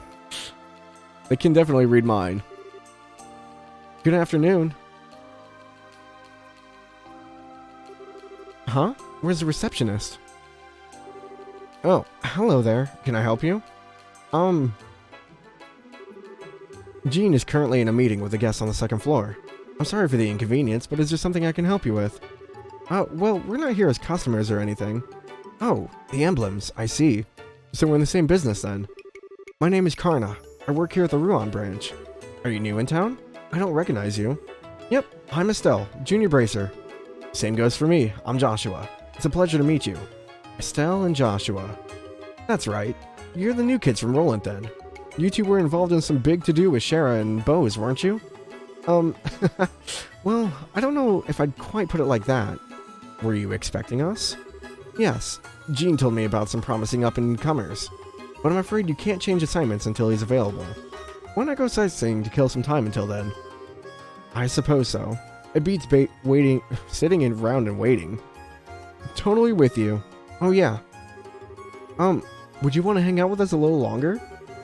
They can definitely read mine. Good afternoon. Huh? Where's the receptionist? Oh, hello there. Can I help you? Jean is currently in a meeting with a guest on the second floor. I'm sorry for the inconvenience, but is there something I can help you with? Well, we're not here as customers or anything. Oh, the emblems, I see. So we're in the same business then. My name is Karna. I work here at the Ruan branch. Are you new in town? I don't recognize you. Yep, I'm Estelle, junior bracer. Same goes for me. I'm Joshua. It's a pleasure to meet you. Estelle and Joshua. That's right. You're the new kids from Roland then. You two were involved in some big to-do with Shara and Bose, weren't you? Well, I don't know if I'd quite put it like that. Were you expecting us? Yes. Jean told me about some promising up-and-comers. But I'm afraid you can't change assignments until he's available. Why not go sightseeing to kill some time until then? I suppose so. It beats sitting around and waiting. Totally with you. Oh yeah. Would you want to hang out with us a little longer?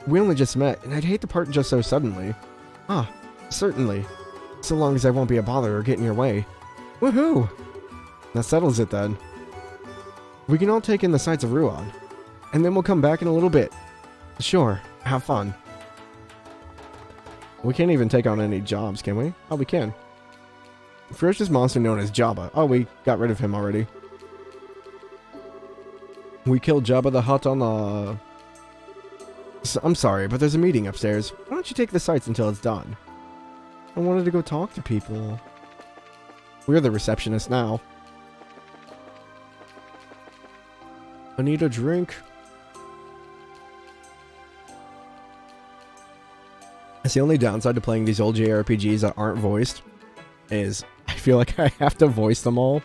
We only just met, and I'd hate to part just so suddenly. Ah, certainly. So long as I won't be a bother or get in your way. Woohoo! That settles it then. We can all take in the sights of Ruan, and then we'll come back in a little bit. Sure, have fun. We can't even take on any jobs, can we? Oh, we can. Ferocious monster known as Jabba. Oh, we got rid of him already. We killed Jabba the Hutt on the... I'm sorry, but there's a meeting upstairs. Why don't you take the sights until it's done? I wanted to go talk to people. We're the receptionist now. I need a drink. That's the only downside to playing these old JRPGs that aren't voiced, is I feel like I have to voice them all,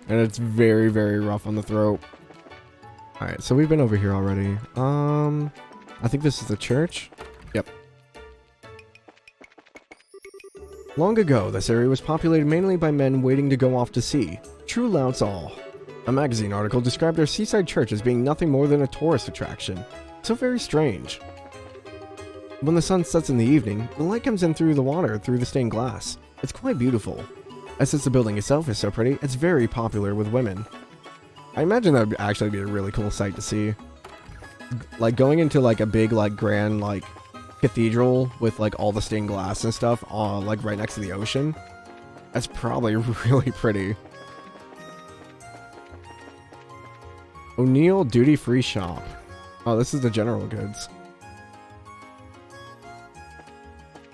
and it's very, very rough on the throat. Alright, so we've been over here already. I think this is the church. Yep. Long ago, this area was populated mainly by men waiting to go off to sea. True louts all. A magazine article described our seaside church as being nothing more than a tourist attraction. So very strange. When the sun sets in the evening, the light comes in through the water through the stained glass. It's quite beautiful. And since the building itself is so pretty, it's very popular with women. I imagine that would actually be a really cool sight to see. Like going into like a big like grand like cathedral with like all the stained glass and stuff like right next to the ocean. That's probably really pretty. O'Neill Duty Free Shop. Oh, this is the general goods.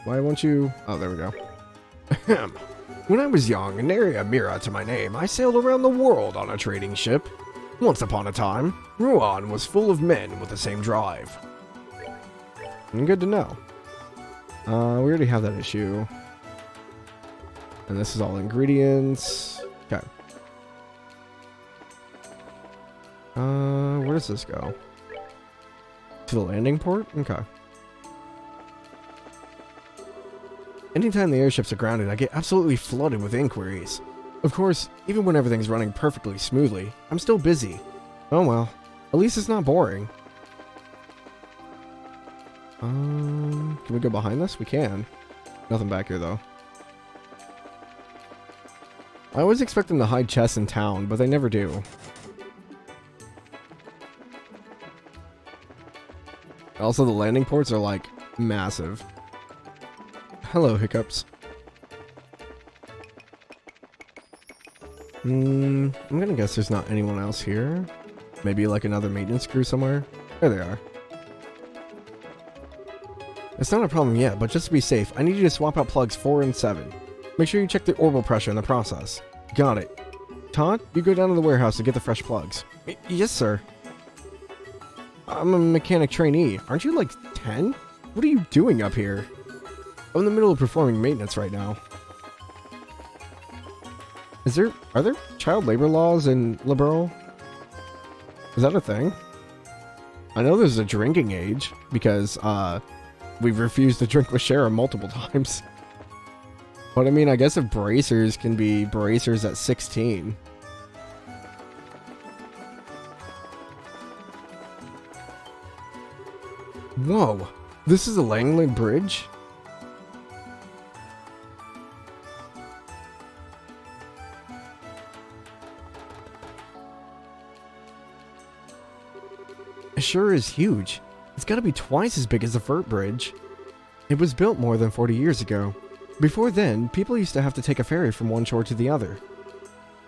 Why won't you... Oh, there we go. When I was young, Manoria Mira to my name, I sailed around the world on a trading ship. Once upon a time, Ruan was full of men with the same drive. Good to know. We already have that issue. And this is all ingredients. Okay. Where does this go? To the landing port? Okay. Anytime the airships are grounded, I get absolutely flooded with inquiries. Of course, even when everything's running perfectly smoothly, I'm still busy. Oh well, at least it's not boring. Can we go behind this? We can. Nothing back here though. I always expect them to hide chests in town, but they never do. Also, the landing ports are like massive. Hello, hiccups. I'm gonna guess there's not anyone else here. Maybe like another maintenance crew somewhere. There they are. It's not a problem yet, but just to be safe, I need you to swap out plugs 4 and 7. Make sure you check the orbital pressure in the process. Got it. Todd, you go down to the warehouse to get the fresh plugs. Yes, sir. I'm a mechanic trainee. Aren't you like 10? What are you doing up here? I'm in the middle of performing maintenance right now. Are there child labor laws in Liberal? Is that a thing? I know there's a drinking age because we've refused to drink with Shara multiple times. But I mean, I guess if bracers can be bracers at 16. Whoa, this is a Langley Bridge? It sure is huge. It's gotta be twice as big as the Furt Bridge. It was built more than 40 years ago. Before then, people used to have to take a ferry from one shore to the other.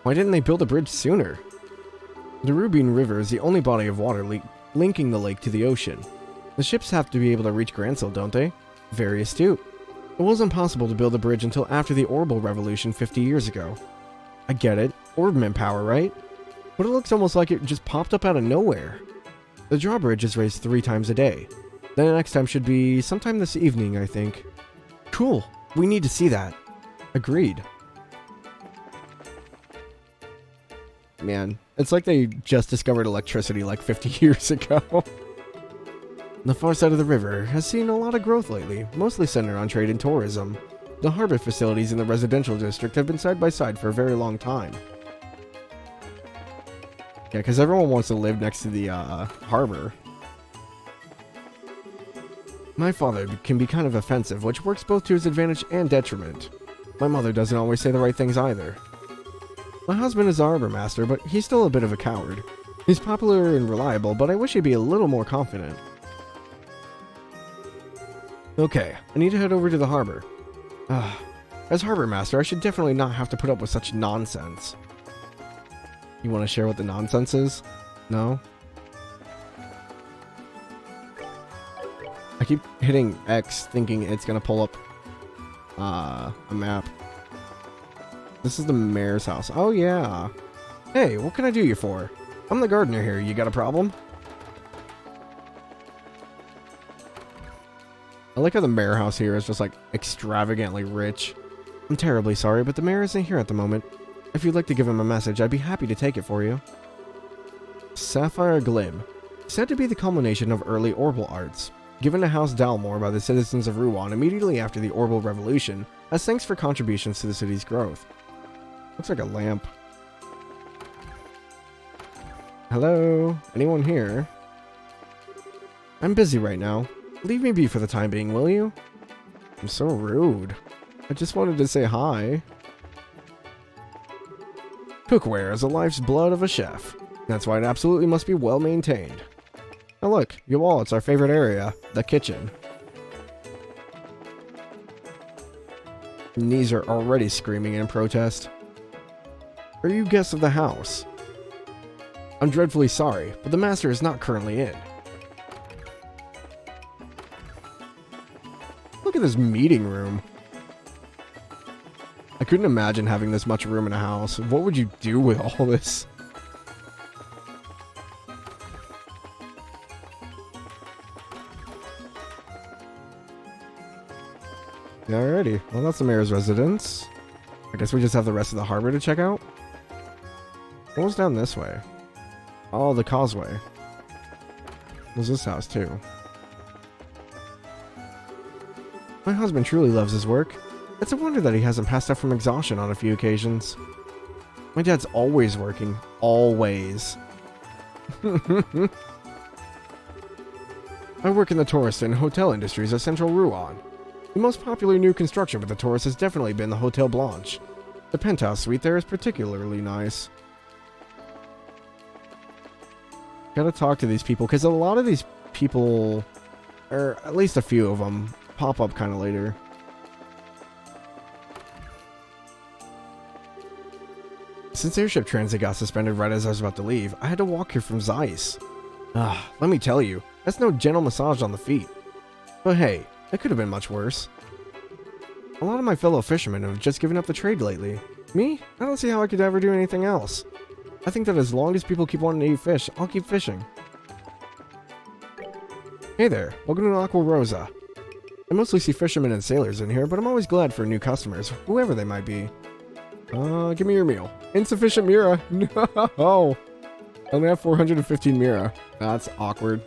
Why didn't they build a bridge sooner? The Rubine River is the only body of water linking the lake to the ocean. The ships have to be able to reach Gransel, don't they? Very astute. It wasn't possible to build a bridge until after the Orbital Revolution 50 years ago. I get it. Orbman power, right? But it looks almost like it just popped up out of nowhere. The drawbridge is raised 3 times a day. Then the next time should be sometime this evening, I think. Cool. We need to see that. Agreed. Man, it's like they just discovered electricity like 50 years ago. The far side of the river has seen a lot of growth lately, mostly centered on trade and tourism. The harbor facilities in the residential district have been side by side for a very long time. Yeah, because everyone wants to live next to the harbor. My father can be kind of offensive, which works both to his advantage and detriment. My mother doesn't always say the right things either. My husband is a harbor master, but he's still a bit of a coward. He's popular and reliable, but I wish he'd be a little more confident. Okay, I need to head over to the harbor. As harbor master, I should definitely not have to put up with such nonsense. You want to share what the nonsense is? No? I keep hitting X thinking it's going to pull up a map. This is the mayor's house. Oh, yeah. Hey, what can I do you for? I'm the gardener here. You got a problem? I like how the mayor house here is just like extravagantly rich. I'm terribly sorry, but the mayor isn't here at the moment. If you'd like to give him a message, I'd be happy to take it for you. Sapphire Glim. Said to be the culmination of early Orbital arts. Given to House Jalmoc by the citizens of Ruan immediately after the Orbital Revolution, as thanks for contributions to the city's growth. Looks like a lamp. Hello? Anyone here? I'm busy right now. Leave me be for the time being, will you? I'm so rude. I just wanted to say hi. Cookware is the life's blood of a chef. That's why it absolutely must be well maintained. Now look, your wallet's our favorite area, the kitchen. Knees are already screaming in protest. Are you guests of the house? I'm dreadfully sorry, but the master is not currently in. Look at this meeting room. I couldn't imagine having this much room in a house. What would you do with all this? Alrighty, well that's the mayor's residence. I guess we just have the rest of the harbor to check out. What was down this way? Oh, the causeway. There's this house too. My husband truly loves his work. It's a wonder that he hasn't passed out from exhaustion on a few occasions. My dad's always working. Always. I work in the tourist and hotel industries at Central Ruan. The most popular new construction with the tourists has definitely been the Hotel Blanche. The penthouse suite there is particularly nice. Gotta talk to these people, because a lot of these people, or at least a few of them, pop up kind of later. Since airship transit got suspended right as I was about to leave, I had to walk here from Zeiss. Let me tell you, that's no gentle massage on the feet. But hey, it could have been much worse. A lot of my fellow fishermen have just given up the trade lately. Me? I don't see how I could ever do anything else. I think that as long as people keep wanting to eat fish, I'll keep fishing. Hey there, welcome to Aqua Rosa. I mostly see fishermen and sailors in here, but I'm always glad for new customers, whoever they might be. Give me your meal. Insufficient Mira. No. I only have 415 Mira. That's awkward.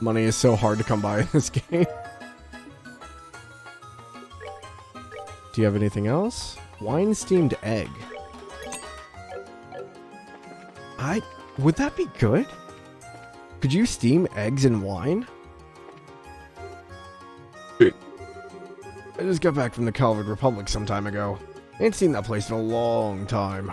Money is so hard to come by in this game. Do you have anything else? Wine steamed egg. Would that be good? Could you steam eggs in wine? I just got back from the Calvard Republic some time ago. Ain't seen that place in a long time.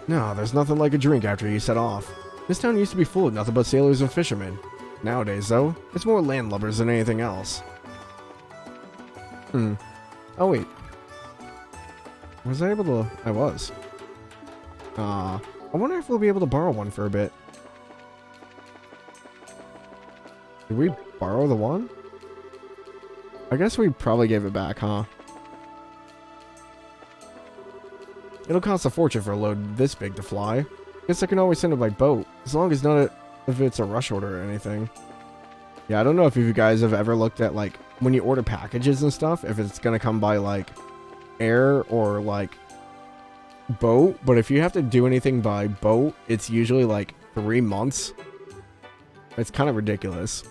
No, there's nothing like a drink after you set off. This town used to be full of nothing but sailors and fishermen. Nowadays, though, it's more landlubbers than anything else. Oh, wait. Was I able to... I was. I wonder if we'll be able to borrow one for a bit. Did we borrow the one? I guess we probably gave it back, huh? It'll cost a fortune for a load this big to fly. Guess I can always send it by boat, as long as none of it's a rush order or anything. Yeah, I don't know if you guys have ever looked at, like, when you order packages and stuff, if it's gonna come by, like, air or, like, boat. But if you have to do anything by boat, it's usually, like, 3 months. It's kind of ridiculous.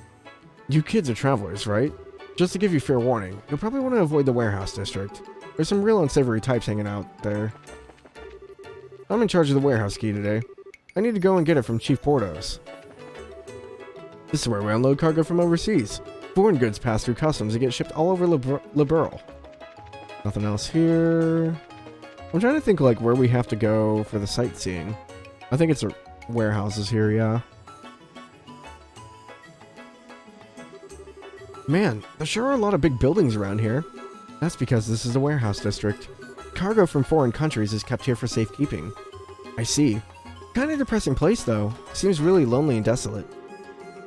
You kids are travelers, right? Just to give you fair warning, you'll probably want to avoid the warehouse district. There's some real unsavory types hanging out there. I'm in charge of the warehouse key today. I need to go and get it from Chief Portos. This is where we unload cargo from overseas. Foreign goods pass through customs and get shipped all over Liberal. Nothing else here. I'm trying to think like where we have to go for the sightseeing. I think it's warehouses here, yeah. Man, there sure are a lot of big buildings around here. That's because this is a warehouse district. Cargo from foreign countries is kept here for safekeeping. I see. Kind of depressing place though. Seems really lonely and desolate.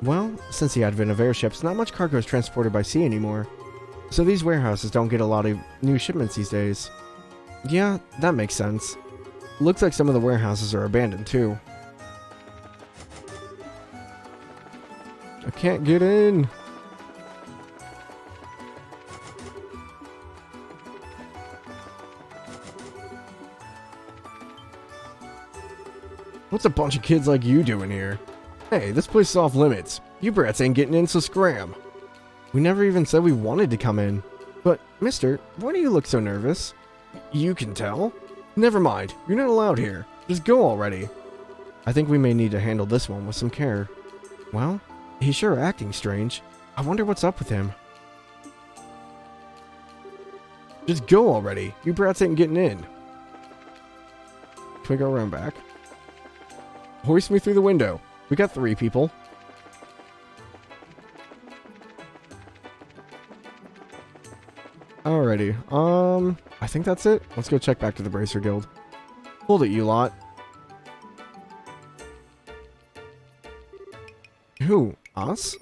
Well, since the advent of airships, not much cargo is transported by sea anymore. So these warehouses don't get a lot of new shipments these days. Yeah, that makes sense. Looks like some of the warehouses are abandoned too. I can't get in. What's a bunch of kids like you doing here? Hey, this place is off limits. You brats ain't getting in, so scram. We never even said we wanted to come in. But, mister, why do you look so nervous? You can tell. Never mind, you're not allowed here. Just go already. I think we may need to handle this one with some care. Well, he's sure acting strange. I wonder what's up with him. Just go already. You brats ain't getting in. Can we go around back? Hoist me through the window. We got 3 people. Alrighty. I think that's it. Let's go check back to the Bracer Guild. Hold it, you lot. Who? Us?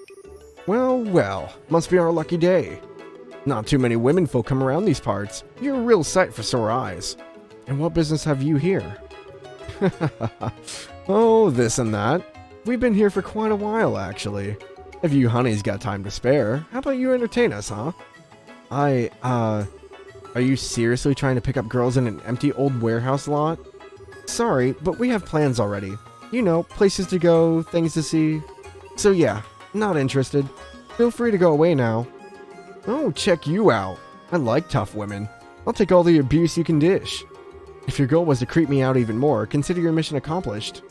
Well, well. Must be our lucky day. Not too many women folk come around these parts. You're a real sight for sore eyes. And what business have you here? Oh, this and that. We've been here for quite a while, actually. If you honeys got time to spare, how about you entertain us, huh? Are you seriously trying to pick up girls in an empty old warehouse lot? Sorry, but we have plans already. You know, places to go, things to see. So yeah, not interested. Feel free to go away now. Oh, check you out. I like tough women. I'll take all the abuse you can dish. If your goal was to creep me out even more, consider your mission accomplished.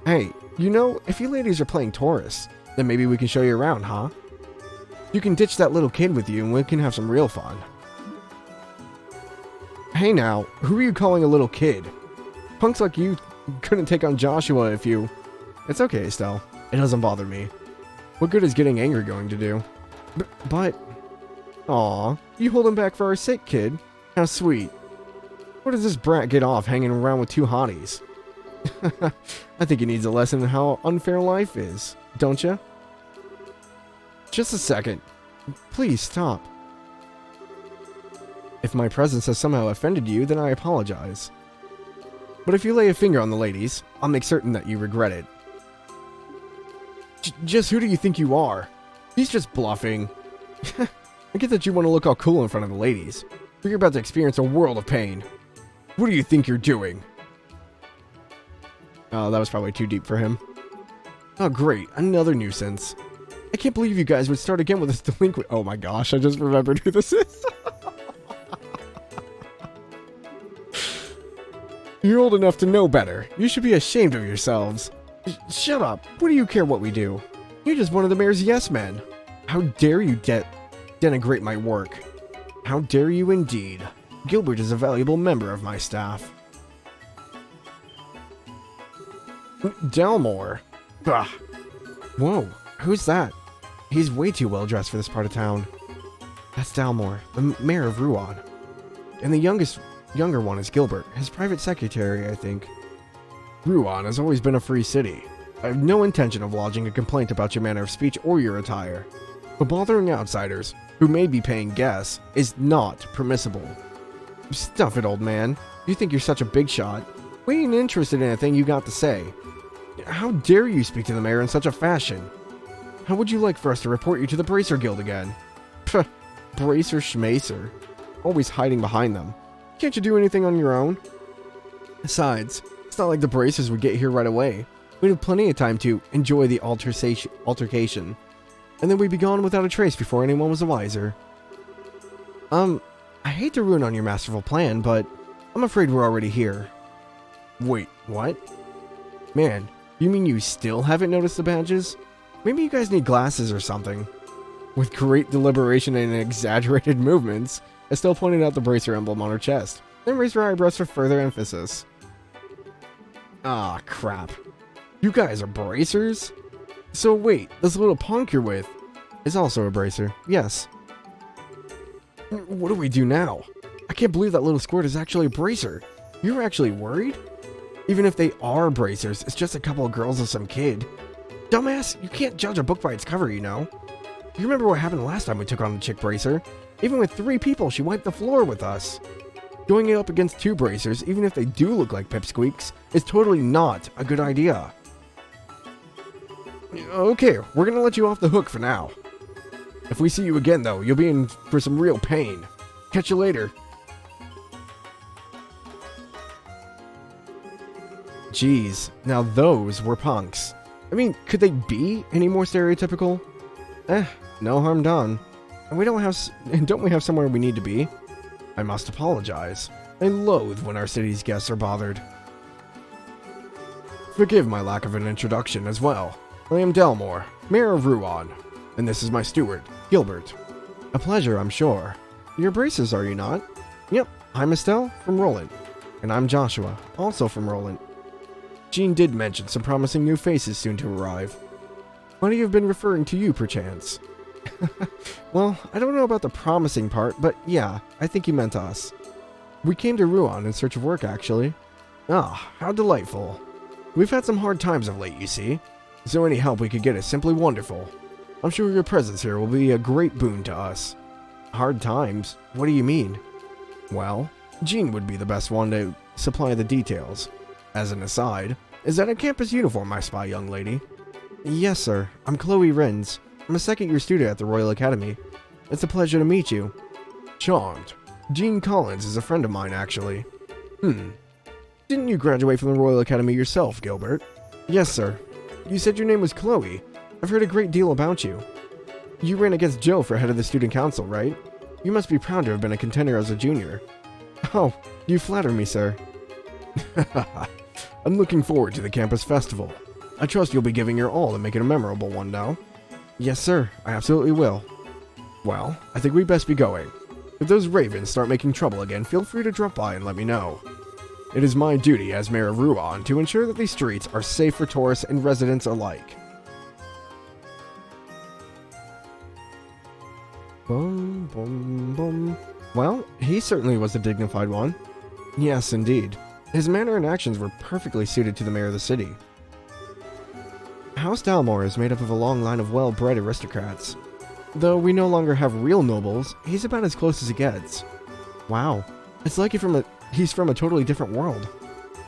Hey, you know, if you ladies are playing tourists, then maybe we can show you around, huh? You can ditch that little kid with you and we can have some real fun. Hey now, who are you calling a little kid? Punks like you couldn't take on Joshua if you... It's okay, Estelle. It doesn't bother me. What good is getting angry going to do? But... Aw, you hold him back for our sake, kid. How sweet. Where does this brat get off hanging around with 2 hotties? I think he needs a lesson in how unfair life is, don't you? Just a second. Please stop. If my presence has somehow offended you, then I apologize. But if you lay a finger on the ladies, I'll make certain that you regret it. Just who do you think you are? He's just bluffing. I get that you want to look all cool in front of the ladies, but you're about to experience a world of pain. What do you think you're doing? Oh, that was probably too deep for him. Oh, great. Another nuisance. I can't believe you guys would start again with this delinquent. Oh my gosh, I just remembered who this is. You're old enough to know better. You should be ashamed of yourselves. Shut up. What do you care what we do? You're just one of the mayor's yes men. How dare you denigrate my work? How dare you indeed? Gilbert is a valuable member of my staff. Jalmoc. Bah. Whoa, who's that? He's way too well dressed for this part of town. That's Jalmoc, the mayor of Ruan. And the younger one is Gilbert, his private secretary, I think. Ruan has always been a free city. I have no intention of lodging a complaint about your manner of speech or your attire. But bothering outsiders, who may be paying guests, is not permissible. Stuff it, old man. You think you're such a big shot? We ain't interested in anything you got to say. How dare you speak to the mayor in such a fashion? How would you like for us to report you to the Bracer Guild again? Pfft, Bracer Schmacer. Always hiding behind them. Can't you do anything on your own? Besides, it's not like the Bracers would get here right away. We'd have plenty of time to enjoy the altercation. And then we'd be gone without a trace before anyone was the wiser. I hate to ruin on your masterful plan, but I'm afraid we're already here. Wait, what? Man, you mean you still haven't noticed the badges? Maybe you guys need glasses or something. With great deliberation and exaggerated movements, Estelle pointed out the Bracer emblem on her chest, then raised her eyebrows for further emphasis. Ah, crap. You guys are Bracers? So wait, this little punk you're with is also a Bracer, yes. What do we do now? I can't believe that little squirt is actually a Bracer. You're actually worried? Even if they are Bracers, it's just a couple of girls and some kid. Dumbass, you can't judge a book by its cover, you know. You remember what happened last time we took on a chick Bracer? Even with 3 people, she wiped the floor with us. Going up against 2 Bracers, even if they do look like pipsqueaks, is totally not a good idea. Okay, we're gonna let you off the hook for now. If we see you again, though, you'll be in for some real pain. Catch you later. Jeez, now those were punks. I mean, could they be any more stereotypical? No harm done. And don't we have somewhere we need to be? I must apologize. I loathe when our city's guests are bothered. Forgive my lack of an introduction as well. I am Jalmoc, Mayor of Ruan, and this is my steward, Gilbert. A pleasure, I'm sure. You're Bracers, are you not? Yep, I'm Estelle from Roland, and I'm Joshua, also from Roland. Jean did mention some promising new faces soon to arrive. Might he have been referring to you, perchance? Well, I don't know about the promising part, but yeah, I think he meant us. We came to Ruan in search of work, actually. Ah, how delightful. We've had some hard times of late, you see, so any help we could get is simply wonderful. I'm sure your presence here will be a great boon to us. Hard times? What do you mean? Well, Jean would be the best one to supply the details. As an aside, is that a campus uniform I spy, young lady? Yes, sir. I'm Chloe Rins. I'm a second-year student at the Royal Academy. It's a pleasure to meet you. Charmed. Jean Collins is a friend of mine, actually. Didn't you graduate from the Royal Academy yourself, Gilbert? Yes, sir. You said your name was Chloe. I've heard a great deal about you. You ran against Joe for head of the student council, right? You must be proud to have been a contender as a junior. Oh, you flatter me, sir. I'm looking forward to the campus festival. I trust you'll be giving your all to make it a memorable one now. Yes, sir. I absolutely will. Well, I think we'd best be going. If those ravens start making trouble again, feel free to drop by and let me know. It is my duty as Mayor of Ruan to ensure that these streets are safe for tourists and residents alike. Boom, boom, boom. Well, he certainly was a dignified one. Yes, indeed. His manner and actions were perfectly suited to the mayor of the city. House Jalmoc is made up of a long line of well-bred aristocrats. Though we no longer have real nobles, he's about as close as it gets. Wow, it's like he's from a totally different world.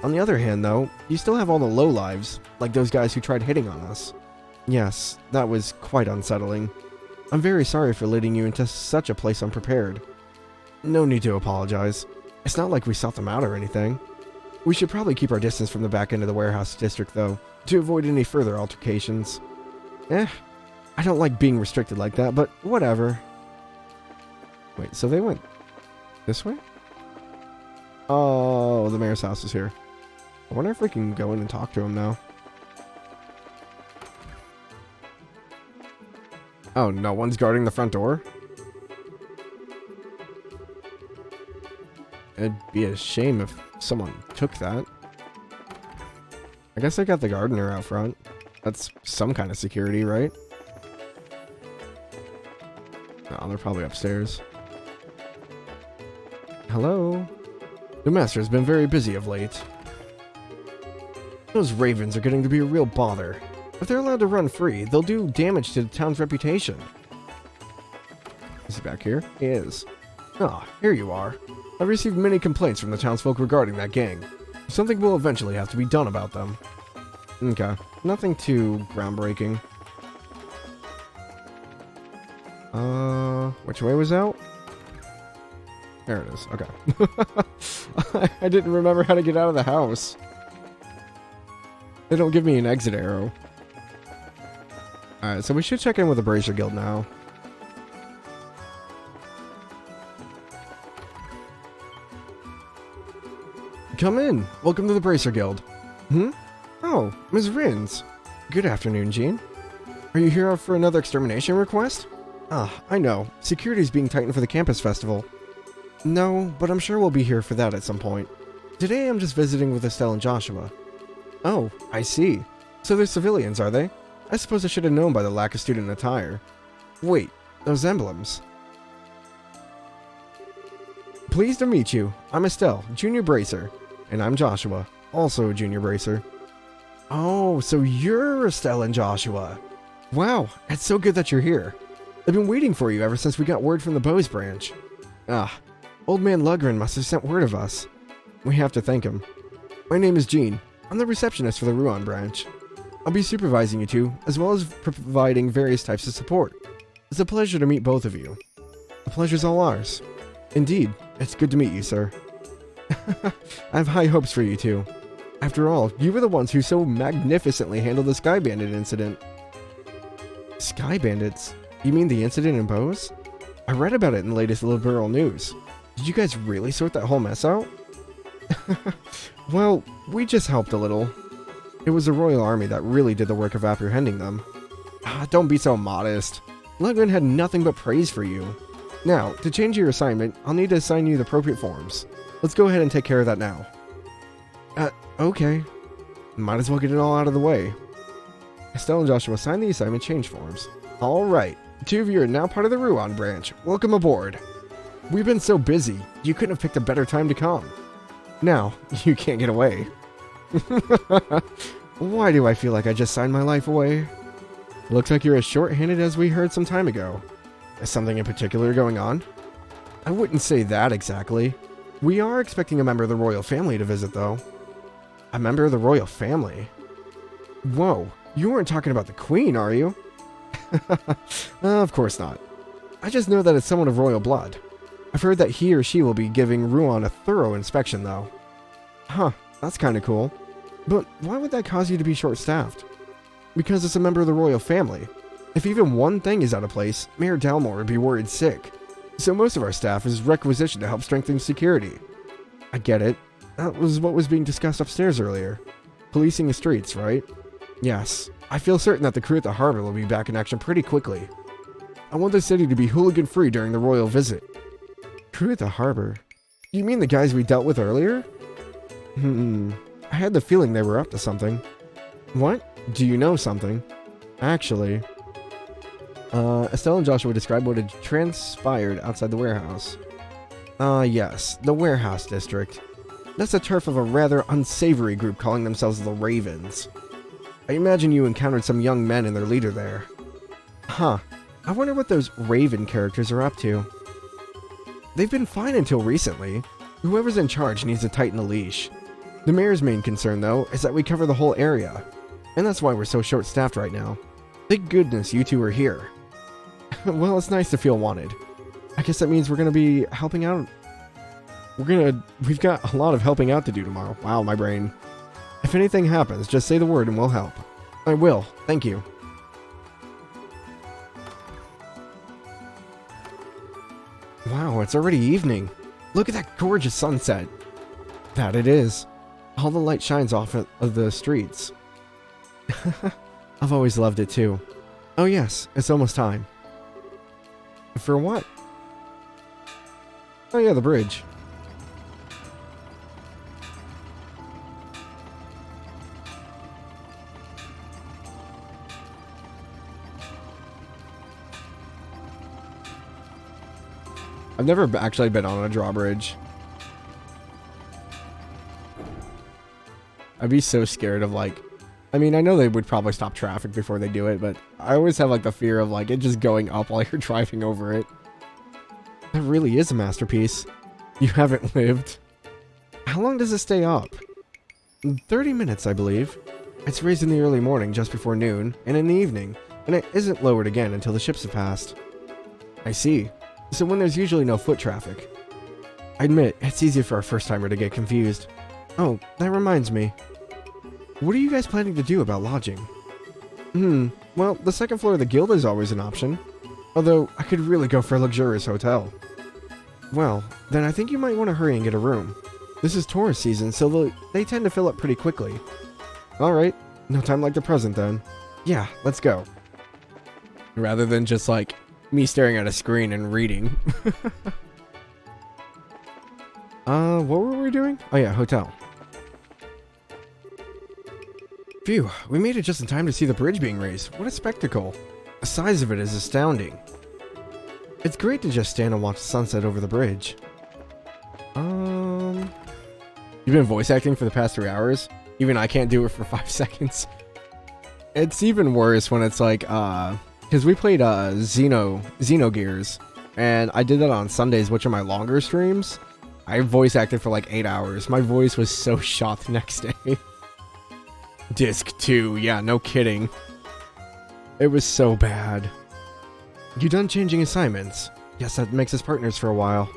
On the other hand, though, you still have all the lowlives, like those guys who tried hitting on us. Yes, that was quite unsettling. I'm very sorry for leading you into such a place unprepared. No need to apologize. It's not like we sought them out or anything. We should probably keep our distance from the back end of the warehouse district, though, to avoid any further altercations. I don't like being restricted like that, but whatever. Wait, so they went this way? Oh, the mayor's house is here. I wonder if we can go in and talk to him now. Oh, no one's guarding the front door? It'd be a shame if someone took that. I guess I got the gardener out front. That's some kind of security, right? No, they're probably upstairs. Hello? The master has been very busy of late. Those ravens are getting to be a real bother. If they're allowed to run free, they'll do damage to the town's reputation. Is he back here? He is. Ah, here you are. I've received many complaints from the townsfolk regarding that gang. Something will eventually have to be done about them. Okay, nothing too groundbreaking. Which way was out? There it is, okay. I didn't remember how to get out of the house. They don't give me an exit arrow. Alright, so we should check in with the Bracer Guild now. Come in. Welcome to the Bracer Guild. Oh, Ms. Rins. Good afternoon, Jean. Are you here for another extermination request? Ah, I know. Security's being tightened for the campus festival. No, but I'm sure we'll be here for that at some point. Today I'm just visiting with Estelle and Joshua. Oh, I see. So they're civilians, are they? I suppose I should have known by the lack of student attire. Wait, those emblems. Pleased to meet you. I'm Estelle, Junior Bracer. And I'm Joshua, also a Junior Bracer. Oh, so you're Estelle and Joshua. Wow, it's so good that you're here. I've been waiting for you ever since we got word from the Bows branch. Ah, old man Lugren must have sent word of us. We have to thank him. My name is Jean. I'm the receptionist for the Ruan branch. I'll be supervising you two, as well as providing various types of support. It's a pleasure to meet both of you. The pleasure's all ours. Indeed, it's good to meet you, sir. I have high hopes for you two. After all, you were the ones who so magnificently handled the Sky Bandit incident. Sky Bandits? You mean the incident in Bose? I read about it in the latest liberal news. Did you guys really sort that whole mess out? Well, we just helped a little. It was the Royal Army that really did the work of apprehending them. Don't be so modest. Lugren had nothing but praise for you. Now, to change your assignment, I'll need to assign you the appropriate forms. Let's go ahead and take care of that now. Okay. Might as well get it all out of the way. Estelle and Joshua signed the assignment change forms. Alright, the two of you are now part of the Ruan branch. Welcome aboard. We've been so busy, you couldn't have picked a better time to come. Now, you can't get away. Why do I feel like I just signed my life away? Looks like you're as short-handed as we heard some time ago. Is something in particular going on? I wouldn't say that exactly. We are expecting a member of the royal family to visit, though. A member of the royal family? Whoa, you weren't talking about the queen, are you? Of course not. I just know that it's someone of royal blood. I've heard that he or she will be giving Ruan a thorough inspection, though. Huh, that's kinda cool. But why would that cause you to be short-staffed? Because it's a member of the royal family. If even one thing is out of place, Mayor Jalmoc would be worried sick. So most of our staff is requisitioned to help strengthen security. I get it. That was what was being discussed upstairs earlier. Policing the streets, right? Yes. I feel certain that the crew at the harbor will be back in action pretty quickly. I want the city to be hooligan-free during the royal visit. Crew at the harbor? You mean the guys we dealt with earlier? I had the feeling they were up to something. What? Do you know something? Actually, Estelle and Joshua described what had transpired outside the warehouse. Yes, the warehouse district. That's the turf of a rather unsavory group calling themselves the Ravens. I imagine you encountered some young men and their leader there. Huh. I wonder what those Raven characters are up to. They've been fine until recently. Whoever's in charge needs to tighten the leash. The mayor's main concern, though, is that we cover the whole area. And that's why we're so short-staffed right now. Thank goodness you two are here. Well, it's nice to feel wanted. I guess that means we're gonna be helping out. We've got a lot of helping out to do tomorrow. Wow, my brain. If anything happens, just say the word and we'll help. I will, thank you. Wow, it's already evening. Look at that gorgeous sunset. That it is. All the light shines off of the streets. I've always loved it too. Oh yes, it's almost time. For what? Oh yeah, the bridge. I've never actually been on a drawbridge. I'd be so scared of like, I mean, I know they would probably stop traffic before they do it, but I always have like the fear of like it just going up while you're driving over it. That really is a masterpiece. You haven't lived. How long does it stay up? 30 minutes, I believe. It's raised in the early morning just before noon and in the evening, and it isn't lowered again until the ships have passed. I see. So when there's usually no foot traffic. I admit, it's easy for a first-timer to get confused. Oh, that reminds me. What are you guys planning to do about lodging? Well, the second floor of the guild is always an option. Although, I could really go for a luxurious hotel. Well, then I think you might want to hurry and get a room. This is tourist season, so they tend to fill up pretty quickly. Alright, no time like the present then. Yeah, let's go. Rather than just like me staring at a screen and reading. What were we doing? Oh yeah, hotel. Phew, we made it just in time to see the bridge being raised. What a spectacle. The size of it is astounding. It's great to just stand and watch the sunset over the bridge. You've been voice acting for the past 3 hours? Even I can't do it for 5 seconds. It's even worse when it's like, because we played Xenogears, and I did that on Sundays, which are my longer streams. I voice acted for like 8 hours. My voice was so shot the next day. Disc 2, yeah, no kidding. It was so bad. You done changing assignments? Yes, that makes us partners for a while.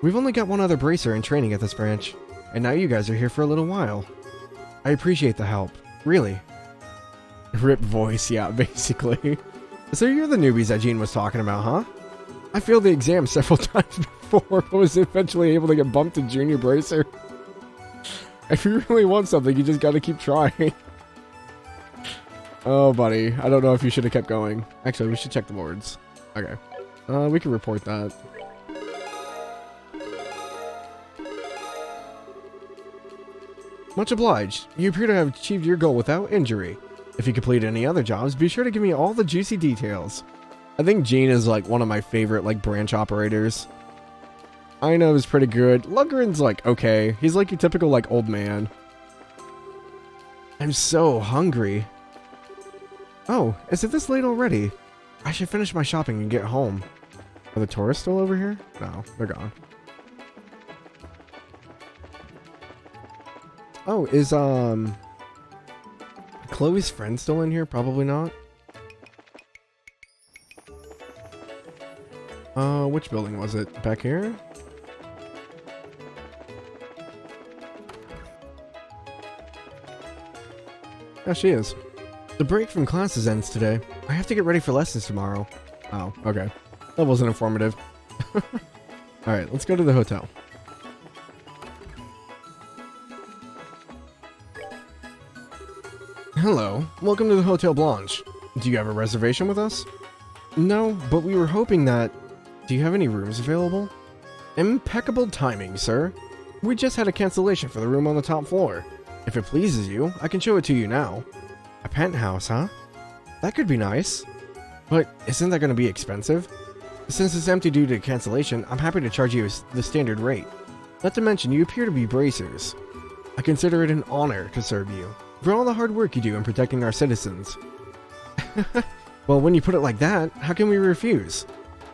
We've only got one other bracer in training at this branch, and now you guys are here for a little while. I appreciate the help, really. Rip voice, yeah, basically. So you're the newbies that Gene was talking about, huh? I failed the exam several times before, but was eventually able to get bumped to junior bracer. If you really want something, you just gotta keep trying. Oh, buddy. I don't know if you should have kept going. Actually, we should check the boards. Okay. We can report that. Much obliged. You appear to have achieved your goal without injury. If you complete any other jobs, be sure to give me all the juicy details. I think Gene is like one of my favorite like branch operators. I know is pretty good. Lundgren's like okay. He's like your typical like old man. I'm so hungry. Oh, is it this late already? I should finish my shopping and get home. Are the tourists still over here? No, they're gone. Oh, is Chloe's friend still in here? Probably not. Which building was it? Back here? Yeah, she is. The break from classes ends today. I have to get ready for lessons tomorrow. Oh, okay. That wasn't informative. Alright, let's go to the hotel. Hello, welcome to the Hotel Blanche. Do you have a reservation with us? No, but we were hoping that... Do you have any rooms available? Impeccable timing, sir. We just had a cancellation for the room on the top floor. If it pleases you, I can show it to you now. A penthouse, huh? That could be nice. But isn't that going to be expensive? Since it's empty due to cancellation, I'm happy to charge you the standard rate. Not to mention, you appear to be bracers. I consider it an honor to serve you, for all the hard work you do in protecting our citizens. Well, when you put it like that, how can we refuse?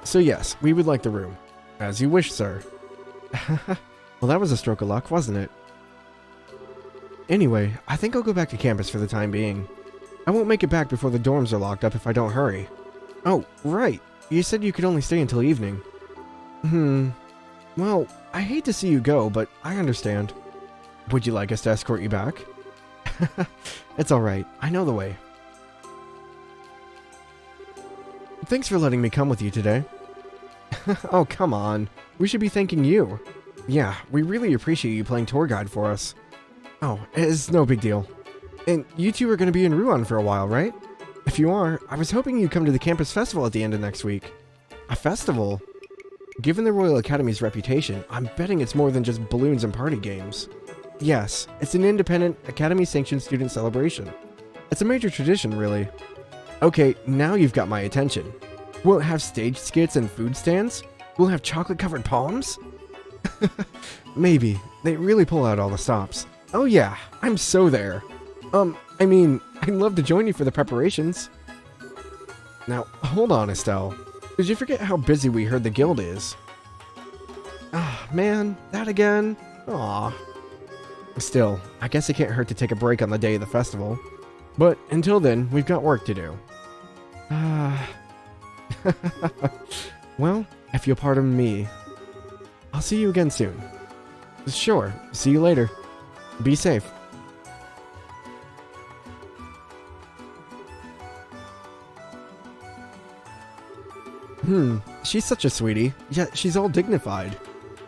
So yes, we would like the room. As you wish, sir. Well, that was a stroke of luck, wasn't it? Anyway, I think I'll go back to campus for the time being. I won't make it back before the dorms are locked up if I don't hurry. Oh, right. You said you could only stay until evening. Well, I hate to see you go, but I understand. Would you like us to escort you back? It's alright. I know the way. Thanks for letting me come with you today. Oh, come on. We should be thanking you. Yeah, we really appreciate you playing tour guide for us. Oh, it's no big deal. And you two are going to be in Ruan for a while, right? If you are, I was hoping you'd come to the campus festival at the end of next week. A festival? Given the Royal Academy's reputation, I'm betting it's more than just balloons and party games. Yes, it's an independent, Academy-sanctioned student celebration. It's a major tradition, really. Okay, now you've got my attention. Will it have stage skits and food stands? Will it have chocolate-covered palms? Maybe. They really pull out all the stops. Oh yeah, I'm so there. I mean, I'd love to join you for the preparations. Now, hold on, Estelle. Did you forget how busy we heard the guild is? Ah, man, that again? Aw. Still, I guess it can't hurt to take a break on the day of the festival. But until then, we've got work to do. Well, if you'll pardon me, I'll see you again soon. Sure, see you later. Be safe. She's such a sweetie, yet she's all dignified.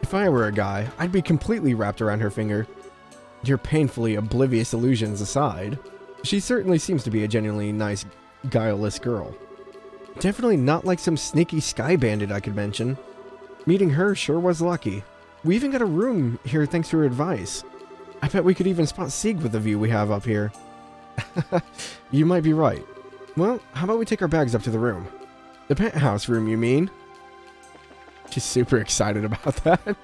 If I were a guy, I'd be completely wrapped around her finger. Your painfully oblivious illusions aside, she certainly seems to be a genuinely nice, guileless girl. Definitely not like some sneaky sky bandit I could mention. Meeting her sure was lucky. We even got a room here thanks to her advice. I bet we could even spot Sieg with the view we have up here. You might be right. Well, how about we take our bags up to the room? The penthouse room, you mean? She's super excited about that.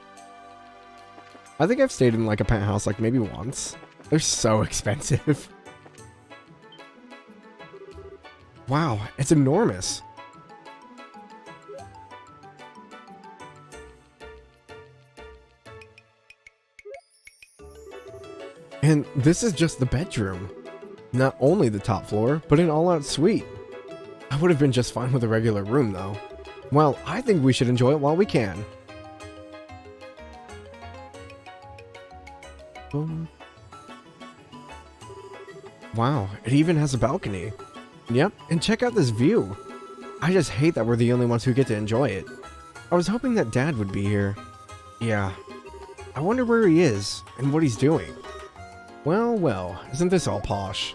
I think I've stayed in like a penthouse like maybe once. They're so expensive. Wow, it's enormous. And this is just the bedroom. Not only the top floor, but an all-out suite. I would have been just fine with a regular room, though. Well, I think we should enjoy it while we can. Boom. Wow, it even has a balcony. Yep, and check out this view. I just hate that we're the only ones who get to enjoy it. I was hoping that Dad would be here. Yeah. I wonder where he is, and what he's doing. Well, well, isn't this all posh?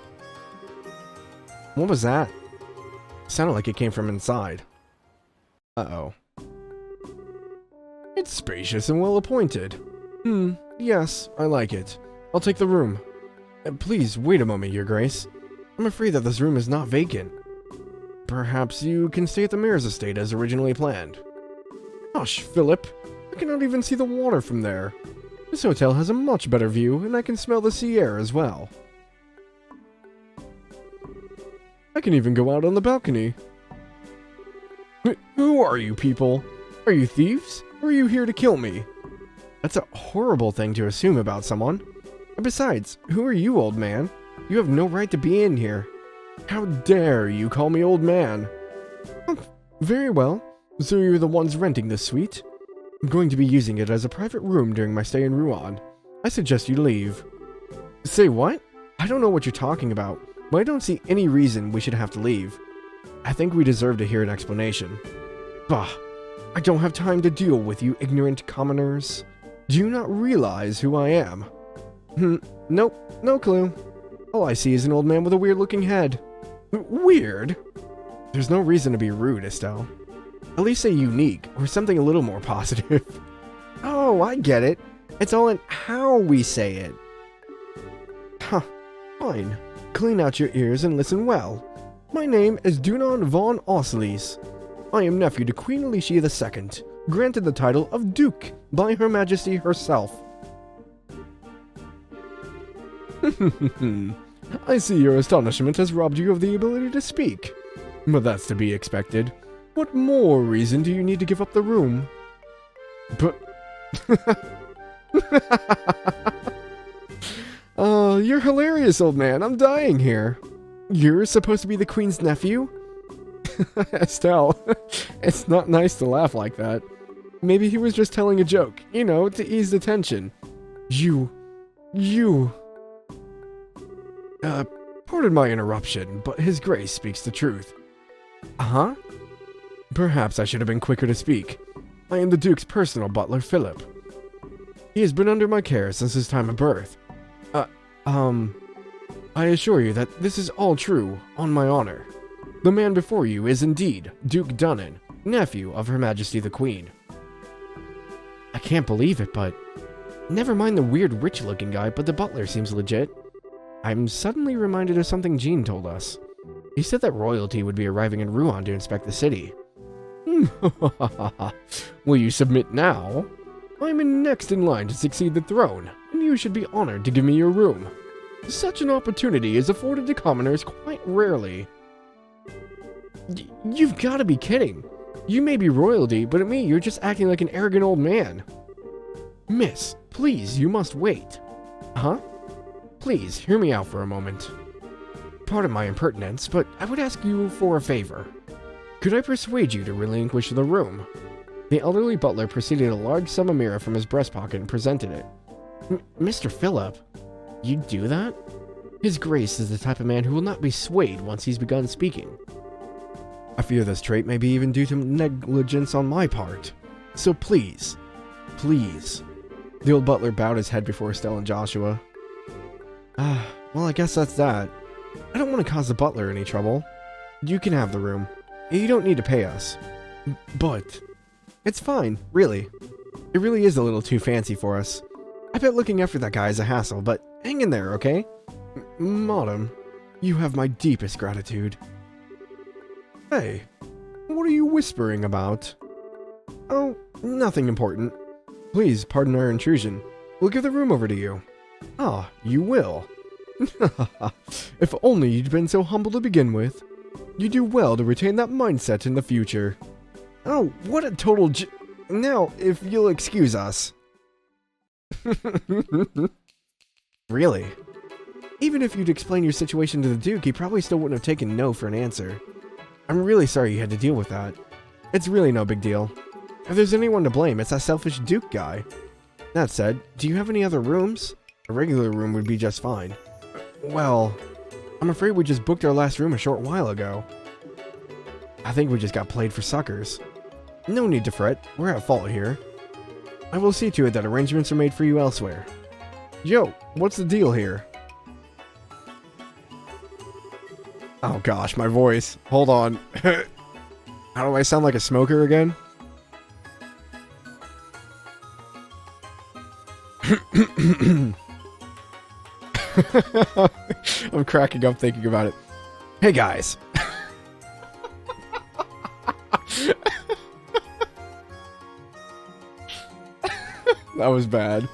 What was that? Sounded like it came from inside. Uh-oh. It's spacious and well appointed. Yes, I like it. I'll take the room. Please, wait a moment, Your Grace. I'm afraid that this room is not vacant. Perhaps you can stay at the mayor's estate as originally planned. Hush, Philip. I cannot even see the water from there. This hotel has a much better view, and I can smell the sea air as well. I can even go out on the balcony. Who are you people? Are you thieves? Or are you here to kill me? That's a horrible thing to assume about someone. And besides, who are you, old man? You have no right to be in here. How dare you call me old man? Very well. So you're the ones renting this suite? I'm going to be using it as a private room during my stay in Ruan. I suggest you leave. Say what? I don't know what you're talking about, but I don't see any reason we should have to leave. I think we deserve to hear an explanation. Bah, I don't have time to deal with you ignorant commoners. Do you not realize who I am? Nope, no clue. All I see is an old man with a weird-looking head. Weird? There's no reason to be rude, Estelle. At least say unique, or something a little more positive. Oh, I get it. It's all in how we say it. Huh, fine. Clean out your ears and listen well. My name is Dunan von Osselis. I am nephew to Queen Alicia II, granted the title of Duke by Her Majesty herself. I see your astonishment has robbed you of the ability to speak. But that's to be expected. What more reason do you need to give up the room? But... you're hilarious, old man. I'm dying here. You're supposed to be the Queen's nephew? Estelle, it's not nice to laugh like that. Maybe he was just telling a joke, you know, to ease the tension. Pardon my interruption, but His Grace speaks the truth. Uh-huh? Perhaps I should have been quicker to speak. I am the Duke's personal butler, Philip. He has been under my care since his time of birth. I assure you that this is all true, on my honor. The man before you is indeed Duke Dunnan, nephew of Her Majesty the Queen. I can't believe it, but... Never mind the weird rich-looking guy, but the butler seems legit. I'm suddenly reminded of something Jean told us. He said that royalty would be arriving in Ruan to inspect the city. Will you submit now? I'm next in line to succeed the throne, and you should be honored to give me your room. Such an opportunity is afforded to commoners quite rarely. You've got to be kidding. You may be royalty, but at me, you're just acting like an arrogant old man. Miss, please, you must wait. Huh? Please, hear me out for a moment. Pardon my impertinence, but I would ask you for a favor. Could I persuade you to relinquish the room? The elderly butler proceeded a large sum of mirror from his breast pocket and presented it. Mr. Philip, you'd do that? His Grace is the type of man who will not be swayed once he's begun speaking. I fear this trait may be even due to negligence on my part. So please, please. The old butler bowed his head before Estelle and Joshua. Well, I guess that's that. I don't want to cause the butler any trouble. You can have the room. You don't need to pay us. But... It's fine, really. It really is a little too fancy for us. I bet looking after that guy is a hassle, but hang in there, okay? Madam, you have my deepest gratitude. Hey, what are you whispering about? Oh, nothing important. Please pardon our intrusion. We'll give the room over to you. Ah, you will. If only you'd been so humble to begin with. You do well to retain that mindset in the future. Oh, what a total Now, if you'll excuse us. Really? Even if you'd explain your situation to the Duke, he probably still wouldn't have taken no for an answer. I'm really sorry you had to deal with that. It's really no big deal. If there's anyone to blame, it's that selfish Duke guy. That said, do you have any other rooms? A regular room would be just fine. Well, I'm afraid we just booked our last room a short while ago. I think we just got played for suckers. No need to fret, we're at fault here. I will see to it that arrangements are made for you elsewhere. Yo, what's the deal here? Oh gosh, my voice. Hold on. How do I sound like a smoker again? I'm cracking up thinking about it. Hey guys. That was bad.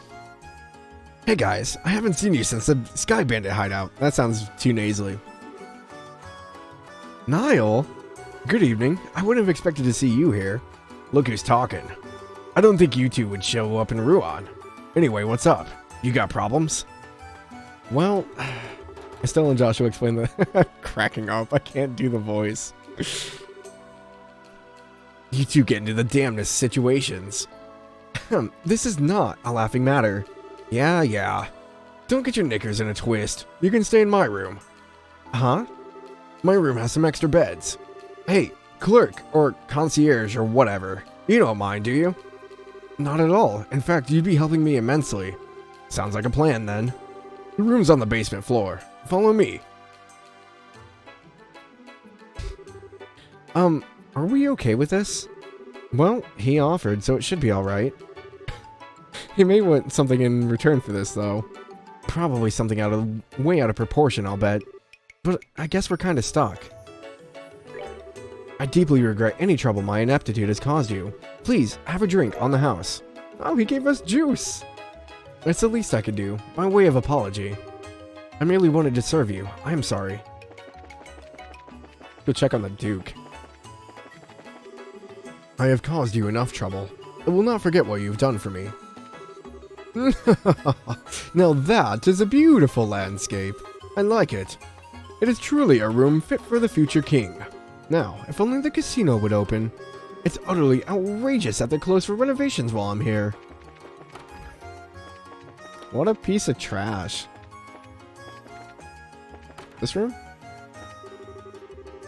Hey guys, I haven't seen you since the Sky Bandit hideout. That sounds too nasally. Niall? Good evening. I wouldn't have expected to see you here. Look who's talking. I don't think you two would show up in Ruan. Anyway, what's up? You got problems? Well, Estelle and Joshua explained the cracking up. I can't do the voice. You two get into the damnedest situations. This is not a laughing matter. Yeah. Don't get your knickers in a twist. You can stay in my room. Huh? My room has some extra beds. Hey, clerk, or concierge, or whatever. You don't mind, do you? Not at all. In fact, you'd be helping me immensely. Sounds like a plan, then. The room's on the basement floor. Follow me. Are we okay with this? Well, he offered, so it should be alright. He may want something in return for this, though. Probably something way out of proportion, I'll bet. But I guess we're kinda stuck. I deeply regret any trouble my ineptitude has caused you. Please, have a drink on the house. Oh, he gave us juice! It's the least I could do, by way of apology. I merely wanted to serve you. I am sorry. Go check on the Duke. I have caused you enough trouble. I will not forget what you've done for me. Now that is a beautiful landscape. I like it. It is truly a room fit for the future king. Now, if only the casino would open. It's utterly outrageous that they're closed for renovations while I'm here. What a piece of trash. This room?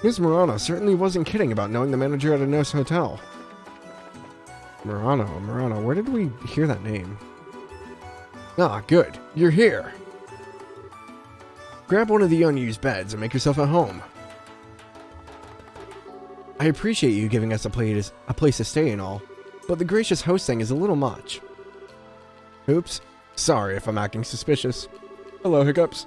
Miss Murano certainly wasn't kidding about knowing the manager at a nice hotel. Murano, where did we hear that name? Ah, good. You're here. Grab one of the unused beds and make yourself at home. I appreciate you giving us a place to stay and all, but the gracious host thing is a little much. Oops. Sorry if I'm acting suspicious. Hello, Hiccups.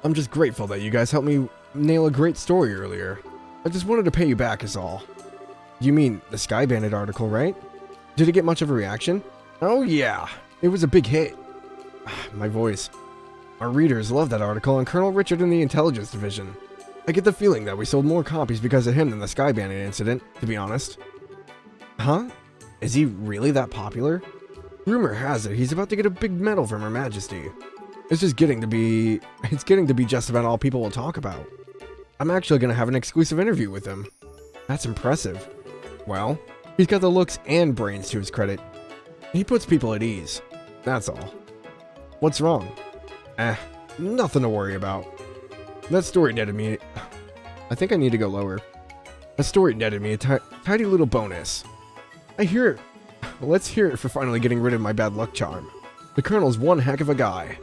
I'm just grateful that you guys helped me nail a great story earlier. I just wanted to pay you back is all. You mean the Sky Bandit article, right? Did it get much of a reaction? Oh yeah, it was a big hit. My voice. Our readers loved that article on Colonel Richard in the Intelligence Division. I get the feeling that we sold more copies because of him than the Sky Bandit incident, to be honest. Huh? Is he really that popular? Rumor has it he's about to get a big medal from Her Majesty. It's getting to be just about all people will talk about. I'm actually going to have an exclusive interview with him. That's impressive. Well, he's got the looks and brains to his credit. He puts people at ease. That's all. What's wrong? Nothing to worry about. That story netted me... I think I need to go lower. That story netted me a tidy little bonus. I hear it. Let's hear it for finally getting rid of my bad luck charm. The Colonel's one heck of a guy.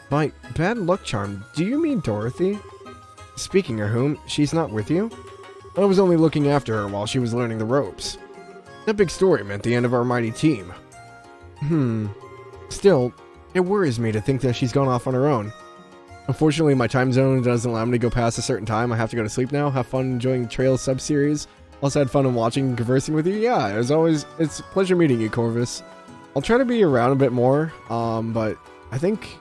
By bad luck charm, do you mean Dorothy? Speaking of whom, she's not with you? I was only looking after her while she was learning the ropes. That big story meant the end of our mighty team. Still, it worries me to think that she's gone off on her own. Unfortunately, my time zone doesn't allow me to go past a certain time. I have to go to sleep now. Have fun enjoying the Trails sub-series. Also had fun in watching and conversing with you. Yeah, as always, it's a pleasure meeting you, Corvus. I'll try to be around a bit more, but I think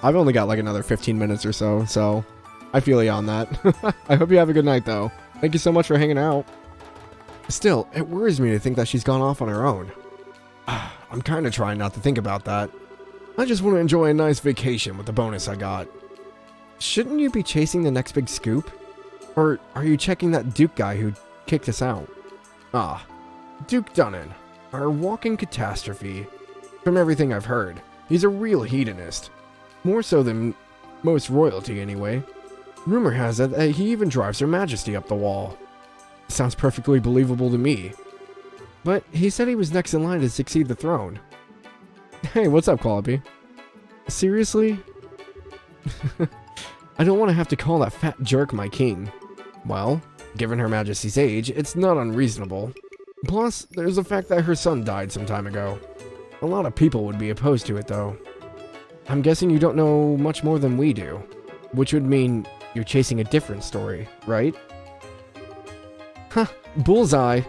I've only got like another 15 minutes or so I feel you on that. I hope you have a good night, though. Thank you so much for hanging out. Still, it worries me to think that she's gone off on her own. I'm kind of trying not to think about that. I just want to enjoy a nice vacation with the bonus I got. Shouldn't you be chasing the next big scoop? Or are you checking that Duke guy who kicked us out? Duke Dunnan, our walking catastrophe. From everything I've heard, he's a real hedonist. More so than most royalty, anyway. Rumor has it that he even drives Her Majesty up the wall. Sounds perfectly believable to me. But he said he was next in line to succeed the throne. Hey, what's up, Quallaby? Seriously? I don't want to have to call that fat jerk my king. Well, given Her Majesty's age, it's not unreasonable. Plus, there's the fact that her son died some time ago. A lot of people would be opposed to it, though. I'm guessing you don't know much more than we do, which would mean you're chasing a different story, right? Huh, bullseye.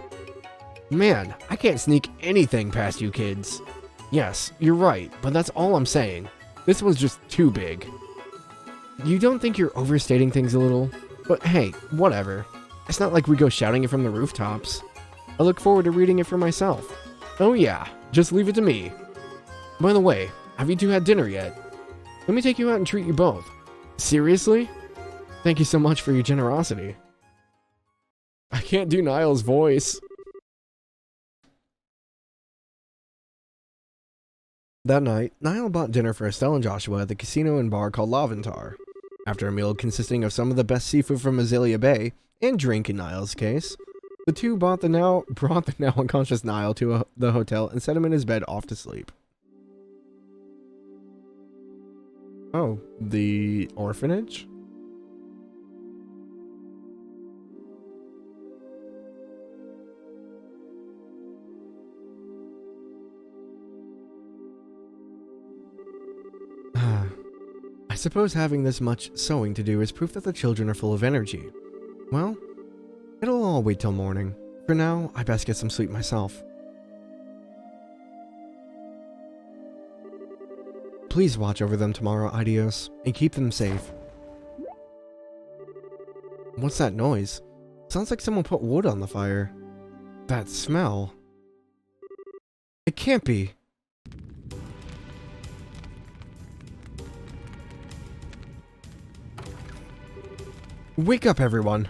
Man, I can't sneak anything past you kids. Yes, you're right, but that's all I'm saying. This one's just too big. You don't think you're overstating things a little? But hey, whatever. It's not like we go shouting it from the rooftops. I look forward to reading it for myself. Oh yeah, just leave it to me. By the way, have you two had dinner yet? Let me take you out and treat you both. Seriously? Thank you so much for your generosity. I can't do Niall's voice. That night, Niall bought dinner for Estelle and Joshua at the casino and bar called Laventar. After a meal consisting of some of the best seafood from Azalea Bay, and drink in Niall's case, the two brought the now unconscious Niall to the hotel and set him in his bed off to sleep. Oh, the orphanage? I suppose having this much sewing to do is proof that the children are full of energy. Well, it'll all wait till morning. For now, I best get some sleep myself. Please watch over them tomorrow, Idios, and keep them safe. What's that noise? Sounds like someone put wood on the fire. That smell. It can't be. Wake up, everyone.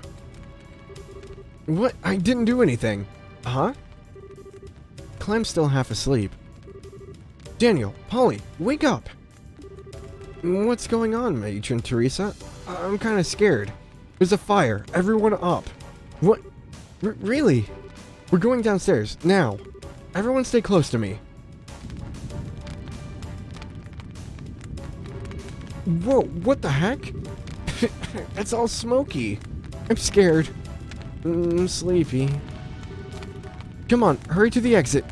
What? I didn't do anything. Huh? Clem's still half asleep. Daniel, Polly, wake up. What's going on, Matron Teresa? I'm kind of scared. There's a fire. Everyone up. What? Really? We're going downstairs, now. Everyone stay close to me. Whoa, what the heck? It's all smoky. I'm scared. I'm sleepy. Come on, hurry to the exit.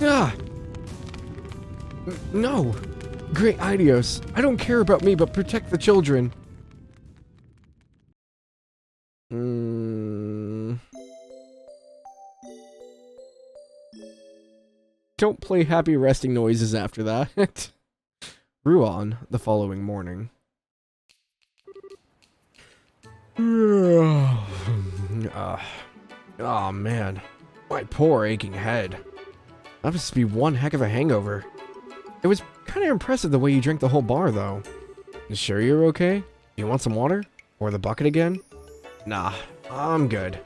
Ah! No! Great Idios, I don't care about me, but protect the children. Don't play happy resting noises after that. Ruan, the following morning. Oh man, my poor aching head. That must be one heck of a hangover. It was kind of impressive the way you drank the whole bar, though. You sure you're okay? You want some water? Or the bucket again? Nah, I'm good.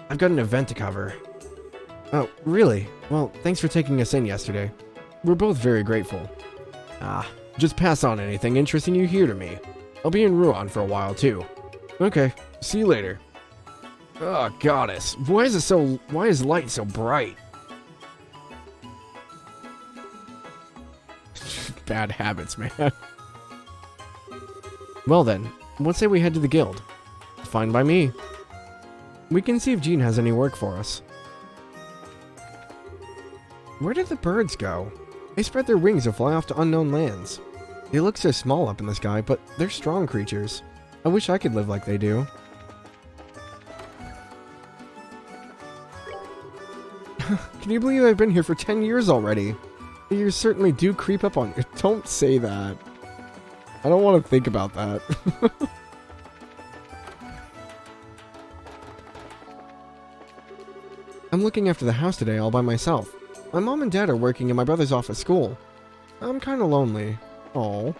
I've got an event to cover. Oh, really? Well, thanks for taking us in yesterday. We're both very grateful. Just pass on anything interesting you hear to me. I'll be in Ruan for a while, too. Okay, see you later. Oh, goddess, why is light so bright? Bad habits, man. Well then, what say we head to the guild? Fine by me. We can see if Jean has any work for us. Where did the birds go? They spread their wings and fly off to unknown lands. They look so small up in the sky, but they're strong creatures. I wish I could live like they do. Can you believe I've been here for 10 years already? The years certainly do creep up on you. Don't say that. I don't want to think about that. I'm looking after the house today all by myself. My mom and dad are working and my brother's off at school. I'm kind of lonely. Aww.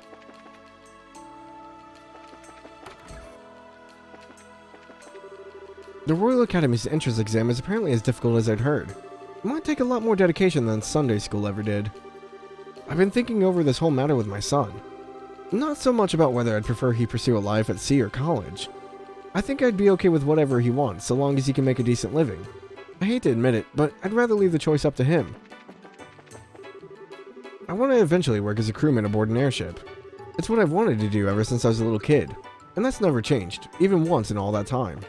The Royal Academy's entrance exam is apparently as difficult as I'd heard. It might take a lot more dedication than Sunday school ever did. I've been thinking over this whole matter with my son. Not so much about whether I'd prefer he pursue a life at sea or college. I think I'd be okay with whatever he wants, so long as he can make a decent living. I hate to admit it, but I'd rather leave the choice up to him. I want to eventually work as a crewman aboard an airship. It's what I've wanted to do ever since I was a little kid, and that's never changed, even once in all that time.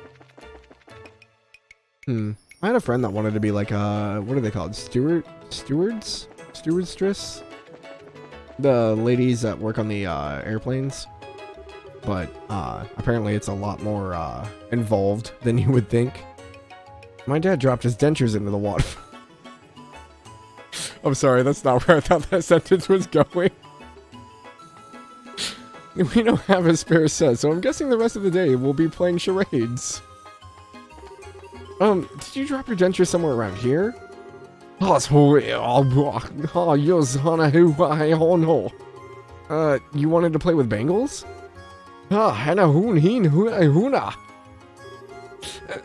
I had a friend that wanted to be like what are they called? Stewards? Stewardstress? The ladies that work on the airplanes. But apparently it's a lot more involved than you would think. My dad dropped his dentures into the water. I'm sorry, that's not where I thought that sentence was going. We don't have a spare set, so I'm guessing the rest of the day we'll be playing charades. Did you drop your dentures somewhere around here? You wanted to play with bangles?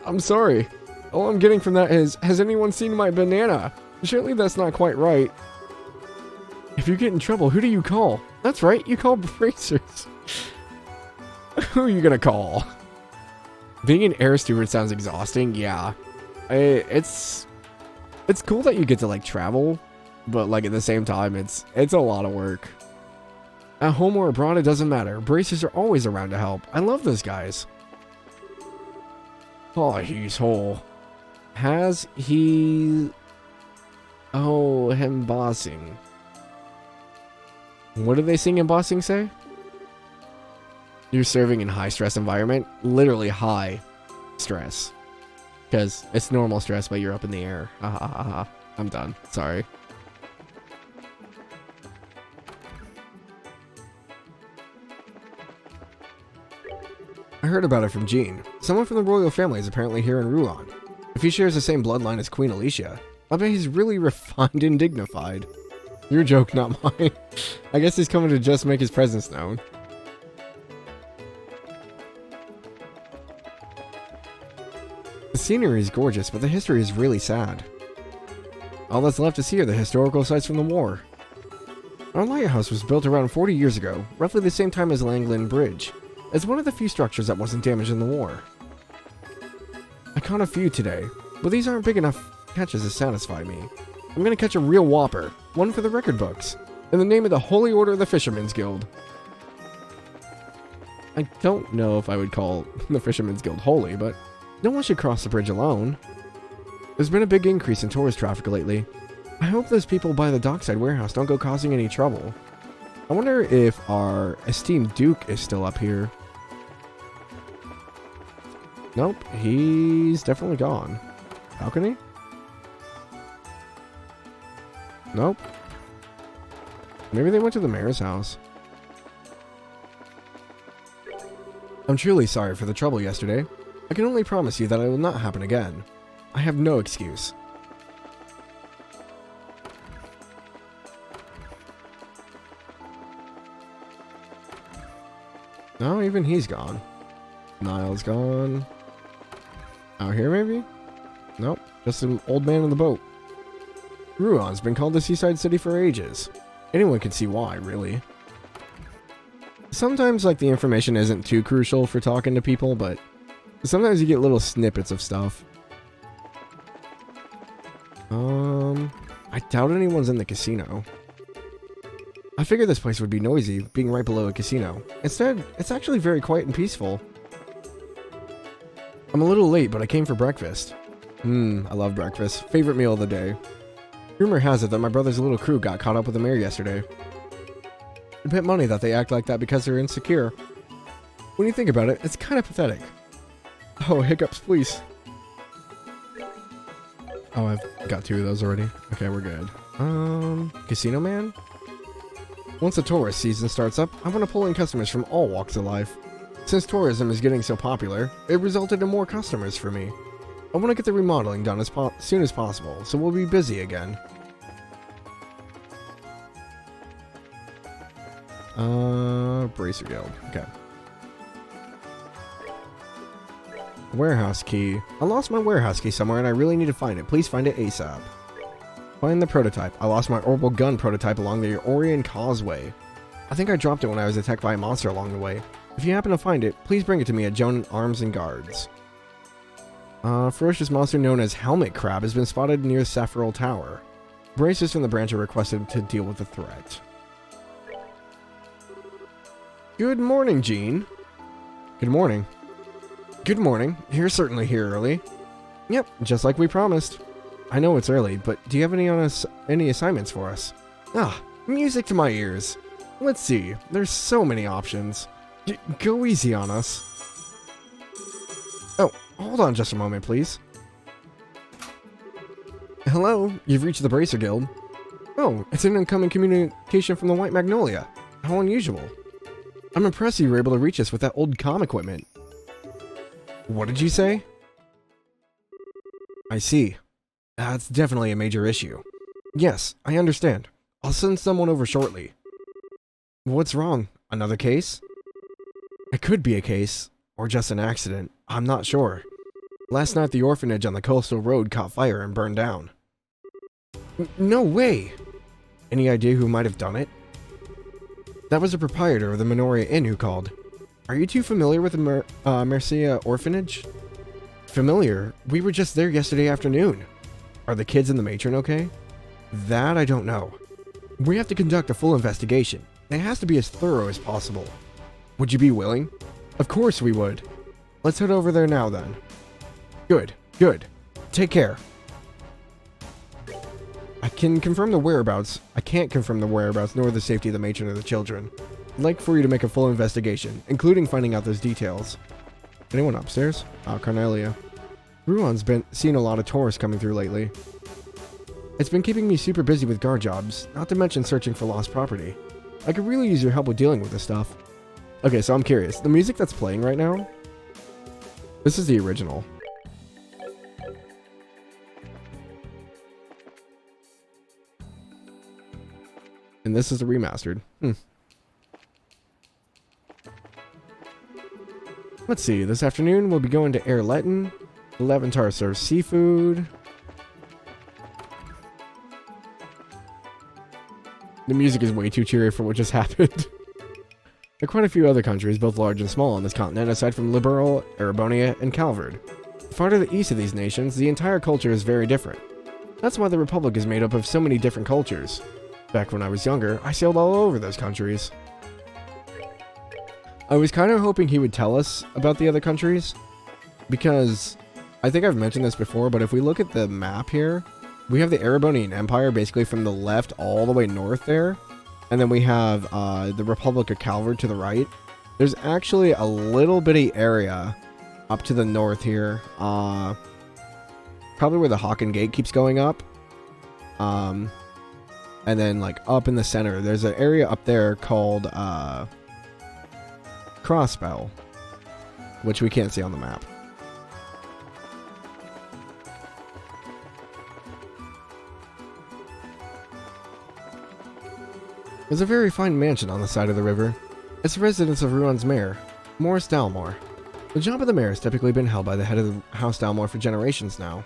I'm sorry. All I'm getting from that is, has anyone seen my banana? Surely that's not quite right. If you get in trouble, who do you call? That's right, you call bracers. Who are you gonna call? Being an air steward sounds exhausting, yeah. It's cool that you get to like travel, but like at the same time, it's a lot of work. At home or abroad, it doesn't matter. Bracers are always around to help. I love those guys. Oh, he's whole. Has he... Oh, him bossing. What do they sing in bossing say? You're serving in high stress environment? Literally high stress. Because it's normal stress, but you're up in the air. I'm done. Sorry. I heard about it from Jean. Someone from the royal family is apparently here in Ruan. If he shares the same bloodline as Queen Alicia, I bet he's really refined and dignified. Your joke, not mine. I guess he's coming to just make his presence known. The scenery is gorgeous, but the history is really sad. All that's left to see are the historical sites from the war. Our lighthouse was built around 40 years ago, roughly the same time as Langland Bridge. It's one of the few structures that wasn't damaged in the war. I caught a few today. but these aren't big enough catches to satisfy me. I'm gonna catch a real whopper, one for the record books, in the name of the Holy Order of the Fishermen's Guild. I don't know if I would call the Fishermen's Guild holy, but no one should cross the bridge alone. There's been a big increase in tourist traffic lately. I hope those people by the dockside warehouse don't go causing any trouble. I wonder if our esteemed Duke is still up here. Nope, he's definitely gone. Balcony? Nope. Maybe they went to the mayor's house. I'm truly sorry for the trouble yesterday. I can only promise you that it will not happen again. I have no excuse. No, even he's gone. Niall's gone. Out here, maybe? Nope, just an old man in the boat. Ruan's been called the seaside city for ages. Anyone can see why, really. Sometimes, like, the information isn't too crucial for talking to people, but sometimes you get little snippets of stuff. I doubt anyone's in the casino. I figured this place would be noisy, being right below a casino. Instead, it's actually very quiet and peaceful. I'm a little late, but I came for breakfast. I love breakfast. Favorite meal of the day. Rumor has it that my brother's little crew got caught up with the mayor yesterday. A bit money that they act like that because they're insecure. When you think about it, it's kind of pathetic. Oh, hiccups, please. Oh, I've got 2 of those already. Okay, we're good. Casino man? Once the tourist season starts up, I want to pull in customers from all walks of life. Since tourism is getting so popular, it resulted in more customers for me. I want to get the remodeling done as soon as possible, so we'll be busy again. Bracer Guild. Okay. Warehouse key. I lost my warehouse key somewhere and I really need to find it. Please find it ASAP. Find the prototype. I lost my orbital gun prototype along the Orion Causeway. I think I dropped it when I was attacked by a monster along the way. If you happen to find it, please bring it to me at Joan Arms and Guards. Ferocious monster known as Helmet Crab has been spotted near Sephiroth Tower. Bracers from the branch are requested to deal with the threat. Good morning, Jean. Good morning. Good morning. You're certainly here early. Yep, just like we promised. I know it's early, but do you have any assignments for us? Ah, music to my ears. Let's see. There's so many options. Go easy on us. Oh, hold on just a moment, please. Hello, you've reached the Bracer Guild. Oh, it's an incoming communication from the White Magnolia. How unusual. I'm impressed you were able to reach us with that old comm equipment. What did you say? I see. That's definitely a major issue. Yes, I understand. I'll send someone over shortly. What's wrong? Another case? It could be a case, or just an accident. I'm not sure. Last night the orphanage on the coastal road caught fire and burned down. No way! Any idea who might have done it? That was the proprietor of the Manoria Inn who called. Are you too familiar with the Mercia orphanage? Familiar? We were just there yesterday afternoon. Are the kids and the matron okay? That I don't know. We have to conduct a full investigation. It has to be as thorough as possible. Would you be willing? Of course we would. Let's head over there now then. Good, good. Take care. I can confirm the whereabouts. I can't confirm the whereabouts nor the safety of the matron or the children. I'd like for you to make a full investigation, including finding out those details. Anyone upstairs? Carnelia. Ruan's been seeing a lot of tourists coming through lately. It's been keeping me super busy with guard jobs, not to mention searching for lost property. I could really use your help with dealing with this stuff. Okay, so I'm curious. The music that's playing right now? This is the original. And this is the remastered. Let's see. This afternoon we'll be going to Air Letton. Levantar serves seafood. The music is way too cheery for what just happened. There are quite a few other countries, both large and small, on this continent, aside from Liberal, Erebonia, and Calvard. Far to the east of these nations, the entire culture is very different. That's why the Republic is made up of so many different cultures. Back when I was younger, I sailed all over those countries. I was kind of hoping he would tell us about the other countries, because I think I've mentioned this before, but if we look at the map here, we have the Erebonian Empire basically from the left all the way north there, and then we have the Republic of Calvard to the right. There's actually a little bitty area up to the north here, probably where the Hawken Gate keeps going up, and then like up in the center, there's an area up there called Crossbell, which we can't see on the map. There's a very fine mansion on the side of the river. It's the residence of Ruan's mayor, Morris Jalmoc. The job of the mayor has typically been held by the head of the House Jalmoc for generations now.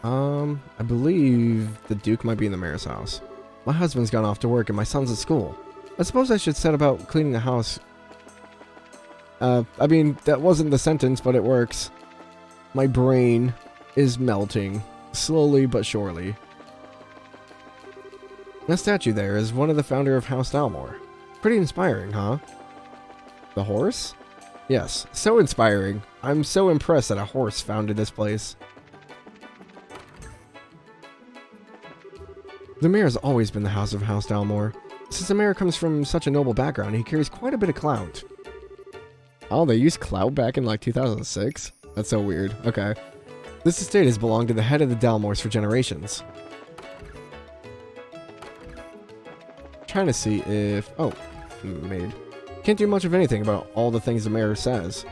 I believe the Duke might be in the mayor's house. My husband's gone off to work and my son's at school. I suppose I should set about cleaning the house. I mean, that wasn't the sentence, but it works. My brain is melting, slowly but surely. That statue there is one of the founder of House Jalmoc. Pretty inspiring, huh? The horse? Yes, so inspiring. I'm so impressed that a horse founded this place. The mayor has always been the house of House Jalmoc. Since the mayor comes from such a noble background, he carries quite a bit of clout. Oh, they used clout back in like 2006? That's so weird. Okay. This estate has belonged to the head of the Jalmocs for generations. Trying to see if... Oh, maid. Can't do much of anything about all the things the mayor says.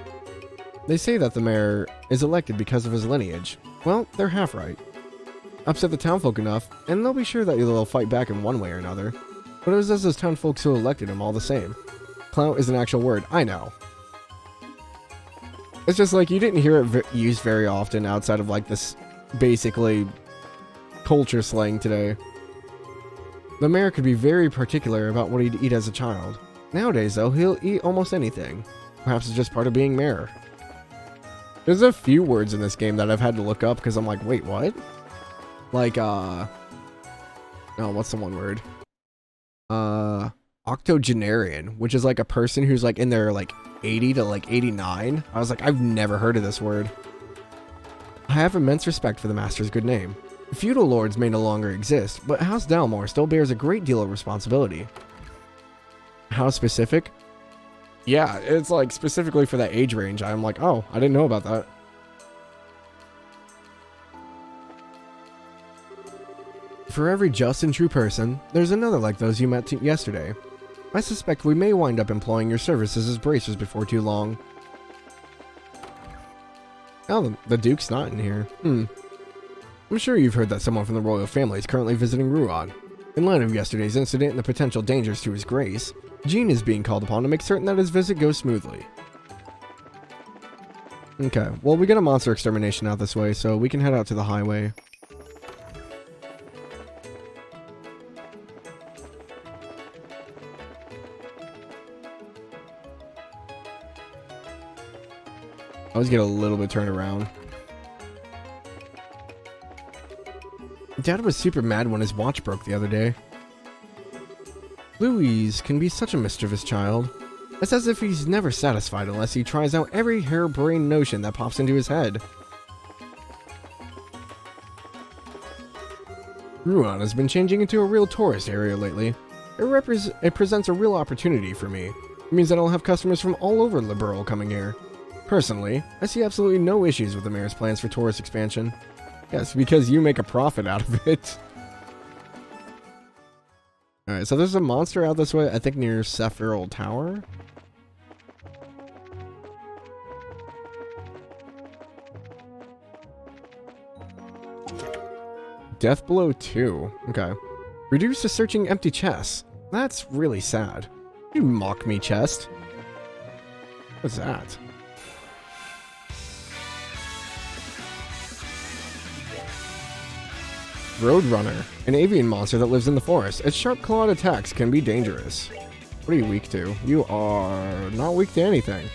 They say that the mayor is elected because of his lineage. Well, they're half right. Upset the townfolk enough, and they'll be sure that they'll fight back in one way or another. But it was just those townfolk who elected him all the same. Clout is an actual word, I know. It's just like you didn't hear it used very often outside of like this basically culture slang today. The mayor could be very particular about what he'd eat as a child. Nowadays, though, he'll eat almost anything. Perhaps it's just part of being mayor. There's a few words in this game that I've had to look up because I'm like, wait, what? Like, oh, what's the one word? Octogenarian, which is like a person who's like in their like 80 to like 89. I was like, I've never heard of this word. I have immense respect for the master's good name. Feudal lords may no longer exist, but House Jalmoc still bears a great deal of responsibility. How specific? Yeah, it's like specifically for that age range. I'm like, oh, I didn't know about that. For every just and true person, there's another like those you met yesterday. I suspect we may wind up employing your services as bracers before too long. Oh, the Duke's not in here. I'm sure you've heard that someone from the royal family is currently visiting Ruan. In light of yesterday's incident and the potential dangers to his grace, Jean is being called upon to make certain that his visit goes smoothly. Okay, well we get a monster extermination out this way, so we can head out to the highway. I always get a little bit turned around. Dad was super mad when his watch broke the other day. Louise can be such a mischievous child. It's as if he's never satisfied unless he tries out every harebrained notion that pops into his head. Ruan has been changing into a real tourist area lately. It presents a real opportunity for me. It means that I'll have customers from all over Liberal coming here. Personally, I see absolutely no issues with the mayor's plans for tourist expansion. Yes, because you make a profit out of it. Alright, so there's a monster out this way, I think near Sephiroth Tower. Death Blow 2. Okay. Reduce to searching empty chests. That's really sad. You mock me, chest. What's that? Roadrunner, an avian monster that lives in the forest. Its sharp-clawed attacks can be dangerous. What are you weak to? You are not weak to anything.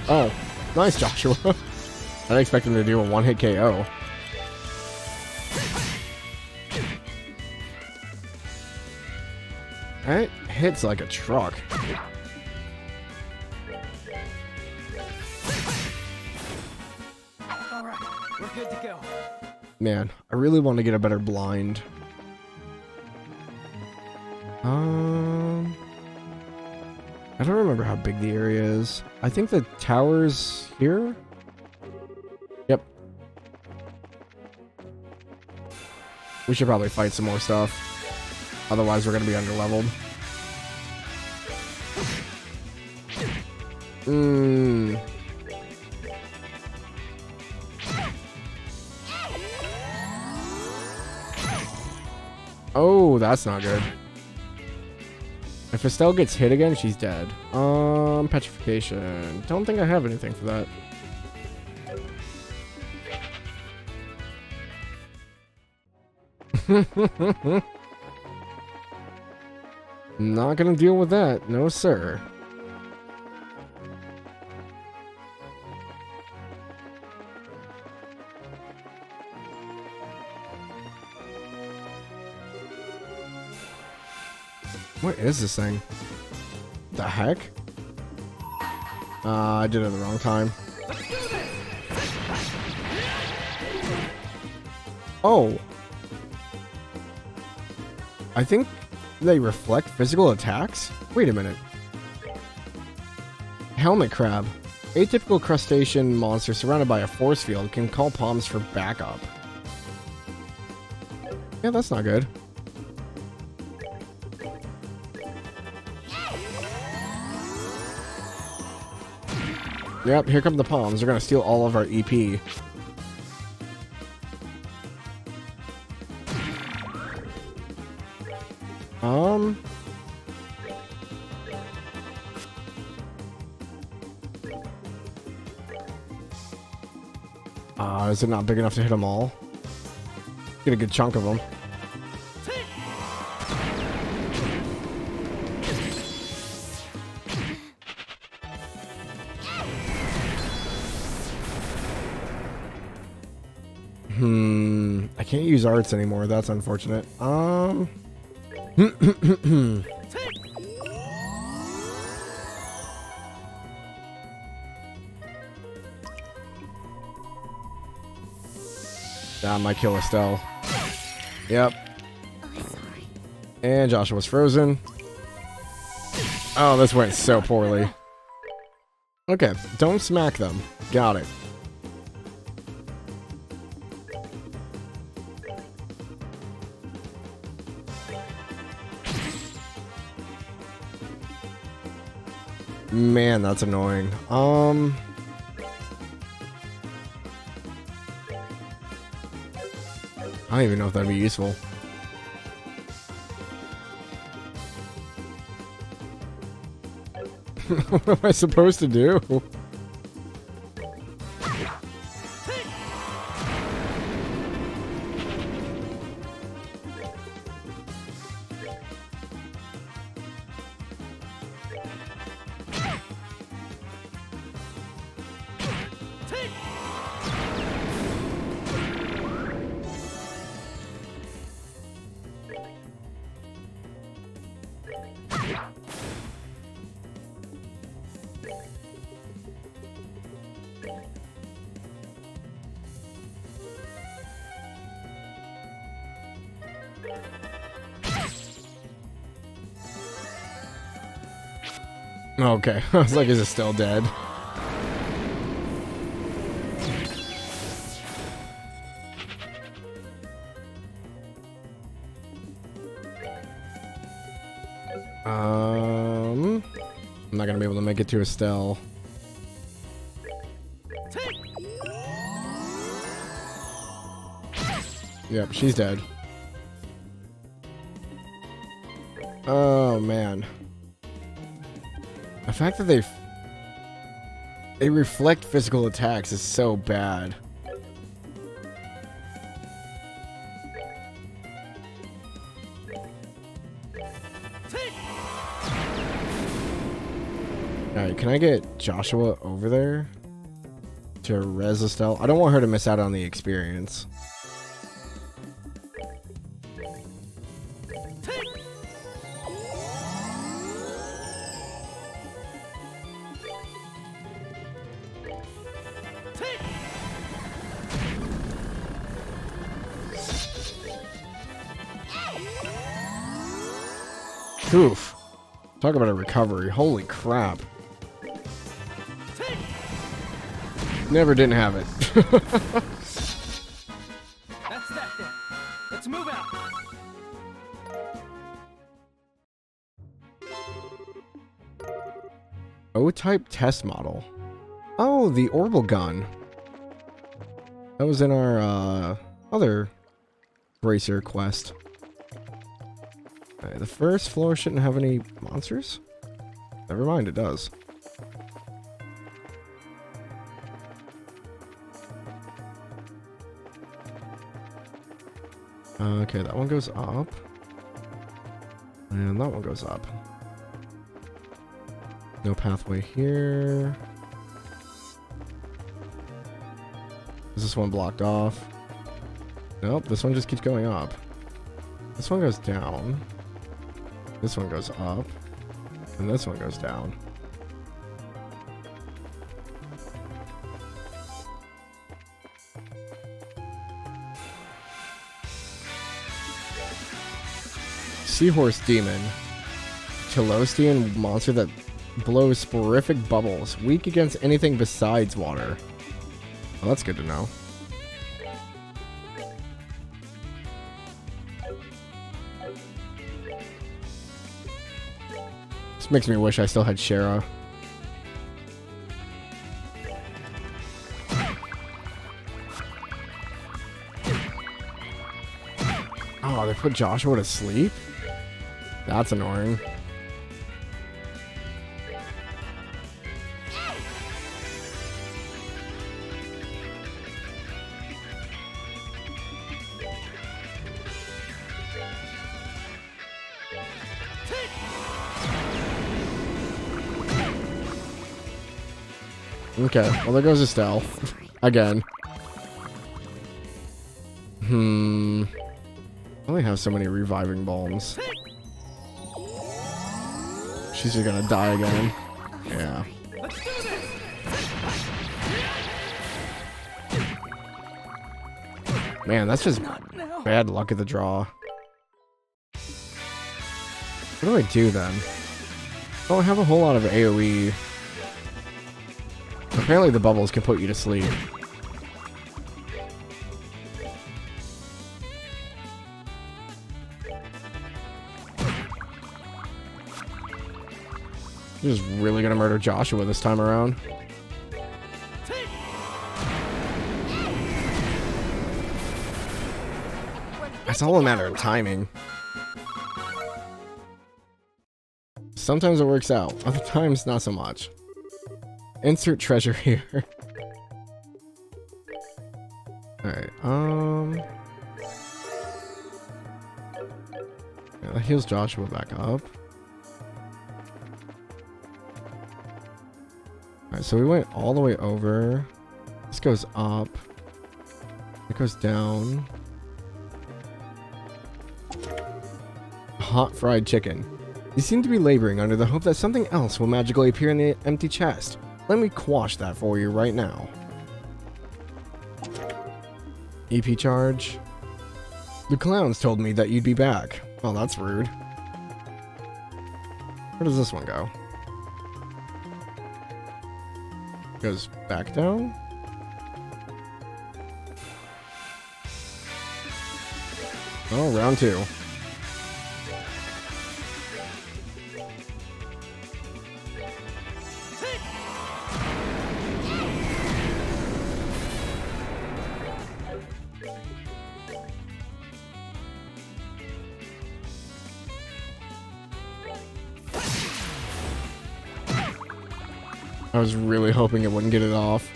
Oh, nice, Joshua. I didn't expect him to do a one-hit KO. That hits like a truck. Alright, we're good to go. Man, I really want to get a better blind. I don't remember how big the area is. I think the tower's here? Yep. We should probably fight some more stuff. Otherwise, we're going to be underleveled. Oh, that's not good. If Estelle gets hit again, she's dead. Petrification. Don't think I have anything for that. Not gonna deal with that. No, sir. What is this thing? The heck? I did it at the wrong time. Oh. I think they reflect physical attacks? Wait a minute. Helmet crab. Atypical crustacean monster surrounded by a force field can call palms for backup. Yeah, that's not good. Yep, here come the palms. They're gonna steal all of our EP. Is it not big enough to hit them all? Get a good chunk of them. I can't use arts anymore. That's unfortunate. That might kill Estelle. Yep. And Joshua's frozen. Oh, this went so poorly. Okay, don't smack them. Got it. Man, that's annoying. I don't even know if that'd be useful. What am I supposed to do? Okay, I was like, is it still dead? I'm not gonna be able to make it to Estelle. Yep, she's dead. Oh man. The fact that they reflect physical attacks is so bad. Alright, Alright, can I get Joshua over there to res Estelle? I don't want her to miss out on the experience. Oof. Talk about a recovery. Holy crap. Never didn't have it. That's that then. Let's move out. O-type test model. Oh, the orbital gun. That was in our other racer quest. The first floor shouldn't have any monsters? Never mind, it does. Okay, that one goes up. And that one goes up. No pathway here. Is this one blocked off? Nope, this one just keeps going up. This one goes down. This one goes up. And this one goes down. Seahorse Demon. Chelosian monster that blows sporific bubbles. Weak against anything besides water. Well, that's good to know. This makes me wish I still had Shara. Oh, they put Joshua to sleep? That's annoying. Okay, well there goes Estelle. Again. I only have so many reviving bombs. She's just gonna die again. Yeah. Man, that's just bad luck at the draw. What do I do then? I don't have a whole lot of AoE. Apparently the bubbles can put you to sleep. You're just really gonna murder Joshua this time around. It's all a matter of timing. Sometimes it works out, other times not so much. Insert treasure here. Alright, yeah, that heals Joshua back up. Alright, so we went all the way over. This goes up. It goes down. Hot fried chicken. You seem to be laboring under the hope that something else will magically appear in the empty chest. Let me quash that for you right now. EP charge. The clowns told me that you'd be back. Well, that's rude. Where does this one go? Goes back down? Oh, round two. I was really hoping it wouldn't get it off.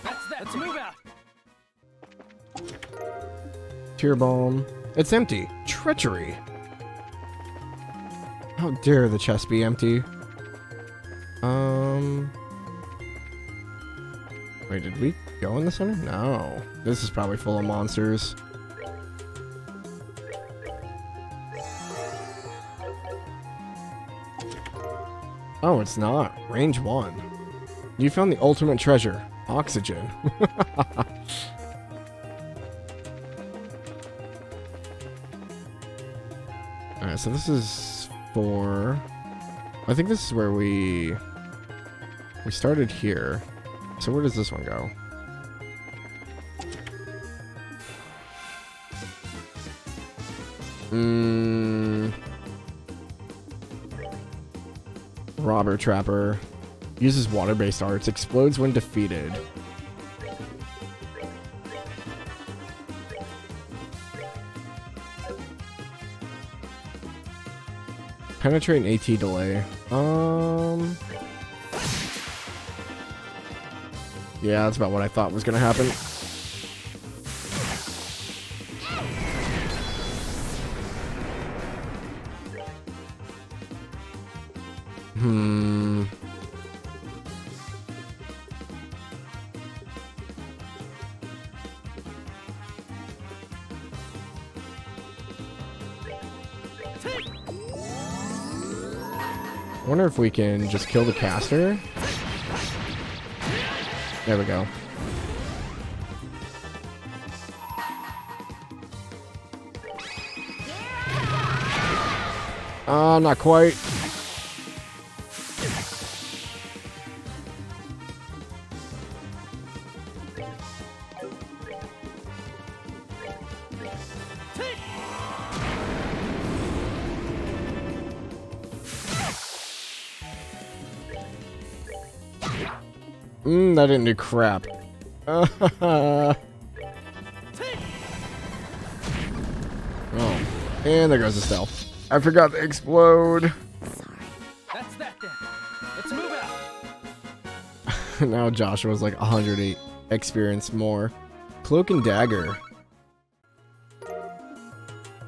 That's that. Let's move out. Tear bomb. It's empty. Treachery. How dare the chest be empty? Wait, did we go in the center? No. This is probably full of monsters. Oh, it's not. Range 1. You found the ultimate treasure. Oxygen. Alright, so this is for... I think this is where we started here. So where does this one go? Robber Trapper. Uses water-based arts. Explodes when defeated. Penetrate and AT delay. Yeah, that's about what I thought was gonna happen. I wonder if we can just kill the caster. There we go. Not quite. That didn't do crap. Oh, and there goes the stealth. I forgot to explode. That's that then. Let's move out. Now Joshua's like 108 experience more. Cloak and dagger.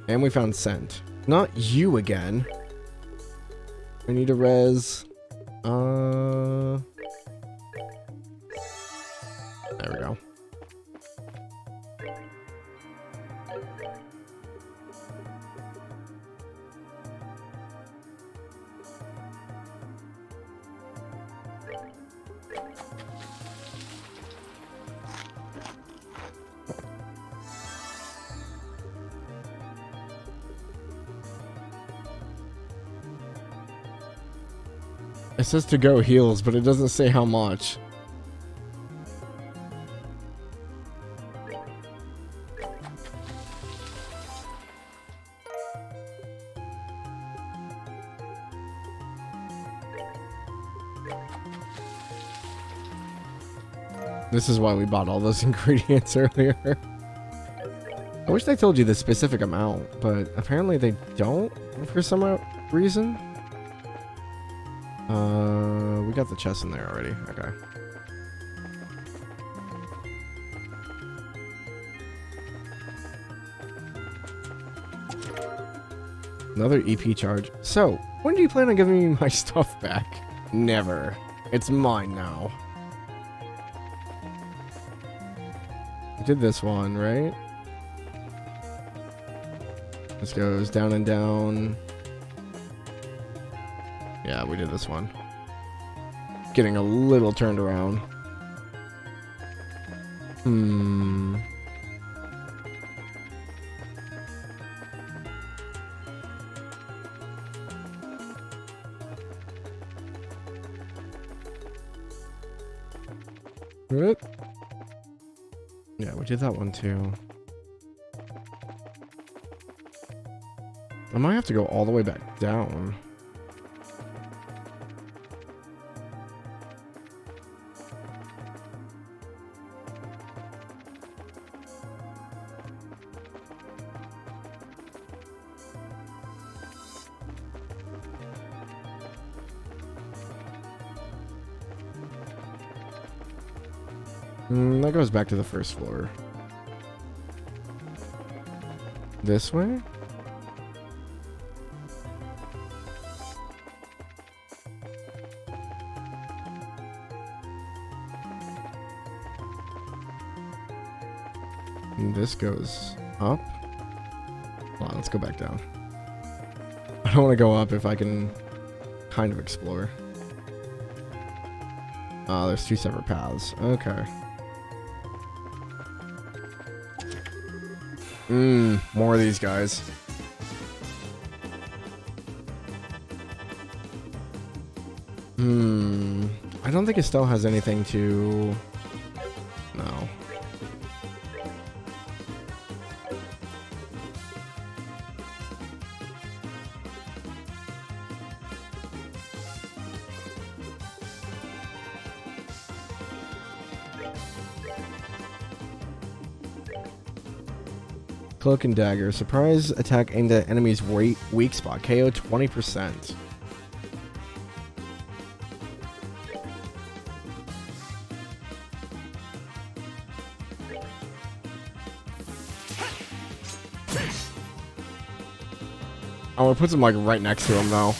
And we found scent. Not you again. I need a res. There we go. It says to go heals, but it doesn't say how much. This is why we bought all those ingredients earlier. I wish they told you the specific amount, but apparently they don't for some reason. We got the chest in there already. Okay. Another EP charge. So, when do you plan on giving me my stuff back? Never. It's mine now. I did this one, right? This goes down and down. Yeah, we did this one. Getting a little turned around. Good. Yeah, we did that one too. I might have to go all the way back down. That goes back to the first floor. This way? And this goes up. Hold on, let's go back down. I don't want to go up if I can kind of explore. There's two separate paths. Okay. More of these guys. I don't think Estelle has anything to... No. Cloak and dagger. Surprise attack aimed at enemy's weak spot. KO 20%. Oh, it puts him like right next to him though.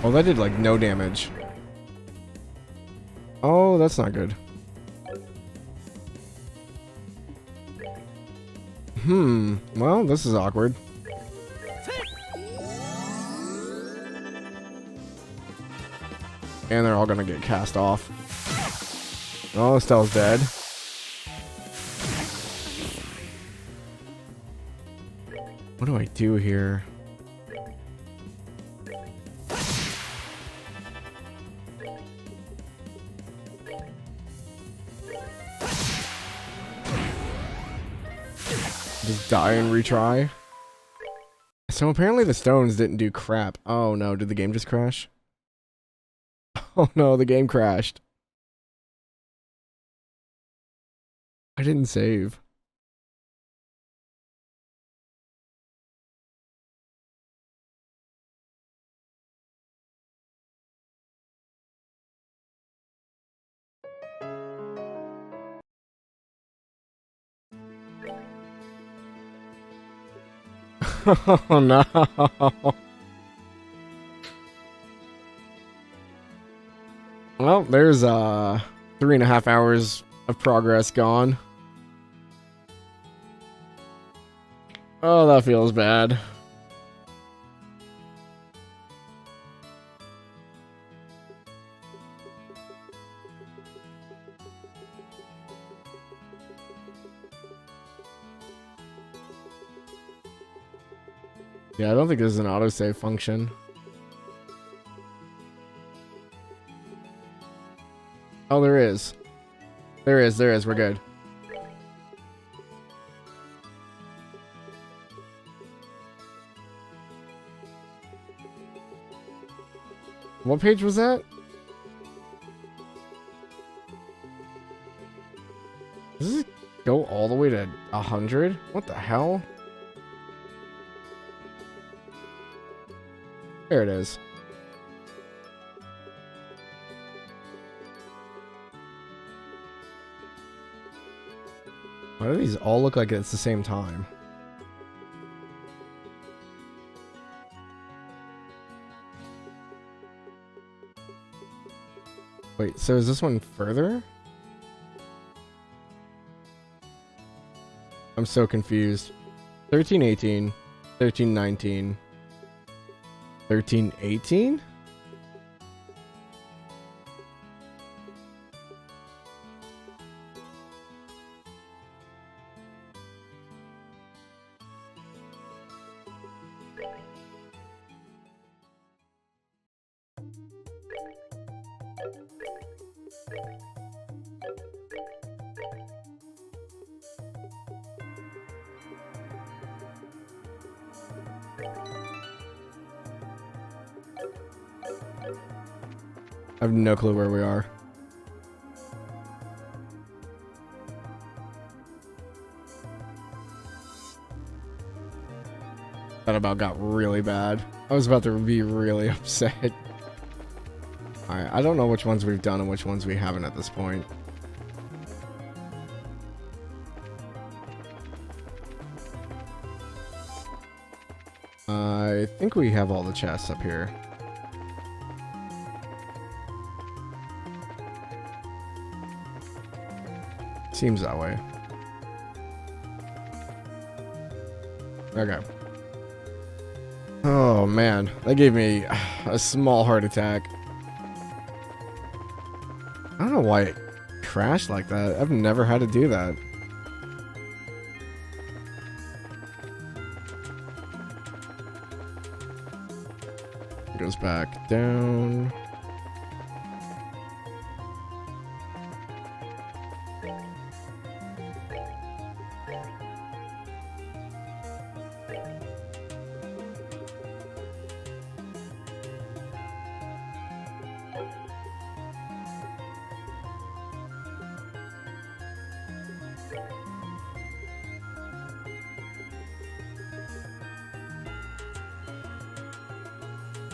Oh, that did like no damage. Oh, that's not good. Well, this is awkward. And they're all gonna get cast off. Oh, Estelle's dead. What do I do here? Just die and retry. So apparently the stones didn't do crap. Oh no, did the game just crash? Oh no, the game crashed. I didn't save. Oh no. Well, there's 3.5 hours of progress gone. Oh, that feels bad. Yeah, I don't think there's an autosave function. Oh, there is. There is. We're good. What page was that? Does it go all the way to 100? What the hell? There it is. Why do these all look like it's the same time? Wait, so is this one further? I'm so confused. 1318, 1319, 1318? I have no clue where we are. That about got really bad. I was about to be really upset. Alright, I don't know which ones we've done and which ones we haven't at this point. I think we have all the chests up here. Seems that way. Okay. Oh man, that gave me a small heart attack. I don't know why it crashed like that. I've never had to do that. It goes back down.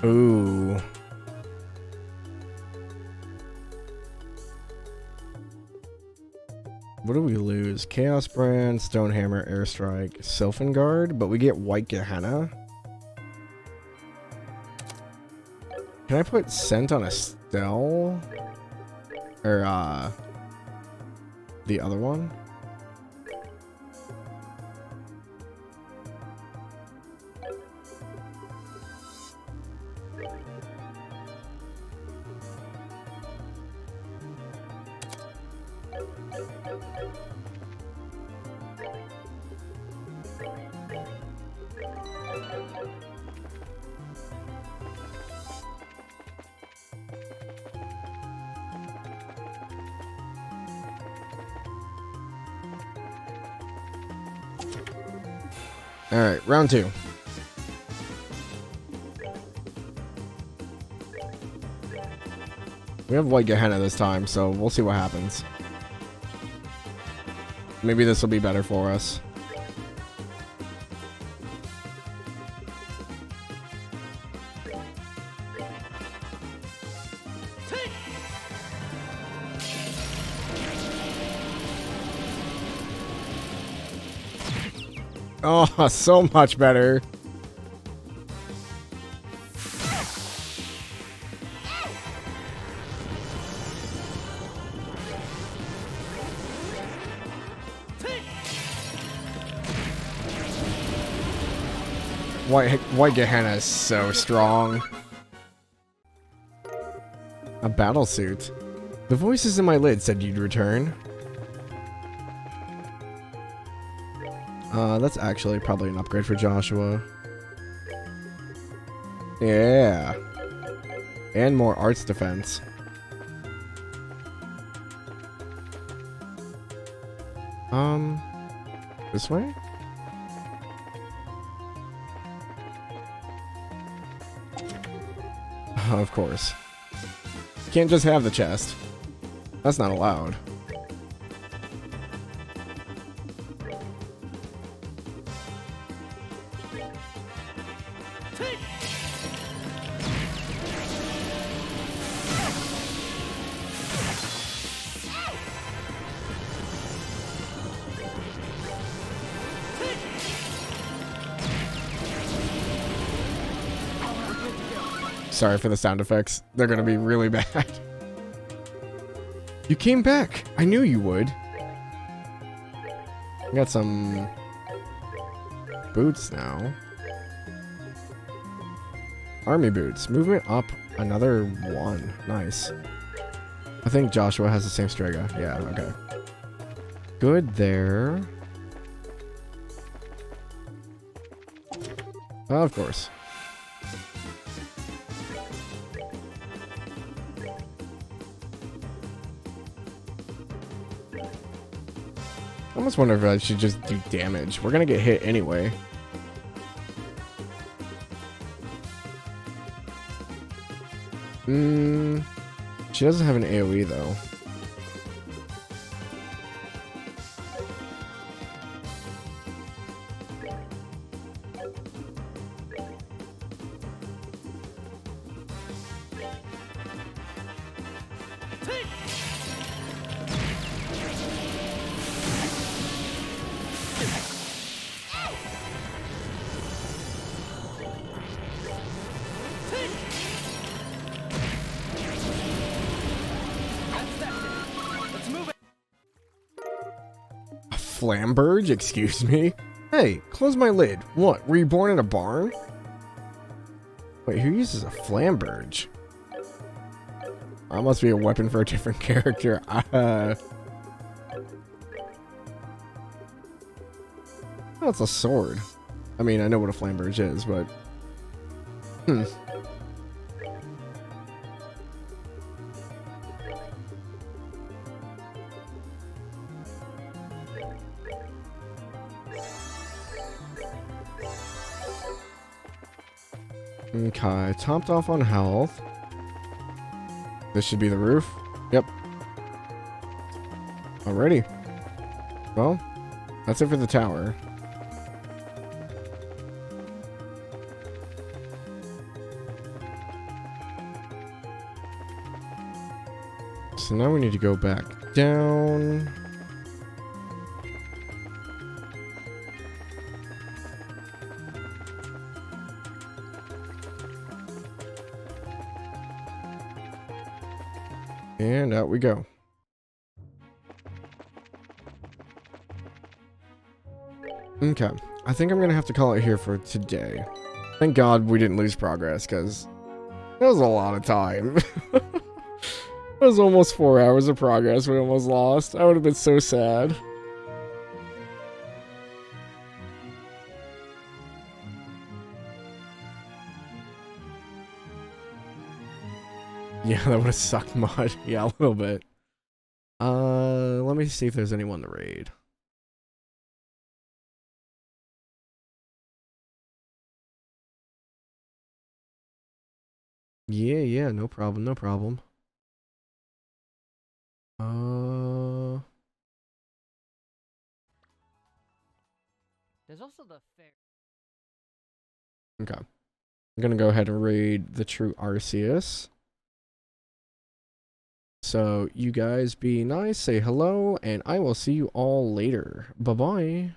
Ooh. What do we lose? Chaos Brand, Stonehammer, Airstrike, Sylphin Guard, but we get White Gehenna. Can I put Scent on Estelle? Or, the other one? Alright, round 2. We have White Gehenna this time, so we'll see what happens. Maybe this will be better for us. Oh, so much better. White Gehenna is so strong. A battle suit. The voices in my lid said you'd return. That's actually probably an upgrade for Joshua. Yeah. And more arts defense. This way? Of course. You can't just have the chest. That's not allowed. Sorry for the sound effects. They're gonna be really bad. You came back. I knew you would. I got some boots now. Army boots. Movement up another 1. Nice. I think Joshua has the same Strega. Yeah, okay. Good there. Of course. I almost wonder if I should just do damage. We're gonna get hit anyway. She doesn't have an AoE though. flamberge? Excuse me? Hey, close my lid. What, were you born in a barn? Wait, who uses a flamberge? That must be a weapon for a different character. Oh, it's a sword. I mean, I know what a flamberge is, but... Okay, topped off on health. This should be the roof. Yep. Alrighty. Well, that's it for the tower. So now we need to go back down. And out we go. Okay, I think I'm gonna have to call it here for today. Thank God we didn't lose progress, because that was a lot of time. It was almost 4 hours of progress we almost lost. I would have been so sad. Yeah, that would have sucked mud. Yeah, a little bit. Let me see if there's anyone to raid. Yeah, no problem, no problem. There's also the fair. Okay. I'm gonna go ahead and raid the true Arceus. So, you guys be nice, say hello, and I will see you all later. Bye-bye.